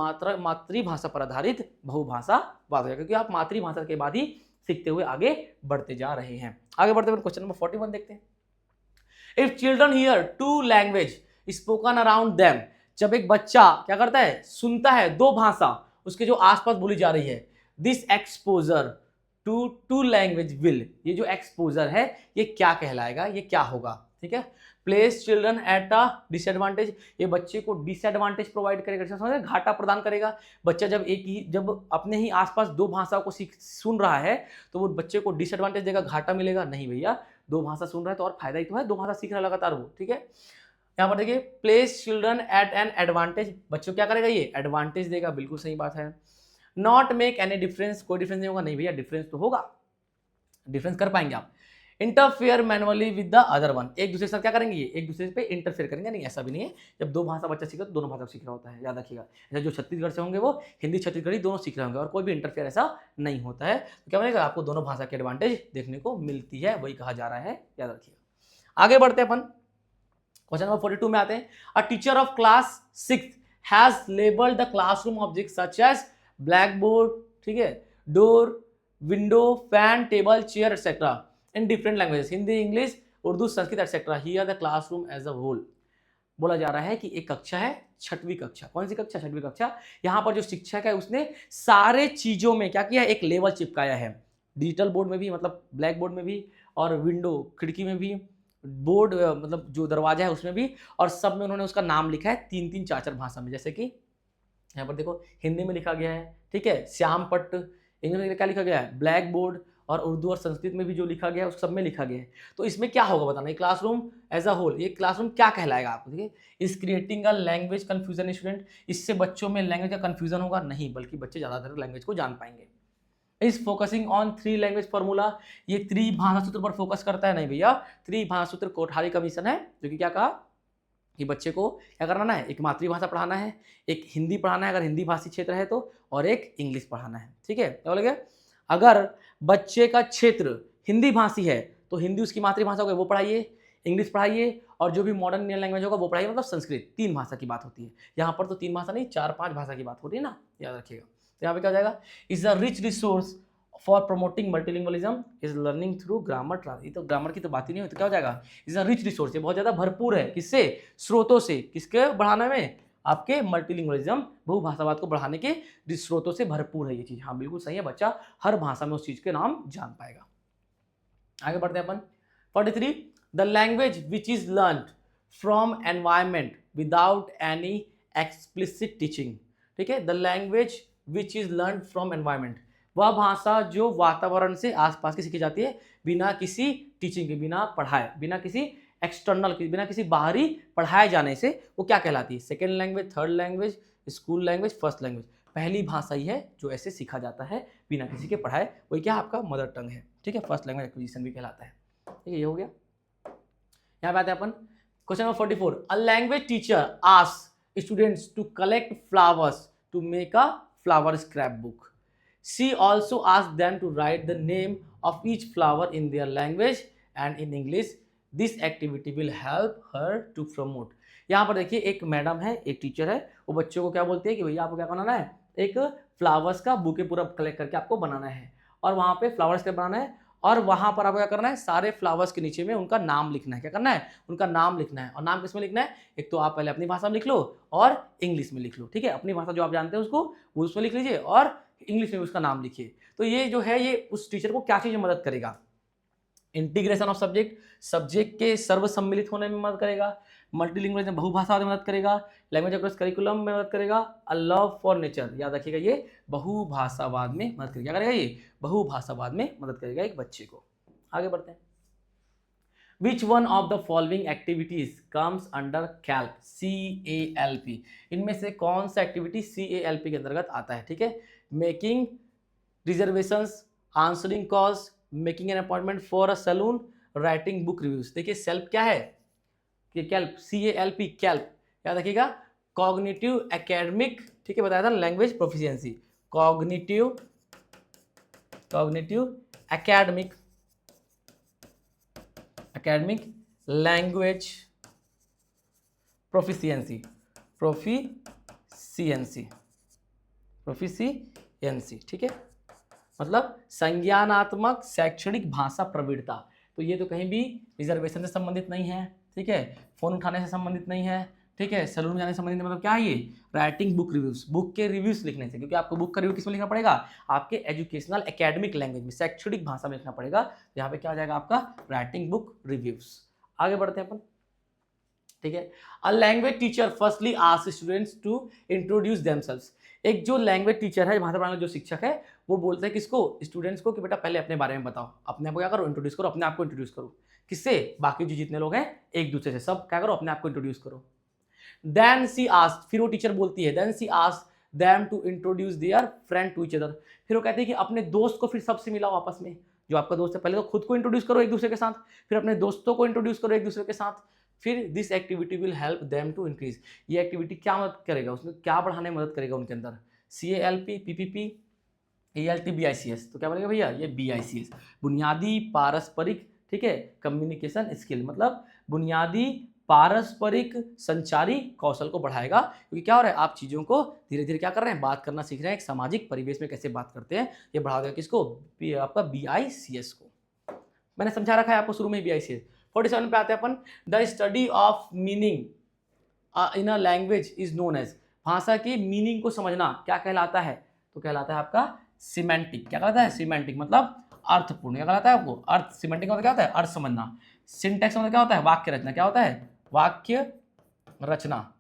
मातृभाषा पर आधारित बहुभाषावाद हो जाएगा, क्योंकि आप मातृभाषा के बाद ही सीखते हुए आगे बढ़ते जा रहे हैं। आगे बढ़ते हुए क्वेश्चन नंबर 41 देखते हैं। If children hear two language spoken around them, जब एक बच्चा क्या करता है सुनता है दो भाषा उसके जो आसपास बोली जा रही है, this exposure to two language will, ये जो एक्सपोजर है ये क्या कहलाएगा, ये क्या होगा, ठीक है। Place children at a disadvantage, ये बच्चे को डिसएडवांटेज प्रोवाइड करेगा, समझे, घाटा प्रदान करेगा। बच्चा जब अपने ही आसपास दो भाषाओं को सुन रहा है तो वो बच्चे को डिसएडवांटेज देगा, घाटा मिलेगा नहीं भैया, दो भाषा सुन रहा है तो और फायदा ही तो है, दो भाषा सीख रहा है लगातार वो, ठीक है। यहाँ पर देखिए place children eight an advantage, बच्चों क्या करेगा ये एडवांटेज देगा, बिल्कुल सही बात है। नॉट मेक एनी डिफरेंस, कोई डिफरेंस नहीं होगा, नहीं भैया डिफरेंस तो होगा, डिफरेंस कर पाएंगे आप। Interfere manually with the other one, एक दूसरे के साथ क्या करेंगे ये एक दूसरे पे इंटरफेयर करेंगे, नहीं ऐसा भी नहीं है, जब दो भाषा बच्चा सीखा तो दोनों भाषा सीख रहा होता है, याद रखिएगा। ऐसा जो छत्तीसगढ़ से होंगे वो हिंदी छत्तीसगढ़ी दोनों सीख रहे होंगे और कोई भी इंटरफेयर ऐसा नहीं होता है, तो क्या बनेगा आपको दोनों भाषा की एडवांटेज देखने को मिलती है, वही कहा जा रहा है, याद रखिएगा। आगे बढ़ते हैं अपन क्वेश्चन नंबर 42 में आते हैं। A teacher of class 6 has labelled the classroom object such as black board, ठीक है, door, window, fan, table, chair etcetera in different languages, Hindi, English, Urdu, Sanskrit etcetera. Here the classroom as a whole, बोला जा रहा है कि एक कक्षा है, छठवीं कक्षा, कौन सी कक्षा, छठवीं कक्षा। यहां पर जो शिक्षक है उसने सारे चीजों में क्या किया, एक लेवल चिपकाया है, डिजिटल बोर्ड में भी मतलब ब्लैक बोर्ड में भी, और विंडो खिड़की में भी, बोर्ड मतलब जो दरवाजा है उसमें भी, और सब में उन्होंने उसका नाम लिखा है 3-3 4-4 भाषा में, जैसे कि यहाँ पर देखो हिंदी में लिखा गया है, ठीक है, श्याम पट्ट, इंग्लिश में क्या लिखा गया है ब्लैक बोर्ड, और उर्दू और संस्कृत में भी जो लिखा गया है उस सब में लिखा गया है। तो इसमें क्या होगा बताना, ये क्लासरूम एज अ होल, ये क्लासरूम क्या कहलाएगा आपको, ठीक है। इस creating a language confusion student, इससे बच्चों में लैंग्वेज का कंफ्यूजन होगा नहीं, बल्कि बच्चे ज्यादातर लैंग्वेज को जान पाएंगे। Is focusing on 3 language formula, ये त्रिभाषा सूत्र पर फोकस करता है, नहीं भैया, त्रिभाषा सूत्र कोठारी कमीशन है, जो कि क्या कहा कि बच्चे को क्या कराना है, एक मातृभाषा पढ़ाना है, एक हिंदी पढ़ाना है अगर हिंदी भाषी क्षेत्र है तो, और एक इंग्लिश पढ़ाना है, ठीक है। क्या बोलेंगे, अगर बच्चे का क्षेत्र हिंदी भाषी है तो हिंदी उसकी मातृभाषा होगी वो पढ़ाइए, इंग्लिश पढ़ाइए, और जो भी मॉडर्न इंडियन लैंग्वेज होगा वो पढ़ाइए, मतलब संस्कृत, 3 भाषा की बात होती है। यहाँ पर तो 3 भाषा नहीं 4-5 भाषा की बात होती है ना, याद रखिएगा। तो यहाँ पे क्या हो जाएगा, is a rich resource for promoting multilingualism is learning through grammar trans, ये तो ग्रामर की तो बात ही नहीं होती, तो क्या हो जाएगा, इज अ रिच रिसोर्स, ये बहुत ज्यादा भरपूर है, किससे, स्रोतों से, किसके बढ़ाने में, आपके मल्टीलिंगुअलिज्म बहुभाषावाद को बढ़ाने के स्रोतों से भरपूर है ये चीज। हाँ बिल्कुल सही है, बच्चा हर भाषा में उस चीज के नाम जान पाएगा। आगे बढ़ते हैं अपन 43, the language which is learn from environment without any explicit teaching, ठीक है, the language which is learn from environment, वह भाषा जो वातावरण से आसपास की सीखी जाती है बिना किसी टीचिंग के, बिना पढ़ाए, बिना किसी एक्सटर्नल की, बिना किसी बाहरी पढ़ाए जाने से, वो क्या कहलाती है, second language, third language, school language, first language. पहली भाषा ही है जो ऐसे सीखा जाता है बिना किसी के पढ़ाए, वही क्या आपका मदर टंग है, ठीक है, फर्स्ट लैंग्वेज एक्विजिशन भी कहलाता है, ठीक है, ये हो गया। यहाँ पे आते हैं अपन question number 44, a language teacher asks students to collect flowers to make a flower scrapbook, she also asks them to write the name of each flower in their language and in English, this activity will help her to promote. यहाँ पर देखिए एक मैडम है, एक टीचर है, वो बच्चों को क्या बोलती है कि भैया आपको क्या बनाना है, एक फ्लावर्स का बुके पूरा कलेक्ट करके आपको बनाना है, और वहाँ पे फ्लावर्स का बनाना है, और वहां पर आपको क्या करना है, सारे फ्लावर्स के नीचे में उनका नाम लिखना है, क्या करना है, उनका नाम लिखना है, और नाम किसमें लिखना है, एक तो आप पहले अपनी भाषा में लिख लो और इंग्लिश में लिख लो, ठीक है, अपनी भाषा जो आप जानते हैं उसको वो उसमें लिख लीजिए और इंग्लिश में उसका नाम लिखिए। तो ये जो है ये उस टीचर को क्या चीज में मदद करेगा, इंटीग्रेशन ऑफ सब्जेक्ट, सब्जेक्ट के सर्वसम्मिलित होने में मदद करेगा, मल्टीलिंगुअलिज्म में बहुभाषा में मदद करेगा, लैंग्वेज अक्रॉस करिकुलम में मदद करेगा, अ लव फॉर नेचर, याद रखिएगा ये बहुभाषावाद में मदद करेगा, क्या करेगा ये बहुभाषावाद में मदद करेगा एक बच्चे को। आगे बढ़ते हैं, which one of the following activities comes under kelp, CALP, इनमें से कौन सा एक्टिविटी CALP के अंतर्गत आता है, ठीक है, making reservations, answering calls, making an appointment for a salon, writing book reviews. देखिए सेल्फ क्या है, कि कैल्प, CALP कैल्प, याद रखिएगा, कॉग्निटिव एकेडमिक, ठीक है, बताया था language proficiency, cognitive academic academic language proficiency, proficiency, ठीक है, मतलब संज्ञानात्मक शैक्षणिक भाषा प्रवीणता। तो ये तो कहीं भी रिजर्वेशन से संबंधित नहीं है, ठीक है, फोन उठाने से संबंधित नहीं है, ठीक है, सैलून जाने से संबंधित नहीं, मतलब क्या है ये, राइटिंग बुक रिव्यूज, बुक के रिव्यूज लिखने से, क्योंकि आपको बुक का रिव्यू किस में लिखना पड़ेगा, आपके एजुकेशनल एकेडमिक लैंग्वेज में, शैक्षणिक भाषा में लिखना पड़ेगा। यहाँ पे क्या आ जाएगा आपका, राइटिंग बुक रिव्यूज। आगे बढ़ते हैं अपन, ठीक है। A language teacher firstly ask students to introduce themselves. एक जो लैंग्वेज टीचर है, भाषा पढ़ाने जो शिक्षक है, वो बोलते हैं किसको, स्टूडेंट्स को, कि बेटा पहले अपने बारे में बताओ, अपने आप को क्या करो, इंट्रोड्यूस करो, अपने आप को इंट्रोड्यूस करो, किससे, बाकी जो जितने लोग हैं एक दूसरे से, सब क्या करो, अपने आप को इंट्रोड्यूस करो। देन सी आस्क, फिर वो टीचर बोलती है, then she ask them to introduce their friend to each other. फिर वो कहते हैं कि अपने दोस्त को फिर सबसे मिलाओ आपस में, जो आपका दोस्त है, पहले तो खुद को इंट्रोड्यूस करो एक दूसरे के साथ, फिर अपने दोस्तों को इंट्रोड्यूस करो एक दूसरे के साथ, फिर this activity will help them to increase. ये एक्टिविटी क्या मदद करेगा, उसमें क्या बढ़ाने में मदद करेगा उनके अंदर, CALP, PPP, ALT, BICS। तो क्या बनेगा भैया, ये BICS, बुनियादी पारस्परिक, ठीक है, कम्युनिकेशन स्किल, मतलब बुनियादी पारस्परिक संचारी कौशल को बढ़ाएगा। क्योंकि क्या हो रहा है, आप चीज़ों को धीरे धीरे क्या कर रहे हैं, बात करना सीख रहे हैं, एक सामाजिक परिवेश में कैसे बात करते हैं, ये बढ़ा देगा किसको, आपका BICS को। मैंने समझा रखा है आपको शुरू में BICS। 47 पे आते हैं अपन, the study of meaning in a language is known as. भाषा की मीनिंग को समझना क्या कहलाता है, तो कहलाता है आपका सिमेंटिक। क्या कहलाता है, सिमेंटिक, मतलब अर्थपूर्ण। क्या कहलाता है आपको, अर्थ। सिमेंटिक मतलब क्या होता है, अर्थ समझना। सिंटैक्स मतलब क्या होता है, वाक्य रचना। क्या होता है, वाक्य रचना,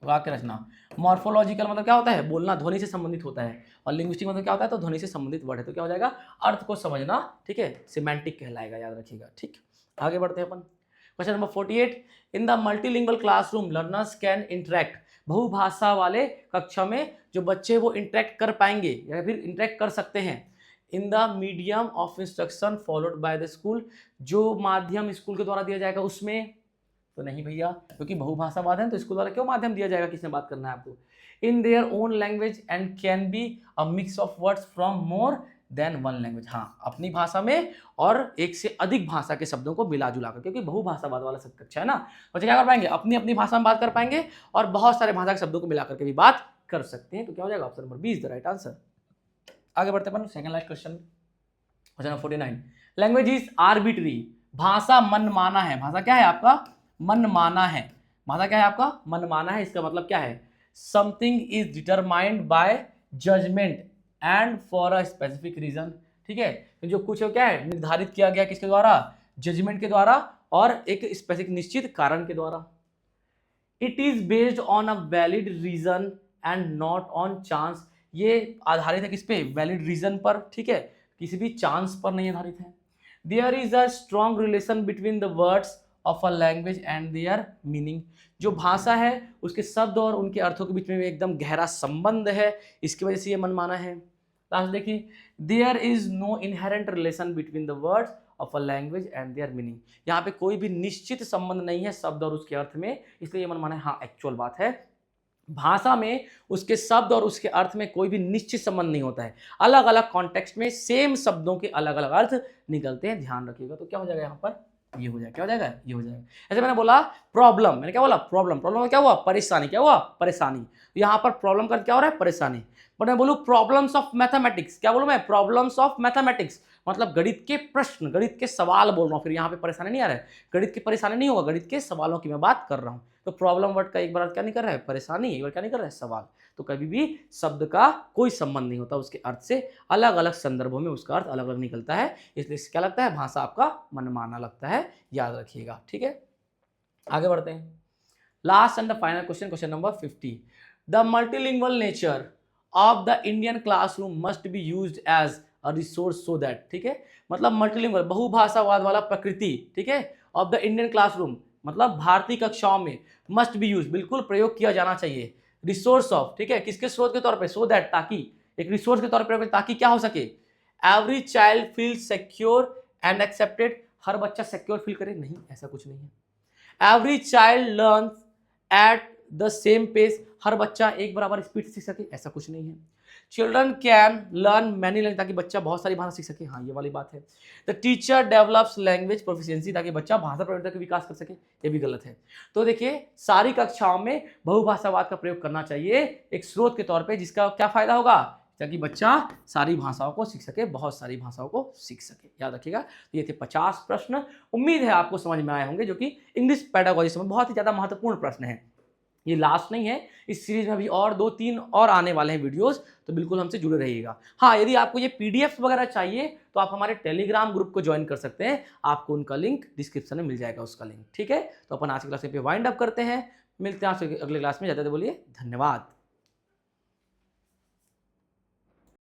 वाक्य रचना। मॉर्फोलॉजिकल मतलब क्या होता है, बोलना, ध्वनि से संबंधित होता है। और लिंग्विस्टिक मतलब क्या होता है, तो ध्वनि से संबंधित वर्ड है, तो क्या हो जाएगा, अर्थ को समझना, ठीक है, सिमेंटिक कहलाएगा, याद रखिएगा, ठीक। आगे बढ़ते हैं अपन, question number 48, in the multilingual classroom learners can interact. बहुभाषा वाले कक्षा में जो बच्चे वो इंटरेक्ट कर पाएंगे या फिर इंटरेक्ट कर सकते हैं, in the medium of instruction followed by the school, जो माध्यम स्कूल के द्वारा दिया जाएगा उसमें, तो नहीं भैया, क्योंकि बहुभाषावाद है तो स्कूल द्वारा क्यों माध्यम दिया जाएगा, किसने बात करना है आपको, in their own language and can be a mix of words from more than one language. हाँ, अपनी भाषा में और एक से अधिक भाषा के शब्दों को मिला जुला कर, क्योंकि बहुभाषावाद वाला सब कक्षा है ना, बच्चे क्या कर पाएंगे, अपनी अपनी भाषा में बात कर पाएंगे और बहुत सारे भाषा के शब्दों को मिला करके भी बात कर सकते हैं। तो क्या हो जाएगा, option number B is the right answer. आगे बढ़ते हैं अपन, second last question, question number 49, language is arbitrary. भाषा मनमाना है। भाषा क्या है आपका, मनमाना है। भाषा क्या है आपका, मनमाना है। इसका मतलब क्या है, something is determined by judgement and for a specific reason, ठीक है, तो जो कुछ है क्या है, निर्धारित किया गया किसके द्वारा, जजमेंट के द्वारा और एक स्पेसिफिक निश्चित कारण के द्वारा। It is based on a valid reason and not on chance. ये आधारित है किस पे, वैलिड रीजन पर, ठीक है, किसी भी चांस पर नहीं आधारित है। There is a strong relation between the words of a language and their meaning. जो भाषा है उसके शब्द और उनके अर्थों के बीच में एकदम गहरा संबंध है, इसकी वजह से ये मनमाना है। लास्ट देखिए, there is no inherent relation between the words of a language and their meaning. यहाँ पे कोई भी निश्चित संबंध नहीं है शब्द और उसके अर्थ में, इसलिए ये मनमाना है। हाँ, एक्चुअल बात है, भाषा में उसके शब्द और उसके अर्थ में कोई भी निश्चित संबंध नहीं होता है, अलग अलग कॉन्टेक्स्ट में सेम शब्दों के अलग अलग अर्थ निकलते हैं, ध्यान रखिएगा। तो क्या हो जाएगा यहाँ पर, ये हो जाएगा, क्या हो जाएगा, ये हो जाएगा। ऐसे मैंने बोला प्रॉब्लम, मैंने क्या बोला, प्रॉब्लम, प्रॉब्लम क्या हुआ, परेशानी, क्या हुआ, परेशानी। यहाँ पर प्रॉब्लम का क्या हो रहा है, परेशानी। बट मैं बोलूँ प्रॉब्लम्स ऑफ मैथमेटिक्स, क्या बोलूँ मैं, प्रॉब्लम्स ऑफ मैथमेटिक्स, मतलब गणित के प्रश्न, गणित के सवाल बोल रहा हूँ, फिर यहाँ पे परेशानी नहीं आ रहा है, गणित की परेशानी नहीं होगा, गणित के सवालों की मैं बात कर रहा हूँ। तो प्रॉब्लम वर्ड का एक बार क्या नहीं कर रहा है, परेशानी, एक बार क्या नहीं कर रहा है, सवाल। तो कभी भी शब्द का कोई संबंध नहीं होता उसके अर्थ से, अलग अलग संदर्भों में उसका अर्थ अलग अलग निकलता है, इसलिए क्या लगता है, भाषा आपका मनमाना लगता है, याद रखिएगा, ठीक है। आगे बढ़ते हैं, last and the final question, question number 50, the multilingual nature of the Indian classroom must be used as a resource so that, ठीक है, मतलब मल्टीलिंगुअल, बहुभाषावाद वाला प्रकृति, ठीक है, ऑफ द इंडियन क्लासरूम, मतलब भारतीय कक्षाओं में मस्ट बी यूज, बिल्कुल प्रयोग किया जाना चाहिए, रिसोर्स ऑफ, ठीक है, किसके स्रोत के तौर पे, सो दैट, ताकि, एक रिसोर्स के तौर पे, ताकि क्या हो सके, every child feel secure and accepted, हर बच्चा सिक्योर फील करे, नहीं, ऐसा कुछ नहीं है। Every child learn at the same pace, हर बच्चा एक बराबर स्पीड सीख सके, ऐसा कुछ नहीं है। Children can learn many language, ताकि बच्चा बहुत सारी भाषा सीख सके, हाँ ये वाली बात है। The teacher develops language proficiency, ताकि बच्चा भाषा प्रविधता का विकास कर सके, ये भी गलत है। तो देखिए सारी कक्षाओं में बहुभाषावाद का प्रयोग करना चाहिए एक स्रोत के तौर पे, जिसका क्या फायदा होगा, ताकि बच्चा सारी भाषाओं को सीख सके, बहुत सारी भाषाओं को सीख सके, याद रखिएगा। तो ये थे 50 प्रश्न, उम्मीद है आपको समझ में आए होंगे, जो कि इंग्लिश पेडागोजी में बहुत ही ज्यादा महत्वपूर्ण प्रश्न है। ये लास्ट नहीं है, इस सीरीज में अभी और 2-3 और आने वाले हैं वीडियोस, तो बिल्कुल हमसे जुड़े रहिएगा। हाँ, यदि आपको ये पीडीएफ वगैरह चाहिए तो आप हमारे टेलीग्राम ग्रुप को ज्वाइन कर सकते हैं, आपको उनका लिंक डिस्क्रिप्शन में मिल जाएगा, उसका लिंक, ठीक है। तो अपन आज की क्लास पे वाइंड अप करते हैं, मिलते हैं आपसे अगले क्लास में, ज़्यादा बोलिए धन्यवाद।